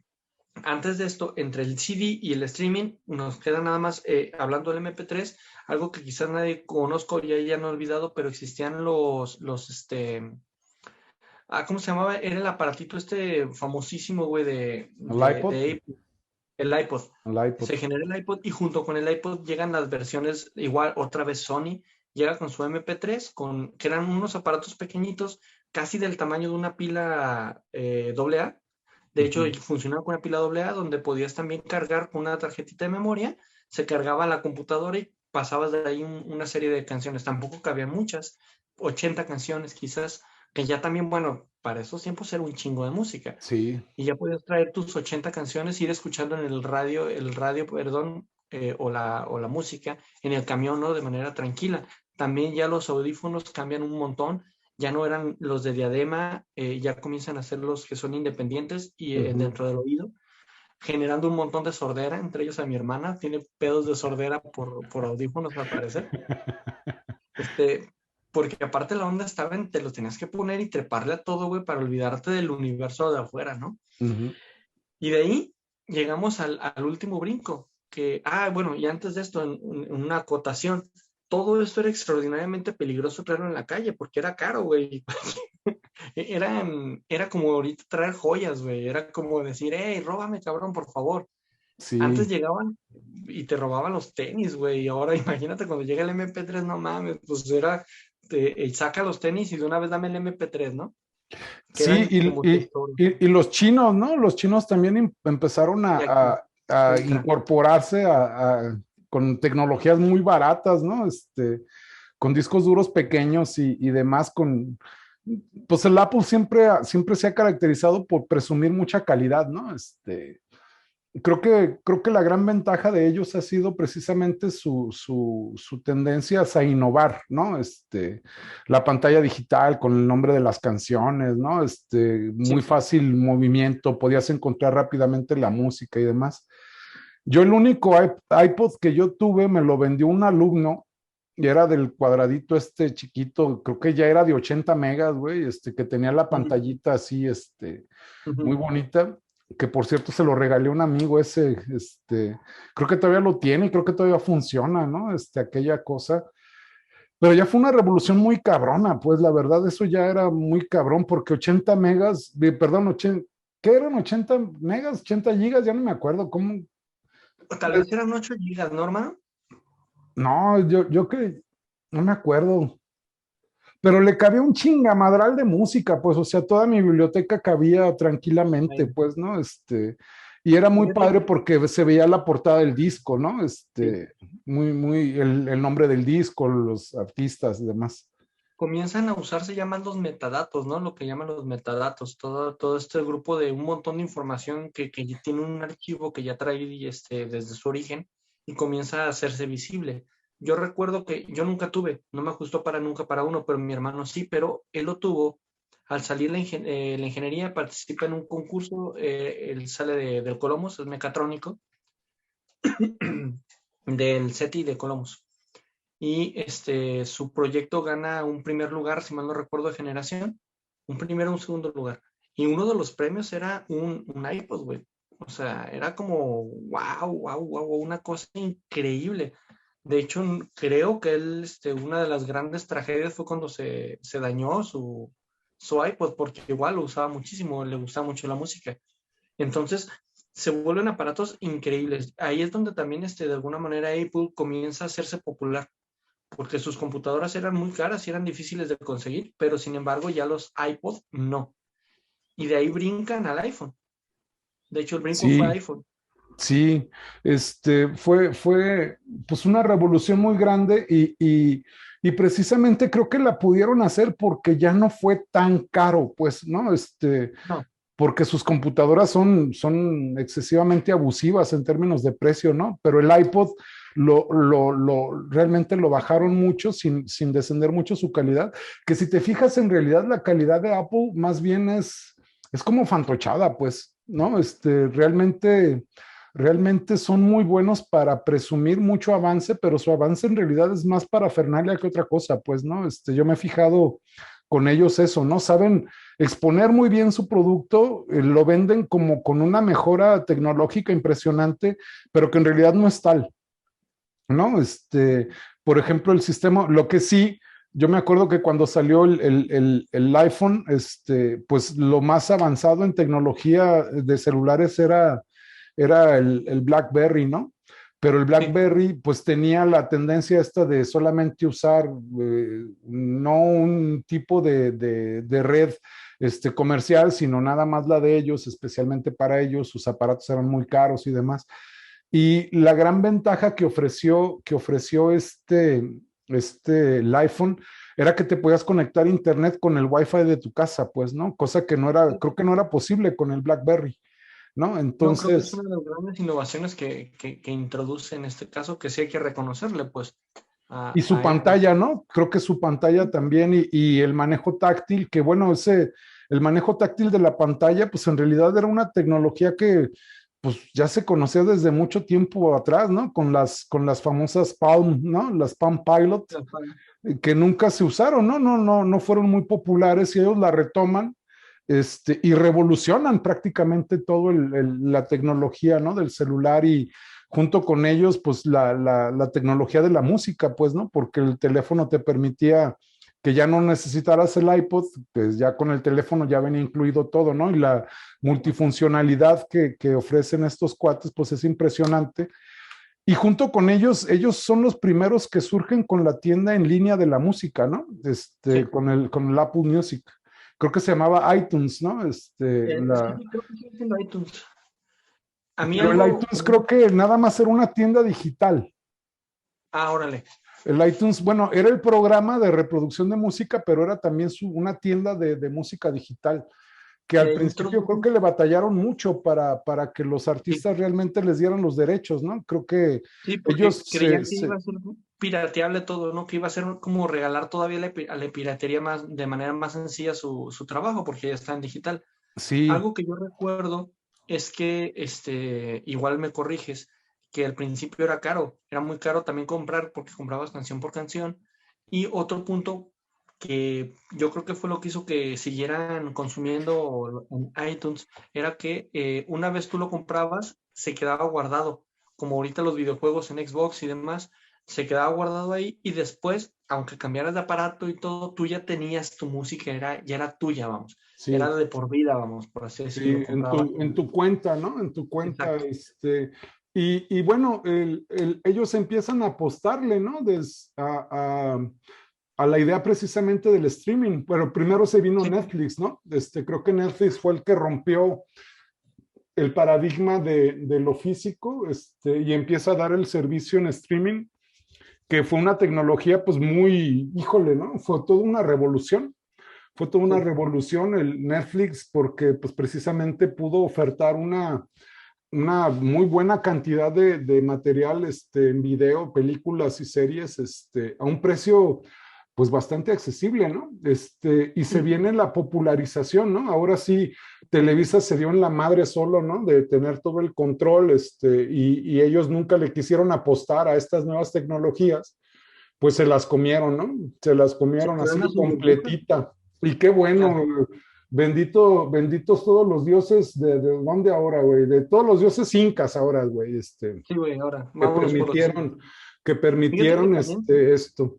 [SPEAKER 1] antes de esto, entre el CD y el streaming, nos queda nada más, hablando del MP3, algo que quizás nadie conozco, ya no he olvidado, pero existían ¿cómo se llamaba? Era el aparatito famosísimo, güey, de,
[SPEAKER 2] El
[SPEAKER 1] de,
[SPEAKER 2] iPod,
[SPEAKER 1] de el iPod.
[SPEAKER 2] el iPod.
[SPEAKER 1] Se genera el iPod y junto con el iPod llegan las versiones, igual otra vez Sony llega con su MP3, que eran unos aparatos pequeñitos, casi del tamaño de una pila AA. De hecho,
[SPEAKER 2] Ujú,
[SPEAKER 1] funcionaba con una pila AA donde podías también cargar con una tarjetita de memoria, se cargaba la computadora y pasabas de ahí una serie de canciones. Tampoco cabían muchas, 80 canciones quizás, que ya también, bueno, para esos tiempos era un chingo de música
[SPEAKER 2] sí.
[SPEAKER 1] y ya podías traer tus 80 canciones, ir escuchando en perdón, o la música en el camión, ¿no? De manera tranquila. También ya los audífonos cambian un montón, ya no eran los de diadema, ya comienzan a ser los que son independientes y
[SPEAKER 2] Ujú.
[SPEAKER 1] dentro del oído, generando un montón de sordera, entre ellos a mi hermana, tiene pedos de sordera por audífonos al parecer. Este, porque aparte la onda estaba en, te los tenías que poner y treparle a todo, güey, para olvidarte del universo de afuera, ¿no?
[SPEAKER 2] Ujú.
[SPEAKER 1] Y de ahí llegamos al último brinco, bueno, y antes de esto, en una acotación, todo esto era extraordinariamente peligroso traerlo en la calle, porque era caro, güey. Era como ahorita traer joyas, güey. Era como decir, hey, róbame, cabrón, por favor. Antes
[SPEAKER 2] Sí,
[SPEAKER 1] llegaban y te robaban los tenis, güey. Y ahora imagínate cuando llega el MP3, no mames, pues era, saca los tenis y de una vez dame el MP3, ¿no?
[SPEAKER 2] sí,
[SPEAKER 1] Quedan como tesoro.
[SPEAKER 2] y los chinos, ¿no? Los chinos también empezaron
[SPEAKER 1] Y aquí,
[SPEAKER 2] a
[SPEAKER 1] ultra.
[SPEAKER 2] incorporarse con tecnologías muy baratas, ¿no? Con discos duros pequeños y demás, pues el Apple siempre se ha caracterizado por presumir mucha calidad, ¿no? Creo que la gran ventaja de ellos ha sido precisamente su tendencias a innovar, ¿no? La pantalla digital con el nombre de las canciones, ¿no? Muy
[SPEAKER 1] Sí.
[SPEAKER 2] fácil movimiento, podías encontrar rápidamente la música y demás. Yo el único iPod que yo tuve me lo vendió un alumno y era del cuadradito chiquito, creo que ya era de 80 megas, güey, que tenía la
[SPEAKER 1] Ujú,
[SPEAKER 2] pantallita así, muy
[SPEAKER 1] ujú.
[SPEAKER 2] bonita, que por cierto se lo regalé a un amigo creo que todavía lo tiene y creo que todavía funciona, ¿no? Aquella cosa. Pero ya fue una revolución muy cabrona, pues la verdad eso ya era muy cabrón porque 80 megas, perdón, 80, ¿qué eran 80 megas? 80 gigas, ya no me acuerdo, ¿cómo?
[SPEAKER 1] O tal vez eran 8 gigas, ¿no, hermano?
[SPEAKER 2] No, yo que no me acuerdo, pero le cabía un chingamadral de música, pues, o sea, toda mi biblioteca cabía tranquilamente,
[SPEAKER 1] Ay,
[SPEAKER 2] pues, ¿no? Y era muy
[SPEAKER 1] fíjate,
[SPEAKER 2] padre porque se veía la portada del disco, ¿no?
[SPEAKER 1] sí.
[SPEAKER 2] Muy, el nombre del disco, los artistas y demás.
[SPEAKER 1] Comienzan a usarse ya más los metadatos, ¿no? Lo que llaman los metadatos, todo este grupo de un montón de información que ya tiene un archivo que ya trae desde su origen y comienza a hacerse visible. Yo recuerdo que yo nunca tuve, no me ajustó para nunca para uno, pero mi hermano sí, pero él lo tuvo. Al salir la ingeniería, participa en un concurso, él sale del Colomos, es mecatrónico, del CETI de Colomos. Y su proyecto gana un primer lugar, si mal no recuerdo, de generación, un primero, un segundo lugar. Y uno de los premios era un iPod, güey. O sea, era como, wow, wow, wow, una cosa increíble. De hecho, creo que él, una de las grandes tragedias fue cuando se dañó su iPod porque igual lo usaba muchísimo, le gustaba mucho la música. Entonces, se vuelven aparatos increíbles. Ahí es donde también, de alguna manera, Apple comienza a hacerse popular, porque sus computadoras eran muy caras y eran difíciles de conseguir, pero sin embargo ya los iPod no. Y de ahí brincan al iPhone. De hecho, el brinco fue
[SPEAKER 2] Sí,
[SPEAKER 1] iPhone.
[SPEAKER 2] sí, fue pues una revolución muy grande y precisamente creo que la pudieron hacer porque ya no fue tan caro, pues, ¿no?
[SPEAKER 1] No,
[SPEAKER 2] Porque sus computadoras son excesivamente abusivas en términos de precio, ¿no? Pero el iPod realmente lo bajaron mucho sin descender mucho su calidad, que si te fijas en realidad la calidad de Apple más bien es como fantochada, pues, ¿no? Realmente son muy buenos para presumir mucho avance, pero su avance en realidad es más parafernalia que otra cosa, pues, ¿no? Yo me he fijado con ellos eso, ¿no? Saben exponer muy bien su producto, lo venden como con una mejora tecnológica impresionante, pero que en realidad no es tal, ¿no? Por ejemplo, el sistema, lo que sí, yo me acuerdo que cuando salió el iPhone, pues lo más avanzado en tecnología de celulares era el BlackBerry, ¿no? Pero el
[SPEAKER 1] sí,
[SPEAKER 2] BlackBerry pues tenía la tendencia esta de solamente usar no un tipo de red comercial, sino nada más la de ellos, especialmente para ellos, sus aparatos eran muy caros y demás. Y la gran ventaja que ofreció el iPhone era que te podías conectar a internet con el Wi-Fi de tu casa, pues, ¿no? Cosa que no era,
[SPEAKER 1] sí.
[SPEAKER 2] creo que no era posible con el BlackBerry, ¿no?
[SPEAKER 1] No, creo que es una
[SPEAKER 2] Entonces,
[SPEAKER 1] de las grandes innovaciones que introduce en este caso, que sí hay que reconocerle, pues,
[SPEAKER 2] y su
[SPEAKER 1] a Apple.
[SPEAKER 2] pantalla, ¿no? Creo que su pantalla también y el manejo táctil, que bueno, el manejo táctil de la pantalla, pues en realidad era una tecnología que pues ya se conocía desde mucho tiempo atrás, ¿no? Con las famosas Palm, ¿no? Las Palm Pilot, que nunca se usaron, ¿no? No fueron muy populares y ellos la retoman, y revolucionan prácticamente todo la tecnología, ¿no? Del celular y junto con ellos, pues la tecnología de la música, pues, ¿no? Porque el teléfono te permitía que ya no necesitaras el iPod, pues ya con el teléfono ya venía incluido todo, ¿no? Y la multifuncionalidad que ofrecen estos cuates, pues es impresionante. Y junto con ellos son los primeros que surgen con la tienda en línea de la música, ¿no?
[SPEAKER 1] Sí.
[SPEAKER 2] Con el Apple Music. Creo que se llamaba iTunes, ¿no?
[SPEAKER 1] Sí, creo que sigue siendo iTunes. A mí
[SPEAKER 2] Pero el
[SPEAKER 1] algo,
[SPEAKER 2] iTunes creo que nada más era una tienda digital.
[SPEAKER 1] órale.
[SPEAKER 2] El iTunes, bueno, era el programa de reproducción de música, pero era también una tienda de música digital, que
[SPEAKER 1] Y
[SPEAKER 2] al
[SPEAKER 1] ahí
[SPEAKER 2] principio creo
[SPEAKER 1] introdujo,
[SPEAKER 2] que le batallaron mucho para que los
[SPEAKER 1] sí,
[SPEAKER 2] artistas realmente les dieran los derechos, ¿no? Creo que
[SPEAKER 1] sí, porque
[SPEAKER 2] ellos
[SPEAKER 1] creían que iba a ser pirateable todo, ¿no? Que iba a ser como regalar todavía a la piratería más, de manera más sencilla su trabajo, porque ya está en digital.
[SPEAKER 2] sí,
[SPEAKER 1] Algo que yo recuerdo es que, igual me corriges, que al principio era muy caro también comprar porque comprabas canción por canción. Y otro punto que yo creo que fue lo que hizo que siguieran consumiendo en iTunes era que una vez tú lo comprabas, se quedaba guardado, como ahorita los videojuegos en Xbox y demás, se quedaba guardado ahí y después, aunque cambiaras de aparato y todo, tú ya tenías tu música, ya era tuya, vamos,
[SPEAKER 2] sí.
[SPEAKER 1] era de por vida, vamos, por así
[SPEAKER 2] Sí,
[SPEAKER 1] decirlo,
[SPEAKER 2] en
[SPEAKER 1] compraba.
[SPEAKER 2] tu cuenta, ¿no? En tu cuenta,
[SPEAKER 1] Exacto.
[SPEAKER 2] y bueno, ellos empiezan a apostarle, ¿no? A la idea precisamente del streaming. Pero primero se vino
[SPEAKER 1] Sí,
[SPEAKER 2] Netflix, ¿no? Creo que Netflix fue el que rompió el paradigma de lo físico, y empieza a dar el servicio en streaming, que fue una tecnología, pues muy, híjole, ¿no? Fue toda una
[SPEAKER 1] sí,
[SPEAKER 2] revolución el Netflix porque pues precisamente pudo ofertar una muy buena cantidad de material en video, películas y series a un precio pues bastante accesible, ¿no? Y se
[SPEAKER 1] sí,
[SPEAKER 2] viene la popularización, ¿no? Ahora sí, Televisa se dio en la madre solo, ¿no? De tener todo el control, y ellos nunca le quisieron apostar a estas nuevas tecnologías, pues se las comieron, ¿no? Se las
[SPEAKER 1] se
[SPEAKER 2] comieron
[SPEAKER 1] quedó en
[SPEAKER 2] así
[SPEAKER 1] las burbujas.
[SPEAKER 2] completita. Y qué bueno,
[SPEAKER 1] Ajá.
[SPEAKER 2] benditos todos los dioses ¿de dónde ahora, güey? De todos los dioses incas ahora, güey,
[SPEAKER 1] Sí, güey, ahora
[SPEAKER 2] que
[SPEAKER 1] vámonos por los chinos.
[SPEAKER 2] permitieron, que
[SPEAKER 1] Fíjate que
[SPEAKER 2] permitieron
[SPEAKER 1] también,
[SPEAKER 2] esto.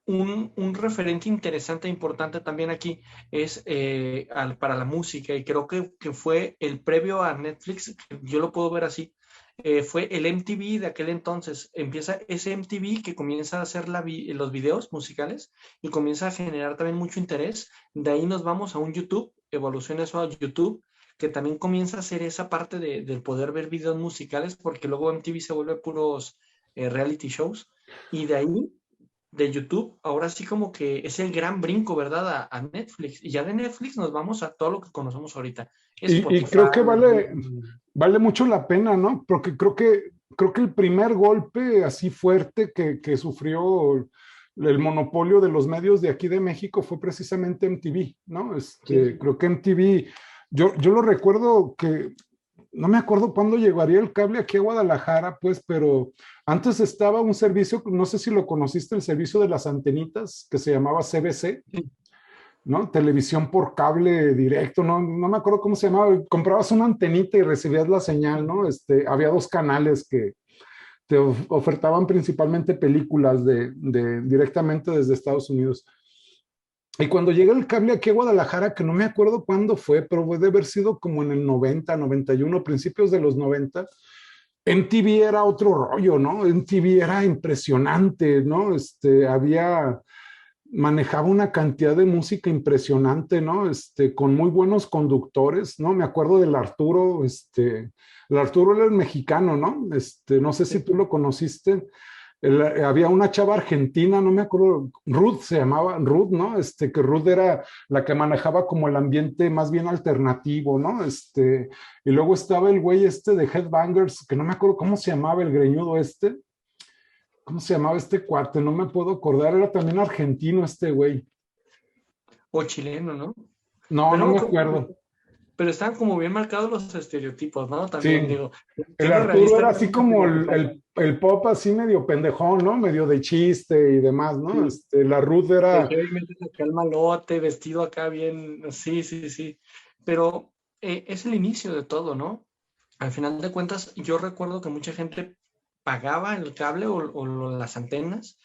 [SPEAKER 1] un referente interesante e importante también aquí es para la música, y creo que fue el previo a Netflix, yo lo puedo ver así, fue el MTV de aquel entonces. Empieza ese MTV que comienza a hacer los videos musicales y comienza a generar también mucho interés. De ahí nos vamos a un YouTube, evoluciona eso a YouTube, que también comienza a hacer esa parte del poder ver videos musicales, porque luego MTV se vuelve puros reality shows. Y de ahí, de YouTube, ahora sí como que es el gran brinco, ¿verdad? A Netflix. Y ya de Netflix nos vamos a todo lo que conocemos ahorita.
[SPEAKER 2] Y
[SPEAKER 1] Spotify,
[SPEAKER 2] creo que
[SPEAKER 1] YouTube.
[SPEAKER 2] vale mucho la pena, ¿no? Porque creo que el primer golpe así fuerte que sufrió el monopolio de los medios de aquí de México fue precisamente MTV, ¿no?
[SPEAKER 1] Sí.
[SPEAKER 2] Creo que MTV, yo lo recuerdo que, no me acuerdo cuándo llegaría el cable aquí a Guadalajara, pues, pero antes estaba un servicio, no sé si lo conociste, el servicio de las antenitas, que se llamaba CBC,
[SPEAKER 1] Sí.
[SPEAKER 2] ¿no? Televisión por cable directo, no me acuerdo cómo se llamaba. Comprabas una antenita y recibías la señal, ¿no? Había dos canales que te ofertaban principalmente películas directamente desde Estados Unidos. Y cuando llega el cable aquí a Guadalajara, que no me acuerdo cuándo fue, pero puede haber sido como en el 90, 91, principios de los 90, MTV era otro rollo, ¿no? MTV era impresionante, ¿no? Manejaba una cantidad de música impresionante, ¿no? Con muy buenos conductores, ¿no? Me acuerdo del Arturo, el Arturo era el mexicano, ¿no? No sé si
[SPEAKER 1] Sí.
[SPEAKER 2] tú lo conociste. Había una chava argentina, no me acuerdo, Ruth se llamaba, Ruth, ¿no? Que Ruth era la que manejaba como el ambiente más bien alternativo, ¿no? Y luego estaba el güey de Headbangers, que no me acuerdo cómo se llamaba el greñudo ¿cómo se llamaba este cuate? No me puedo acordar, era también argentino este güey.
[SPEAKER 1] O chileno, ¿no?
[SPEAKER 2] No,
[SPEAKER 1] Pero
[SPEAKER 2] no
[SPEAKER 1] no me
[SPEAKER 2] me
[SPEAKER 1] acuerdo,
[SPEAKER 2] acuerdo.
[SPEAKER 1] pero están como bien marcados los estereotipos, ¿no? También
[SPEAKER 2] Sí,
[SPEAKER 1] digo,
[SPEAKER 2] el
[SPEAKER 1] siendo
[SPEAKER 2] Arturo
[SPEAKER 1] realista,
[SPEAKER 2] era
[SPEAKER 1] no
[SPEAKER 2] así
[SPEAKER 1] vamos a
[SPEAKER 2] como
[SPEAKER 1] idealizar.
[SPEAKER 2] el pop así medio pendejón, ¿no? Medio de chiste y demás, ¿no?
[SPEAKER 1] Sí.
[SPEAKER 2] La Ruth
[SPEAKER 1] De
[SPEAKER 2] era,
[SPEAKER 1] que hoy metes acá el malote, vestido acá bien, sí, sí, sí. Pero es el inicio de todo, ¿no? Al final de cuentas, yo recuerdo que mucha gente pagaba el cable o las antenas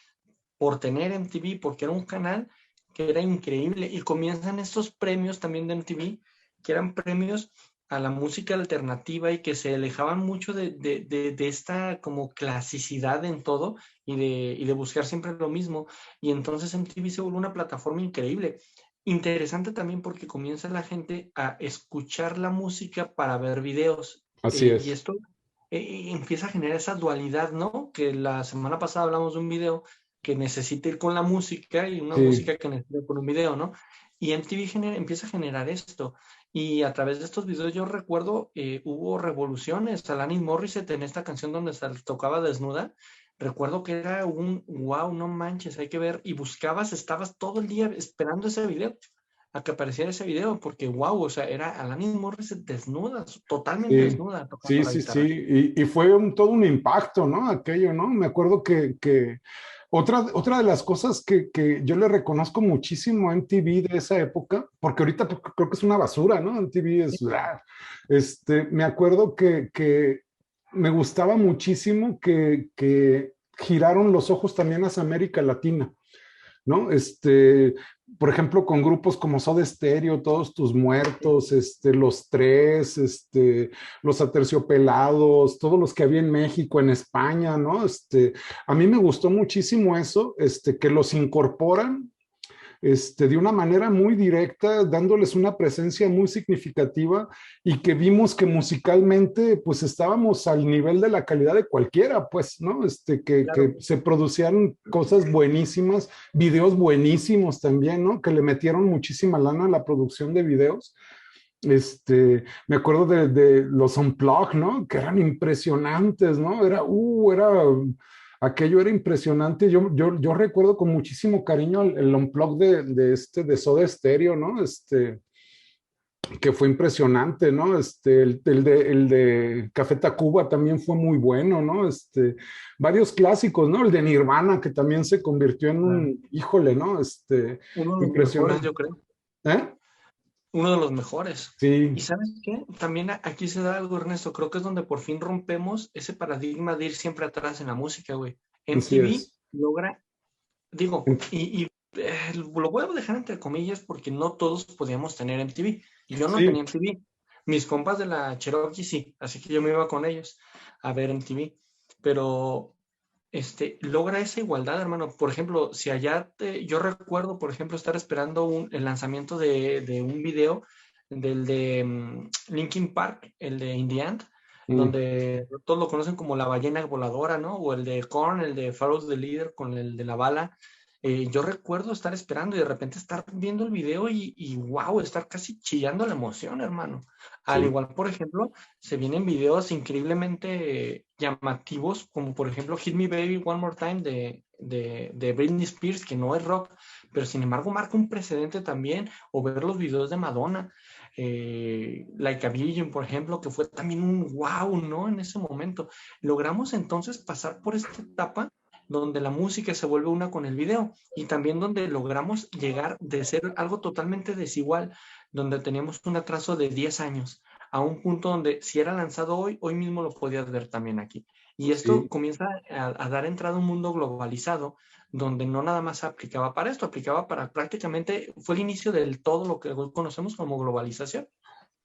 [SPEAKER 1] por tener MTV, porque era un canal que era increíble. Y comienzan estos premios también de MTV, que eran premios a la música alternativa y que se alejaban mucho de esta como clasicidad en todo y de buscar siempre lo mismo. Y entonces MTV se vuelve una plataforma increíble. Interesante también porque comienza la gente a escuchar la música para ver videos.
[SPEAKER 2] así
[SPEAKER 1] Y
[SPEAKER 2] es.
[SPEAKER 1] esto empieza a generar esa dualidad, ¿no? Que la semana pasada hablamos de un video que necesita ir con la música y una
[SPEAKER 2] Sí,
[SPEAKER 1] música que necesita ir con un video, ¿no? Y MTV empieza a generar esto. Y a través de estos videos yo recuerdo, hubo revoluciones. Alanis Morissette en esta canción donde se tocaba desnuda, recuerdo que era un wow, no manches, hay que ver. Y buscabas, estabas todo el día esperando ese video, a que apareciera ese video, porque wow, o sea, era Alanis Morissette desnuda, totalmente
[SPEAKER 2] sí,
[SPEAKER 1] desnuda, tocando
[SPEAKER 2] sí,
[SPEAKER 1] la
[SPEAKER 2] sí, sí.
[SPEAKER 1] guitarra.
[SPEAKER 2] Y fue todo un impacto, ¿no? Aquello, ¿no? Me acuerdo que otra de las cosas que yo le reconozco muchísimo a MTV de esa época, porque ahorita creo que es una basura, ¿no? MTV es, me acuerdo que me gustaba muchísimo que giraron los ojos también hacia América Latina, ¿no? Por ejemplo, con grupos como Soda Stereo, Todos Tus Muertos, Los Tres, Los Aterciopelados, todos los que había en México, en España, ¿no? A mí me gustó muchísimo eso, que los incorporan de una manera muy directa, dándoles una presencia muy significativa y que vimos que musicalmente pues estábamos al nivel de la calidad de cualquiera, pues, ¿no? Que
[SPEAKER 1] Claro.
[SPEAKER 2] se producían cosas buenísimas, videos buenísimos también, ¿no? Que le metieron muchísima lana a la producción de videos. Me acuerdo de los Unplugged, ¿no? Que eran impresionantes, ¿no? Aquello era impresionante. Yo recuerdo con muchísimo cariño el Unplugged de Soda Stereo, ¿no? Que fue impresionante, ¿no? El de Café Tacuba también fue muy bueno, ¿no? Varios clásicos, ¿no? El de Nirvana, que también se convirtió en
[SPEAKER 1] Claro.
[SPEAKER 2] híjole, ¿no?
[SPEAKER 1] Uno de los mejores,
[SPEAKER 2] Impresionante.
[SPEAKER 1] yo creo.
[SPEAKER 2] ¿Eh?
[SPEAKER 1] Uno de los mejores. ¿Y
[SPEAKER 2] Sí,
[SPEAKER 1] sabes qué? También aquí se da algo, Ernesto. Creo que es donde por fin rompemos ese paradigma de ir siempre atrás en la música, güey.
[SPEAKER 2] así
[SPEAKER 1] MTV
[SPEAKER 2] es.
[SPEAKER 1] logra digo, lo voy a dejar entre comillas porque no todos podíamos tener MTV. Y yo no
[SPEAKER 2] Sí,
[SPEAKER 1] tenía MTV. Mis compas de la Cherokee sí, así que yo me iba con ellos a ver MTV. Pero logra esa igualdad, hermano. Por ejemplo, si yo recuerdo, por ejemplo, estar esperando el lanzamiento de un video del de Linkin Park, el de In the End,
[SPEAKER 2] mm,
[SPEAKER 1] donde todos lo conocen como la ballena voladora, ¿no? O el de Korn, el de Pharaoh the Leader con el de la bala. Yo recuerdo estar esperando y de repente estar viendo el video y wow, estar casi chillando la emoción, hermano. Al
[SPEAKER 2] sí,
[SPEAKER 1] igual, por ejemplo, se vienen videos increíblemente llamativos, como por ejemplo Hit Me Baby One More Time de Britney Spears, que no es rock, pero sin embargo marca un precedente también, o ver los videos de Madonna, Like a Virgin, por ejemplo, que fue también un wow, ¿no? En ese momento. Logramos entonces pasar por esta etapa donde la música se vuelve una con el video y también donde logramos llegar de ser algo totalmente desigual, donde teníamos un atraso de 10 años a un punto donde si era lanzado hoy, hoy mismo lo podías ver también aquí. Y esto
[SPEAKER 2] sí.
[SPEAKER 1] comienza a dar entrada a un mundo globalizado, donde no nada más aplicaba para esto, aplicaba para prácticamente, fue el inicio del todo lo que hoy conocemos como globalización,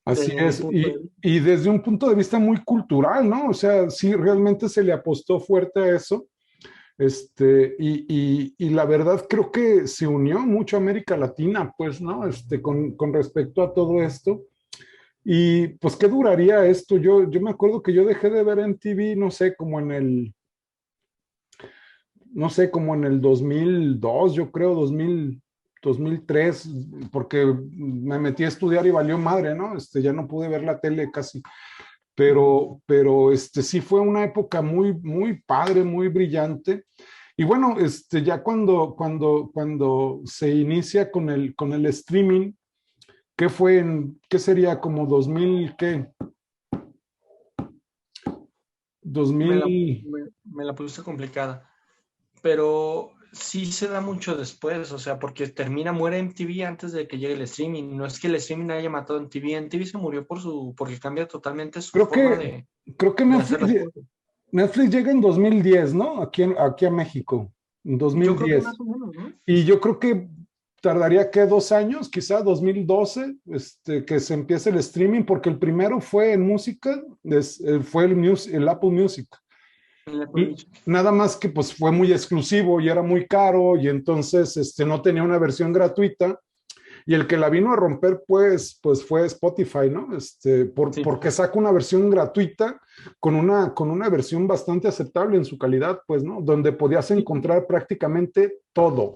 [SPEAKER 2] Así
[SPEAKER 1] desde mi
[SPEAKER 2] es,
[SPEAKER 1] punto de vista.
[SPEAKER 2] y desde un punto de vista muy cultural, ¿no? O sea, sí, realmente se le apostó fuerte a eso. Y la verdad creo que se unió mucho América Latina, pues, ¿no? Con respecto a todo esto. Y pues, ¿qué duraría esto? Yo me acuerdo que yo dejé de ver MTV, no sé, no sé, como en el 2002, yo creo, 2003, porque me metí a estudiar y valió madre, ¿no? Ya no pude ver la tele casi. Pero sí fue una época muy, muy padre, muy brillante. Y bueno, ya cuando se inicia con el streaming, ¿qué sería como 2000, qué? dos
[SPEAKER 1] Me
[SPEAKER 2] mil
[SPEAKER 1] la, me la puse complicada, pero sí se da mucho después, o sea, porque muere MTV antes de que llegue el streaming. No es que el streaming haya matado a MTV, MTV se murió porque cambia totalmente su
[SPEAKER 2] creo
[SPEAKER 1] forma
[SPEAKER 2] que, creo que
[SPEAKER 1] de hacer las
[SPEAKER 2] Netflix,
[SPEAKER 1] cosas.
[SPEAKER 2] Netflix llega en 2010, ¿no? Aquí a México, en dos
[SPEAKER 1] Yo
[SPEAKER 2] mil
[SPEAKER 1] creo que
[SPEAKER 2] diez
[SPEAKER 1] más o menos, ¿no?
[SPEAKER 2] Y yo creo que tardaría que 2 años, quizá 2012, que se empiece el streaming, porque el primero fue en música, fue el Apple Music.
[SPEAKER 1] En Apple
[SPEAKER 2] Y
[SPEAKER 1] Music.
[SPEAKER 2] nada más que pues fue muy exclusivo y era muy caro y entonces no tenía una versión gratuita. Y el que la vino a romper, pues fue Spotify, ¿no?
[SPEAKER 1] Sí,
[SPEAKER 2] Porque saca una versión gratuita con una versión bastante aceptable en su calidad, pues, ¿no? Donde podías
[SPEAKER 1] sí,
[SPEAKER 2] encontrar prácticamente todo,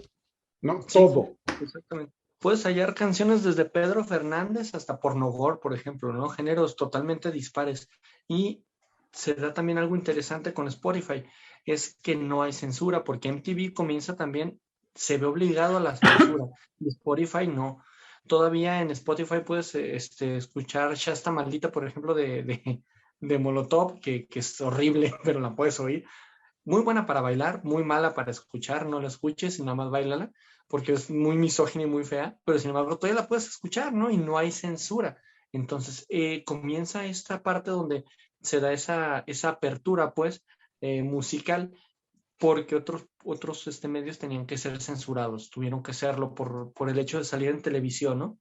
[SPEAKER 2] ¿no?
[SPEAKER 1] sí,
[SPEAKER 2] Todo.
[SPEAKER 1] exactamente. Puedes hallar canciones desde Pedro Fernández hasta Pornogor, por ejemplo, ¿no? Géneros totalmente dispares. Y se da también algo interesante con Spotify, es que no hay censura, porque MTV comienza también, se ve obligado a la censura, y Spotify no. Todavía en Spotify puedes escuchar Shasta Maldita, por ejemplo, de Molotov, que es horrible, pero la puedes oír. Muy buena para bailar, muy mala para escuchar, no la escuches y nada más bailala, porque es muy misógina y muy fea, pero sin embargo todavía la puedes escuchar, ¿no? Y no hay censura. Entonces comienza esta parte donde se da esa apertura, pues, musical, porque otros medios tenían que ser censurados, tuvieron que serlo por el hecho de salir en televisión, ¿no?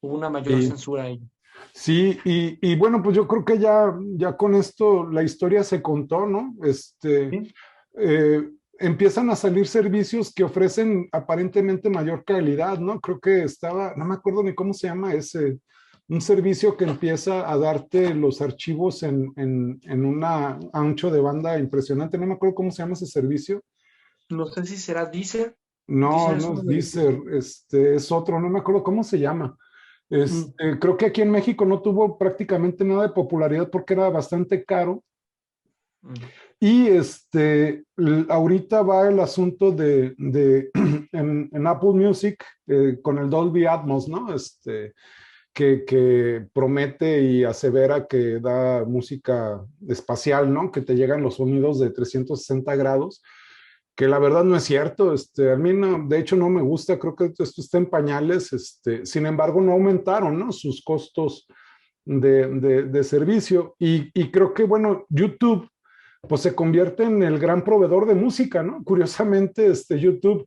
[SPEAKER 1] Hubo una mayor
[SPEAKER 2] Sí,
[SPEAKER 1] censura ahí.
[SPEAKER 2] sí, y bueno, pues yo creo que ya con esto la historia se contó, ¿no?
[SPEAKER 1] ¿Sí?
[SPEAKER 2] Empiezan a salir servicios que ofrecen aparentemente mayor calidad, ¿no? Creo que no me acuerdo ni cómo se llama ese, un servicio que empieza a darte los archivos en un ancho de banda impresionante, no me acuerdo cómo se llama ese servicio.
[SPEAKER 1] No sé si será Deezer.
[SPEAKER 2] No,
[SPEAKER 1] Deezer es
[SPEAKER 2] no
[SPEAKER 1] uno
[SPEAKER 2] es
[SPEAKER 1] de los...
[SPEAKER 2] Deezer, es otro, no me acuerdo cómo se llama.
[SPEAKER 1] Mm,
[SPEAKER 2] Creo que aquí en México no tuvo prácticamente nada de popularidad porque era bastante caro.
[SPEAKER 1] mm.
[SPEAKER 2] Y ahorita va el asunto en Apple Music con el Dolby Atmos, ¿no? Que promete y asevera que da música espacial, ¿no? Que te llegan los sonidos de 360 grados, que la verdad no es cierto. A mí no, de hecho no me gusta, creo que esto está en pañales. Sin embargo, no aumentaron, ¿no? Sus costos de servicio. Y creo que, bueno, YouTube pues se convierte en el gran proveedor de música, ¿no? Curiosamente, YouTube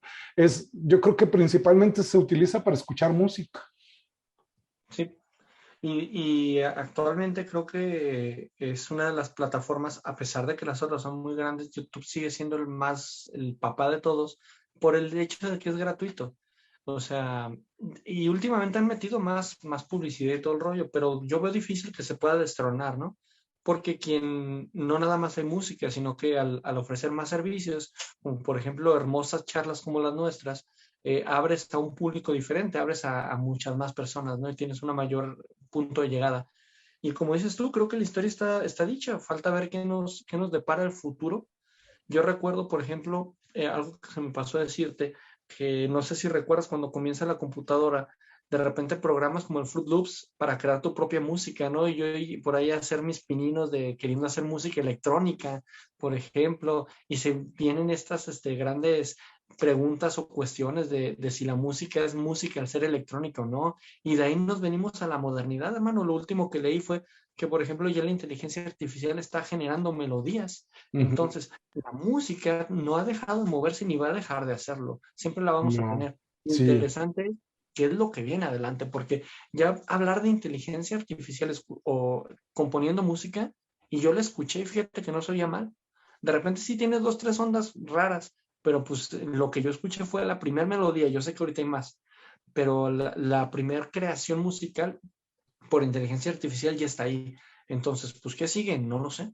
[SPEAKER 2] yo creo que principalmente se utiliza para escuchar música.
[SPEAKER 1] Sí. Y actualmente creo que es una de las plataformas, a pesar de que las otras son muy grandes, YouTube sigue siendo el papá de todos por el hecho de que es gratuito. O sea, y últimamente han metido más publicidad y todo el rollo, pero yo veo difícil que se pueda destronar, ¿no? Porque quien no nada más hay música, sino que al ofrecer más servicios, como por ejemplo hermosas charlas como las nuestras, abres a un público diferente, abres a muchas más personas, ¿no? Y tienes una mayor punto de llegada. Y como dices tú, creo que la historia está dicha, falta ver qué nos depara el futuro. Yo recuerdo, por ejemplo, algo que se me pasó a decirte, que no sé si recuerdas cuando comienza la computadora, de repente programas como el Fruit Loops para crear tu propia música, ¿no? Y yo por ahí hacer mis pininos de queriendo hacer música electrónica, por ejemplo, y se vienen estas grandes preguntas o cuestiones de si la música es música al ser electrónica o no, y de ahí nos venimos a la modernidad, hermano. Lo último que leí fue que, por ejemplo, ya la inteligencia artificial está generando melodías.
[SPEAKER 2] Ujú.
[SPEAKER 1] Entonces, la música no ha dejado de moverse ni va a dejar de hacerlo. Siempre la vamos a
[SPEAKER 2] No,
[SPEAKER 1] tener.
[SPEAKER 2] sí.
[SPEAKER 1] Interesante qué es lo que viene adelante, porque ya hablar de inteligencia artificial o componiendo música, y yo la escuché y fíjate que no se oía mal. De repente sí tiene dos, tres ondas raras, pero pues lo que yo escuché fue la primera melodía, yo sé que ahorita hay más, pero la primera creación musical por inteligencia artificial ya está ahí. Entonces, pues, ¿qué sigue? No lo sé.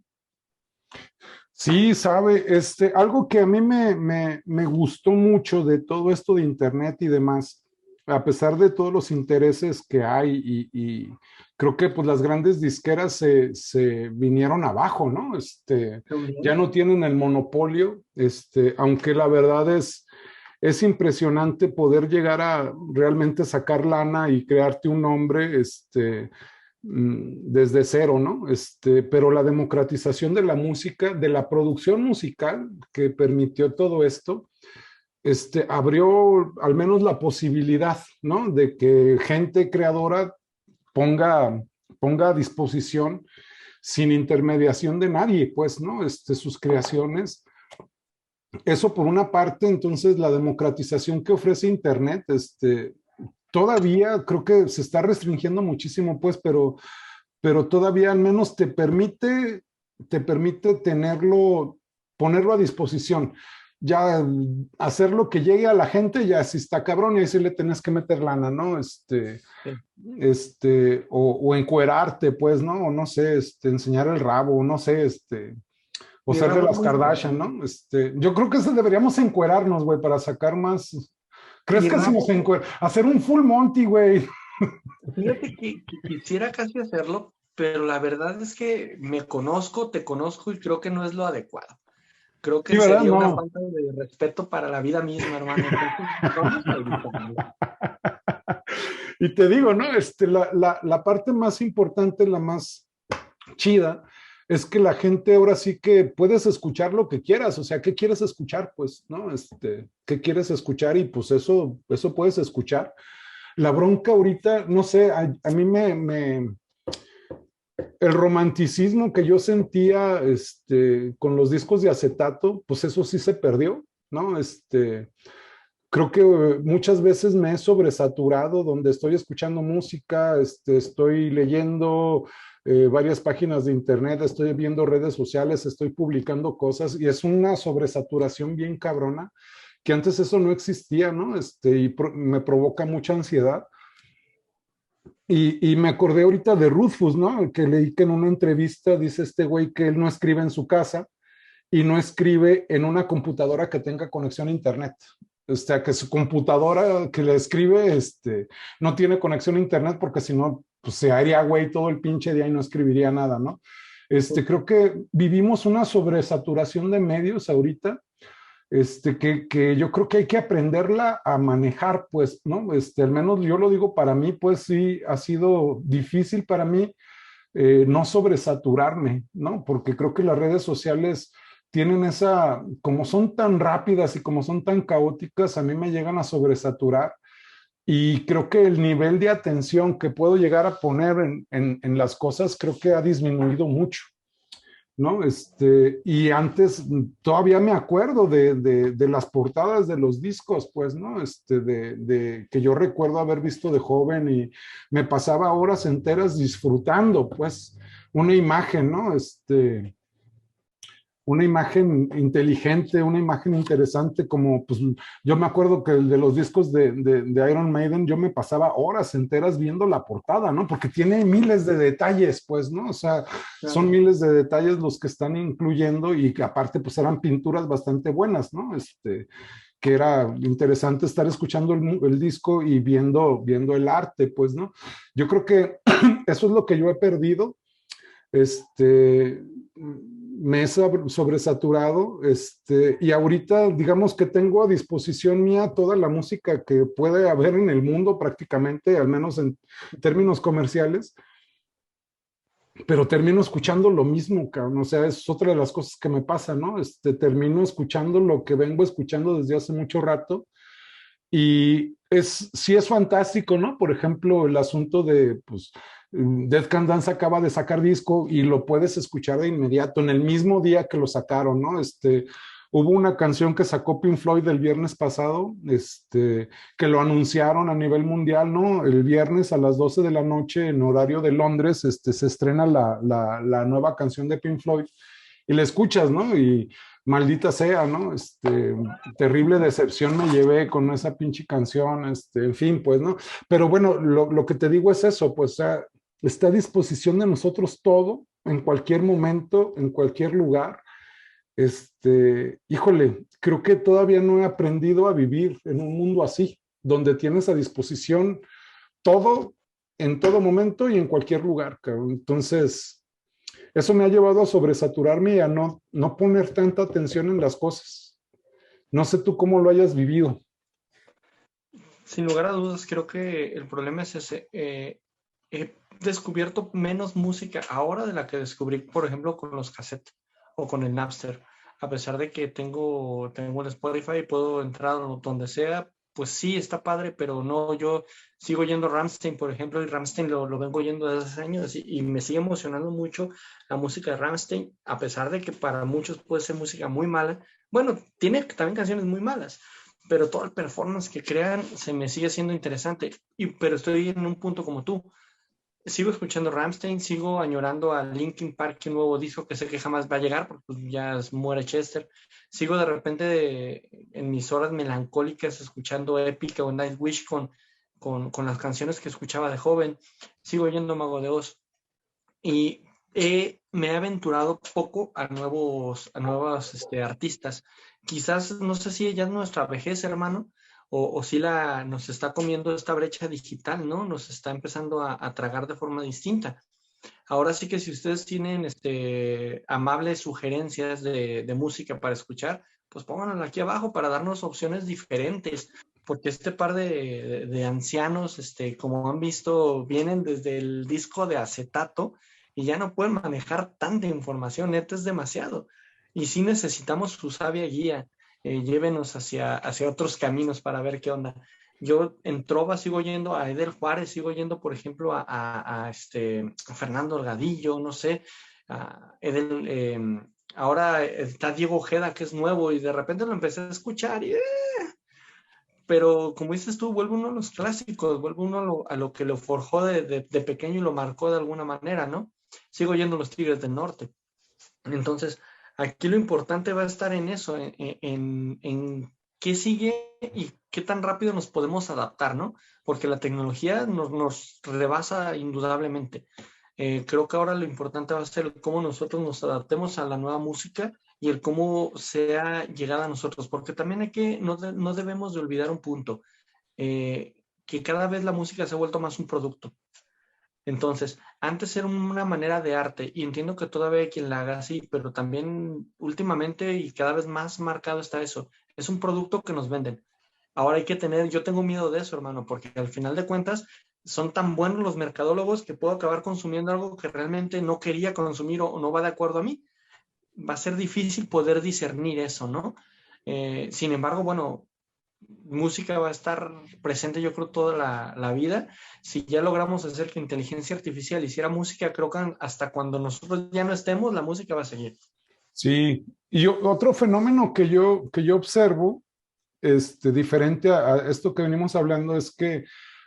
[SPEAKER 2] Sí, sabe, algo que a mí me gustó mucho de todo esto de Internet y demás, a pesar de todos los intereses que hay y creo que pues las grandes disqueras se vinieron abajo, ¿no?
[SPEAKER 1] ¿Se
[SPEAKER 2] Ya
[SPEAKER 1] hundieron?
[SPEAKER 2] no tienen el monopolio, aunque la verdad es impresionante poder llegar a realmente sacar lana y crearte un nombre, desde cero, ¿no? Pero la democratización de la música, de la producción musical que permitió todo esto, abrió al menos la posibilidad, ¿no? De que gente creadora ponga, ponga a disposición sin intermediación de nadie, pues, ¿no? Sus creaciones. Eso por una parte, entonces la democratización que ofrece Internet, todavía creo que se está restringiendo muchísimo, pues, pero todavía al menos te permite tenerlo, ponerlo a disposición. Ya hacer lo que llegue a la gente, ya si está cabrón, y ahí sí le tenés que meter lana, ¿no?
[SPEAKER 1] Sí.
[SPEAKER 2] O encuerarte, pues, ¿no? O no sé, enseñar el rabo, o no sé, o
[SPEAKER 1] Mi
[SPEAKER 2] ser de
[SPEAKER 1] rabo es
[SPEAKER 2] las
[SPEAKER 1] muy
[SPEAKER 2] Kardashian,
[SPEAKER 1] grande.
[SPEAKER 2] ¿no? Yo creo que deberíamos encuerarnos, güey, para sacar más. ¿Crees
[SPEAKER 1] Mi
[SPEAKER 2] que si nos
[SPEAKER 1] rabo,
[SPEAKER 2] hacer un full Monty, güey?
[SPEAKER 1] fíjate que quisiera casi hacerlo, pero la verdad es que me conozco, te conozco y creo que no es lo adecuado. Creo
[SPEAKER 2] Sí,
[SPEAKER 1] que
[SPEAKER 2] ¿verdad?
[SPEAKER 1] sería una
[SPEAKER 2] No.
[SPEAKER 1] falta de respeto para la vida misma, hermano. Entonces, vamos a evitarlo.
[SPEAKER 2] Y te digo, ¿no? La parte más importante, la más chida, es que la gente ahora sí que puedes escuchar lo que quieras, o sea, ¿qué quieres escuchar? Pues, ¿no? ¿Qué quieres escuchar? Y pues eso puedes escuchar. La bronca ahorita, no sé, a mí el romanticismo que yo sentía, con los discos de acetato, pues eso sí se perdió, ¿no? Creo que muchas veces me he sobresaturado donde estoy escuchando música, estoy leyendo varias páginas de internet, estoy viendo redes sociales, estoy publicando cosas y es una sobresaturación bien cabrona, que antes eso no existía, ¿no? Me provoca mucha ansiedad. Y me acordé ahorita de Rufus, ¿no? Que leí que en una entrevista dice este güey que él no escribe en su casa y no escribe en una computadora que tenga conexión a internet. O sea, que su computadora que le escribe, no tiene conexión a internet porque si no, pues se haría güey todo el pinche día y no escribiría nada, ¿no? Creo que vivimos una sobresaturación de medios ahorita, que yo creo que hay que aprenderla a manejar, pues, ¿no? Al menos yo lo digo para mí, pues sí, ha sido difícil para mí no sobresaturarme, ¿no? Porque creo que las redes sociales tienen como son tan rápidas y como son tan caóticas, a mí me llegan a sobresaturar y creo que el nivel de atención que puedo llegar a poner en las cosas, creo que ha disminuido mucho. ¿no? Y antes todavía me acuerdo de las portadas de los discos, pues, ¿no? Que yo recuerdo haber visto de joven y me pasaba horas enteras disfrutando, pues, una imagen, ¿no? Una imagen inteligente, una imagen interesante, como pues yo me acuerdo que el de los discos de Iron Maiden, yo me pasaba horas enteras viendo la portada, ¿no? Porque tiene miles de detalles, pues, ¿no? O sea, son
[SPEAKER 1] Claro.
[SPEAKER 2] miles de detalles los que están incluyendo y que aparte pues eran pinturas bastante buenas, ¿no? Que era interesante estar escuchando el disco y viendo el arte, pues, ¿no? Yo creo que eso es lo que yo he perdido, me he sobresaturado, y ahorita digamos que tengo a disposición mía toda la música que puede haber en el mundo prácticamente, al menos en términos comerciales, pero termino escuchando lo mismo, cabrón. O sea, es otra de las cosas que me pasa, ¿no? Termino escuchando lo que vengo escuchando desde hace mucho rato y sí es fantástico, ¿no? Por ejemplo, el asunto de, pues, Dead Can Dance acaba de sacar disco y lo puedes escuchar de inmediato, en el mismo día que lo sacaron, ¿no? Hubo una canción que sacó Pink Floyd el viernes pasado, que lo anunciaron a nivel mundial, ¿no? El viernes a las 12 de la noche en horario de Londres, se estrena la nueva canción de Pink Floyd y la escuchas, ¿no? Y maldita sea, ¿no? Terrible decepción me llevé con esa pinche canción, en fin, pues, ¿no? Pero bueno, lo que te digo es eso, pues, o sea, está a disposición de nosotros todo, en cualquier momento, en cualquier lugar. Híjole, creo que todavía no he aprendido a vivir en un mundo así, donde tienes a disposición todo, en todo momento y en cualquier lugar, cabrón. Entonces, eso me ha llevado a sobresaturarme y a no poner tanta atención en las cosas. No sé tú cómo lo hayas vivido.
[SPEAKER 1] Sin lugar a dudas, creo que el problema es ese. He descubierto menos música ahora de la que descubrí, por ejemplo, con los cassettes o con el Napster. A pesar de que tengo el Spotify y puedo entrar donde sea, pues sí, está padre, pero no, yo sigo yendo Rammstein, por ejemplo, y Rammstein lo vengo yendo desde hace años y me sigue emocionando mucho la música de Rammstein, a pesar de que para muchos puede ser música muy mala. Bueno, tiene también canciones muy malas, pero todo el performance que crean se me sigue siendo interesante. Pero estoy en un punto como tú. Sigo escuchando Rammstein, sigo añorando a Linkin Park, un nuevo disco que sé que jamás va a llegar porque pues, ya muere Chester. Sigo de repente en mis horas melancólicas escuchando Épica o Nightwish con las canciones que escuchaba de joven. Sigo oyendo Mago de Oz. Y me he aventurado poco a nuevos artistas. Quizás, no sé si ya es nuestra vejez, hermano, o si nos está comiendo esta brecha digital, ¿no? Nos está empezando a tragar de forma distinta. Ahora sí que si ustedes tienen amables sugerencias de música para escuchar, pues pónganlo aquí abajo para darnos opciones diferentes, porque este par de ancianos, como han visto, vienen desde el disco de acetato y ya no pueden manejar tanta información, neta es demasiado. Y sí necesitamos su sabia guía, llévenos hacia otros caminos para ver qué onda. Yo en Trova sigo yendo a Edel Juárez, sigo yendo, por ejemplo, a Fernando Delgadillo, no sé, a Edel, ahora está Diego Ojeda, que es nuevo, y de repente lo empecé a escuchar, pero como dices tú, vuelve uno a los clásicos, vuelve uno a lo que lo forjó de pequeño y lo marcó de alguna manera, ¿no? Sigo yendo a los Tigres del Norte. Entonces, aquí lo importante va a estar en eso, en qué sigue y qué tan rápido nos podemos adaptar, ¿no? Porque la tecnología nos rebasa indudablemente. Creo que ahora lo importante va a ser cómo nosotros nos adaptemos a la nueva música y el cómo sea llegada a nosotros, porque también no debemos de olvidar un punto, que cada vez la música se ha vuelto más un producto. Entonces, antes era una manera de arte y entiendo que todavía hay quien la haga así, pero también últimamente y cada vez más marcado está eso. Es un producto que nos venden. Ahora hay que yo tengo miedo de eso, hermano, porque al final de cuentas son tan buenos los mercadólogos que puedo acabar consumiendo algo que realmente no quería consumir o no va de acuerdo a mí. Va a ser difícil poder discernir eso, ¿no? Sin embargo, bueno, música va a estar presente, yo creo, toda la vida. Si ya logramos hacer que inteligencia artificial hiciera música, creo que hasta cuando nosotros ya no estemos, la música va a seguir.
[SPEAKER 2] Sí, y otro fenómeno que yo observo, diferente a esto que venimos hablando, es que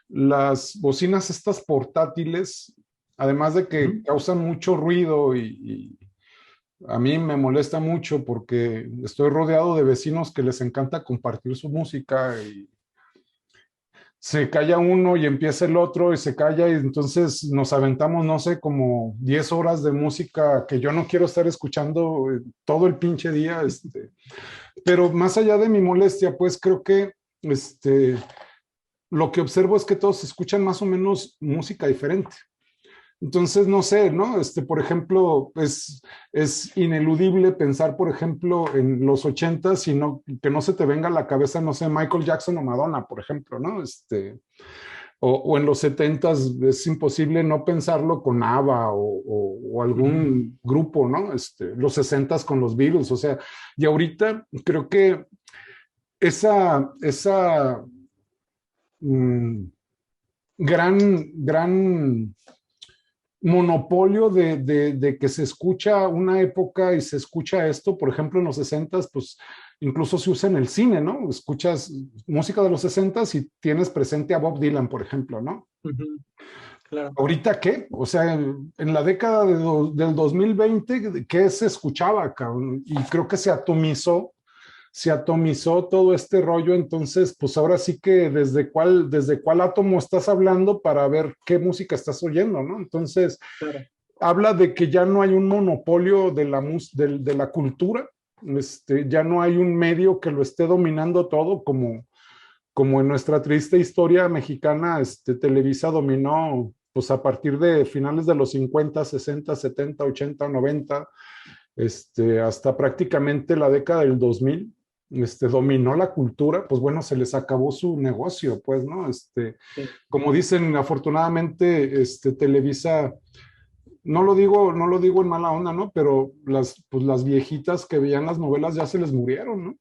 [SPEAKER 2] las bocinas estas portátiles, además de que
[SPEAKER 1] Ujú.
[SPEAKER 2] causan mucho ruido y a mí me molesta mucho porque estoy rodeado de vecinos que les encanta compartir su música y se calla uno y empieza el otro y se calla y entonces nos aventamos, no sé, como 10 horas de música que yo no quiero estar escuchando todo el pinche día, pero más allá de mi molestia, pues creo que lo que observo es que todos escuchan más o menos música diferente. Entonces, no sé, ¿no? Por ejemplo, es ineludible pensar, por ejemplo, en los 80, sino que no se te venga a la cabeza, no sé, Michael Jackson o Madonna, por ejemplo, ¿no? O en los 70 es imposible no pensarlo con ABBA o
[SPEAKER 1] Ujú.
[SPEAKER 2] algún grupo, ¿no? Los 60 con los Beatles, o sea, y ahorita creo que esa mm, gran monopolio de que se escucha una época y se escucha esto, por ejemplo, en los 60, pues incluso se usa en el cine, ¿no? Escuchas música de los 60 y tienes presente a Bob Dylan, por ejemplo, ¿no?
[SPEAKER 1] Ujú. Claro.
[SPEAKER 2] ¿Ahorita qué? O sea, en la década del 2020, ¿qué se escuchaba, cabrón? Y creo que se atomizó todo este rollo, entonces, pues ahora sí que desde cuál átomo estás hablando para ver qué música estás oyendo, ¿no? Entonces,
[SPEAKER 1] Claro.
[SPEAKER 2] habla de que ya no hay un monopolio de la cultura, ya no hay un medio que lo esté dominando todo, como en nuestra triste historia mexicana, Televisa dominó, pues a partir de finales de los 50, 60, 70, 80, 90, hasta prácticamente la década del 2000, dominó la cultura, pues bueno, se les acabó su negocio, pues, ¿no?
[SPEAKER 1] Sí.
[SPEAKER 2] Como dicen, afortunadamente, Televisa, no lo digo en mala onda, ¿no? Pero pues las viejitas que veían las novelas ya se les murieron, ¿no?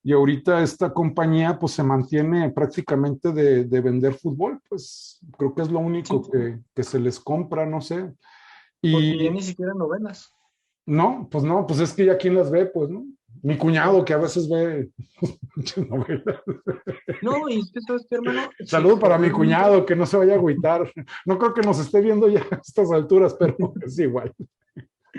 [SPEAKER 2] Y ahorita esta compañía pues se mantiene prácticamente de vender fútbol, pues creo que es lo
[SPEAKER 1] Sí,
[SPEAKER 2] único que se les compra, no sé.
[SPEAKER 1] porque ya
[SPEAKER 2] Y
[SPEAKER 1] ni siquiera novelas.
[SPEAKER 2] no, pues es que ya quién las ve, pues, ¿no? Mi cuñado
[SPEAKER 1] Sí.
[SPEAKER 2] que a veces ve muchas novelas.
[SPEAKER 1] No, y es que, ¿sabes qué, hermano? Sí,
[SPEAKER 2] Saludo para mi
[SPEAKER 1] es muy
[SPEAKER 2] cuñado, que no se vaya a agüitar. No creo que nos esté viendo ya a estas alturas, pero es igual.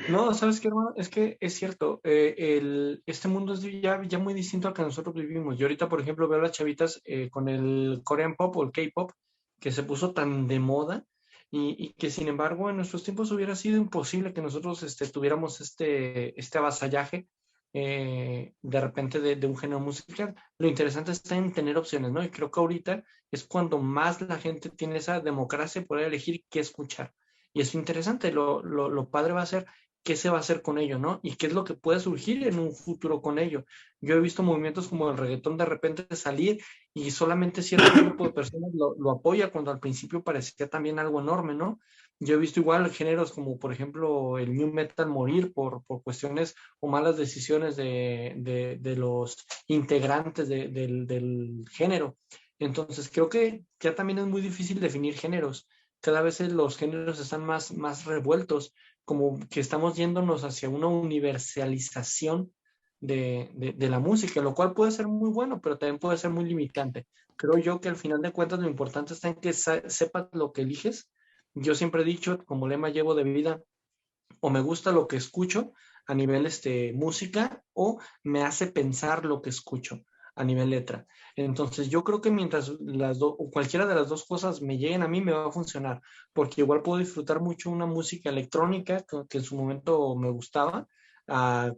[SPEAKER 1] No, ¿sabes qué, hermano? Es que es cierto, este mundo es ya muy distinto al que nosotros vivimos. Yo ahorita, por ejemplo, veo a las chavitas con el Korean Pop o el K-Pop, que se puso tan de moda y que, sin embargo, en nuestros tiempos hubiera sido imposible que nosotros tuviéramos este avasallaje de repente de un género musical. Lo interesante está en tener opciones, ¿no? Y creo que ahorita es cuando más la gente tiene esa democracia de poder elegir qué escuchar. Y es interesante, lo padre va a ser qué se va a hacer con ello, ¿no? Y qué es lo que puede surgir en un futuro con ello. Yo he visto movimientos como el reggaetón de repente salir y solamente cierto grupo de personas lo apoya cuando al principio parecía también algo enorme, ¿no? Yo he visto igual géneros como por ejemplo el new metal morir por cuestiones o malas decisiones de los integrantes del género. Entonces creo que ya también es muy difícil definir géneros. Cada vez los géneros están más revueltos, como que estamos yéndonos hacia una universalización de la música, lo cual puede ser muy bueno, pero también puede ser muy limitante. Creo yo que al final de cuentas lo importante está en que sepas lo que eliges. Yo siempre he dicho, como lema llevo de vida, o me gusta lo que escucho a nivel música o me hace pensar lo que escucho a nivel letra. Entonces yo creo que mientras o cualquiera de las dos cosas me lleguen a mí me va a funcionar, porque igual puedo disfrutar mucho una música electrónica que en su momento me gustaba,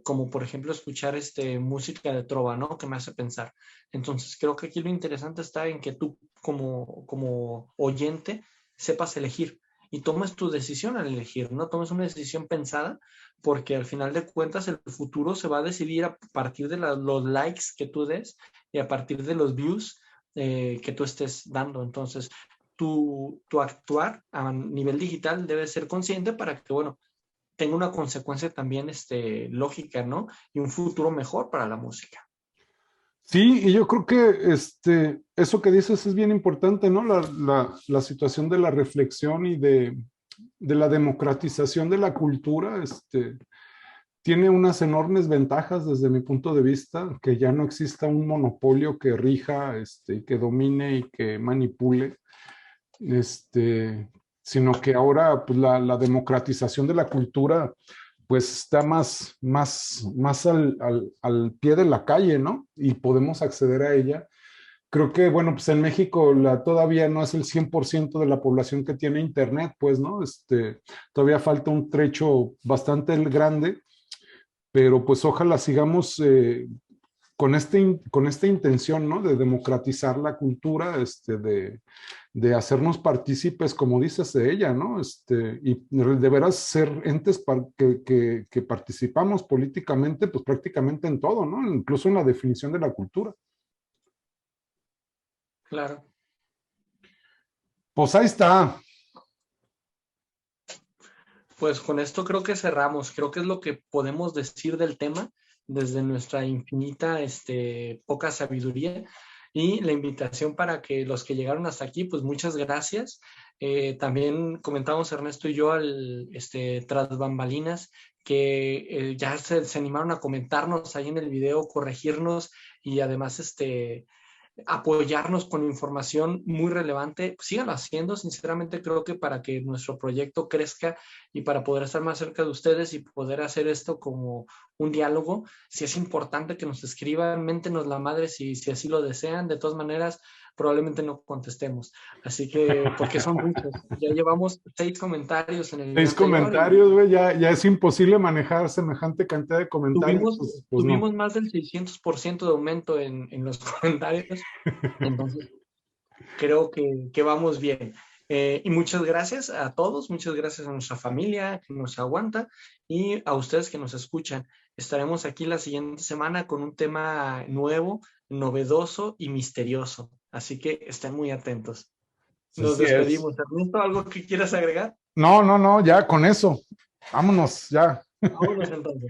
[SPEAKER 1] como por ejemplo escuchar música de trova, ¿no? Que me hace pensar. Entonces creo que aquí lo interesante está en que tú como oyente sepas elegir y tomes tu decisión al elegir, ¿no? Tomes una decisión pensada, porque al final de cuentas el futuro se va a decidir a partir de los likes que tú des y a partir de los views que tú estés dando. Entonces, tu actuar a nivel digital debe ser consciente para que, bueno, tenga una consecuencia también lógica, ¿no? Y un futuro mejor para la música.
[SPEAKER 2] Sí, y yo creo que eso que dices es bien importante, ¿no? La situación de la reflexión y de la democratización de la cultura, tiene unas enormes ventajas desde mi punto de vista, que ya no exista un monopolio que rija, que domine y que manipule, este, sino que ahora pues, la democratización de la cultura pues está más al pie de la calle, ¿no? Y podemos acceder a ella. Creo que, bueno, pues en México todavía no es el 100% de la población que tiene internet, pues, ¿no? Todavía falta un trecho bastante grande, pero pues ojalá sigamos con esta intención, ¿no? De democratizar la cultura, de hacernos partícipes, como dices, de ella, ¿no? Y de veras ser entes que participamos políticamente, pues prácticamente en todo, ¿no? Incluso en la definición de la cultura.
[SPEAKER 1] Claro.
[SPEAKER 2] Pues ahí está.
[SPEAKER 1] Pues con esto creo que cerramos. Creo que es lo que podemos decir del tema desde nuestra infinita, poca sabiduría y la invitación para que los que llegaron hasta aquí, pues muchas gracias. También comentamos Ernesto y yo tras bambalinas que ya se animaron a comentarnos ahí en el video, corregirnos y además apoyarnos con información muy relevante. Síganlo haciendo, sinceramente creo que para que nuestro proyecto crezca y para poder estar más cerca de ustedes y poder hacer esto como un diálogo, si es importante que nos escriban, méntenos la madre si así lo desean. De todas maneras, probablemente no contestemos. Así que, porque son muchos. Ya llevamos 6 comentarios en el video
[SPEAKER 2] 6
[SPEAKER 1] anterior y
[SPEAKER 2] comentarios, güey, ya es imposible manejar semejante cantidad de comentarios,
[SPEAKER 1] tuvimos,
[SPEAKER 2] pues no.
[SPEAKER 1] tuvimos más del 600% de aumento en los comentarios. Entonces, creo que vamos bien. Y muchas gracias a todos, muchas gracias a nuestra familia que nos aguanta y a ustedes que nos escuchan. Estaremos aquí la siguiente semana con un tema nuevo, novedoso y misterioso. Así que estén muy atentos. Nos
[SPEAKER 2] Así es.
[SPEAKER 1] despedimos. Ernesto, ¿algo que quieras agregar?
[SPEAKER 2] No, ya con eso. Vámonos, ya.
[SPEAKER 1] Vámonos entonces.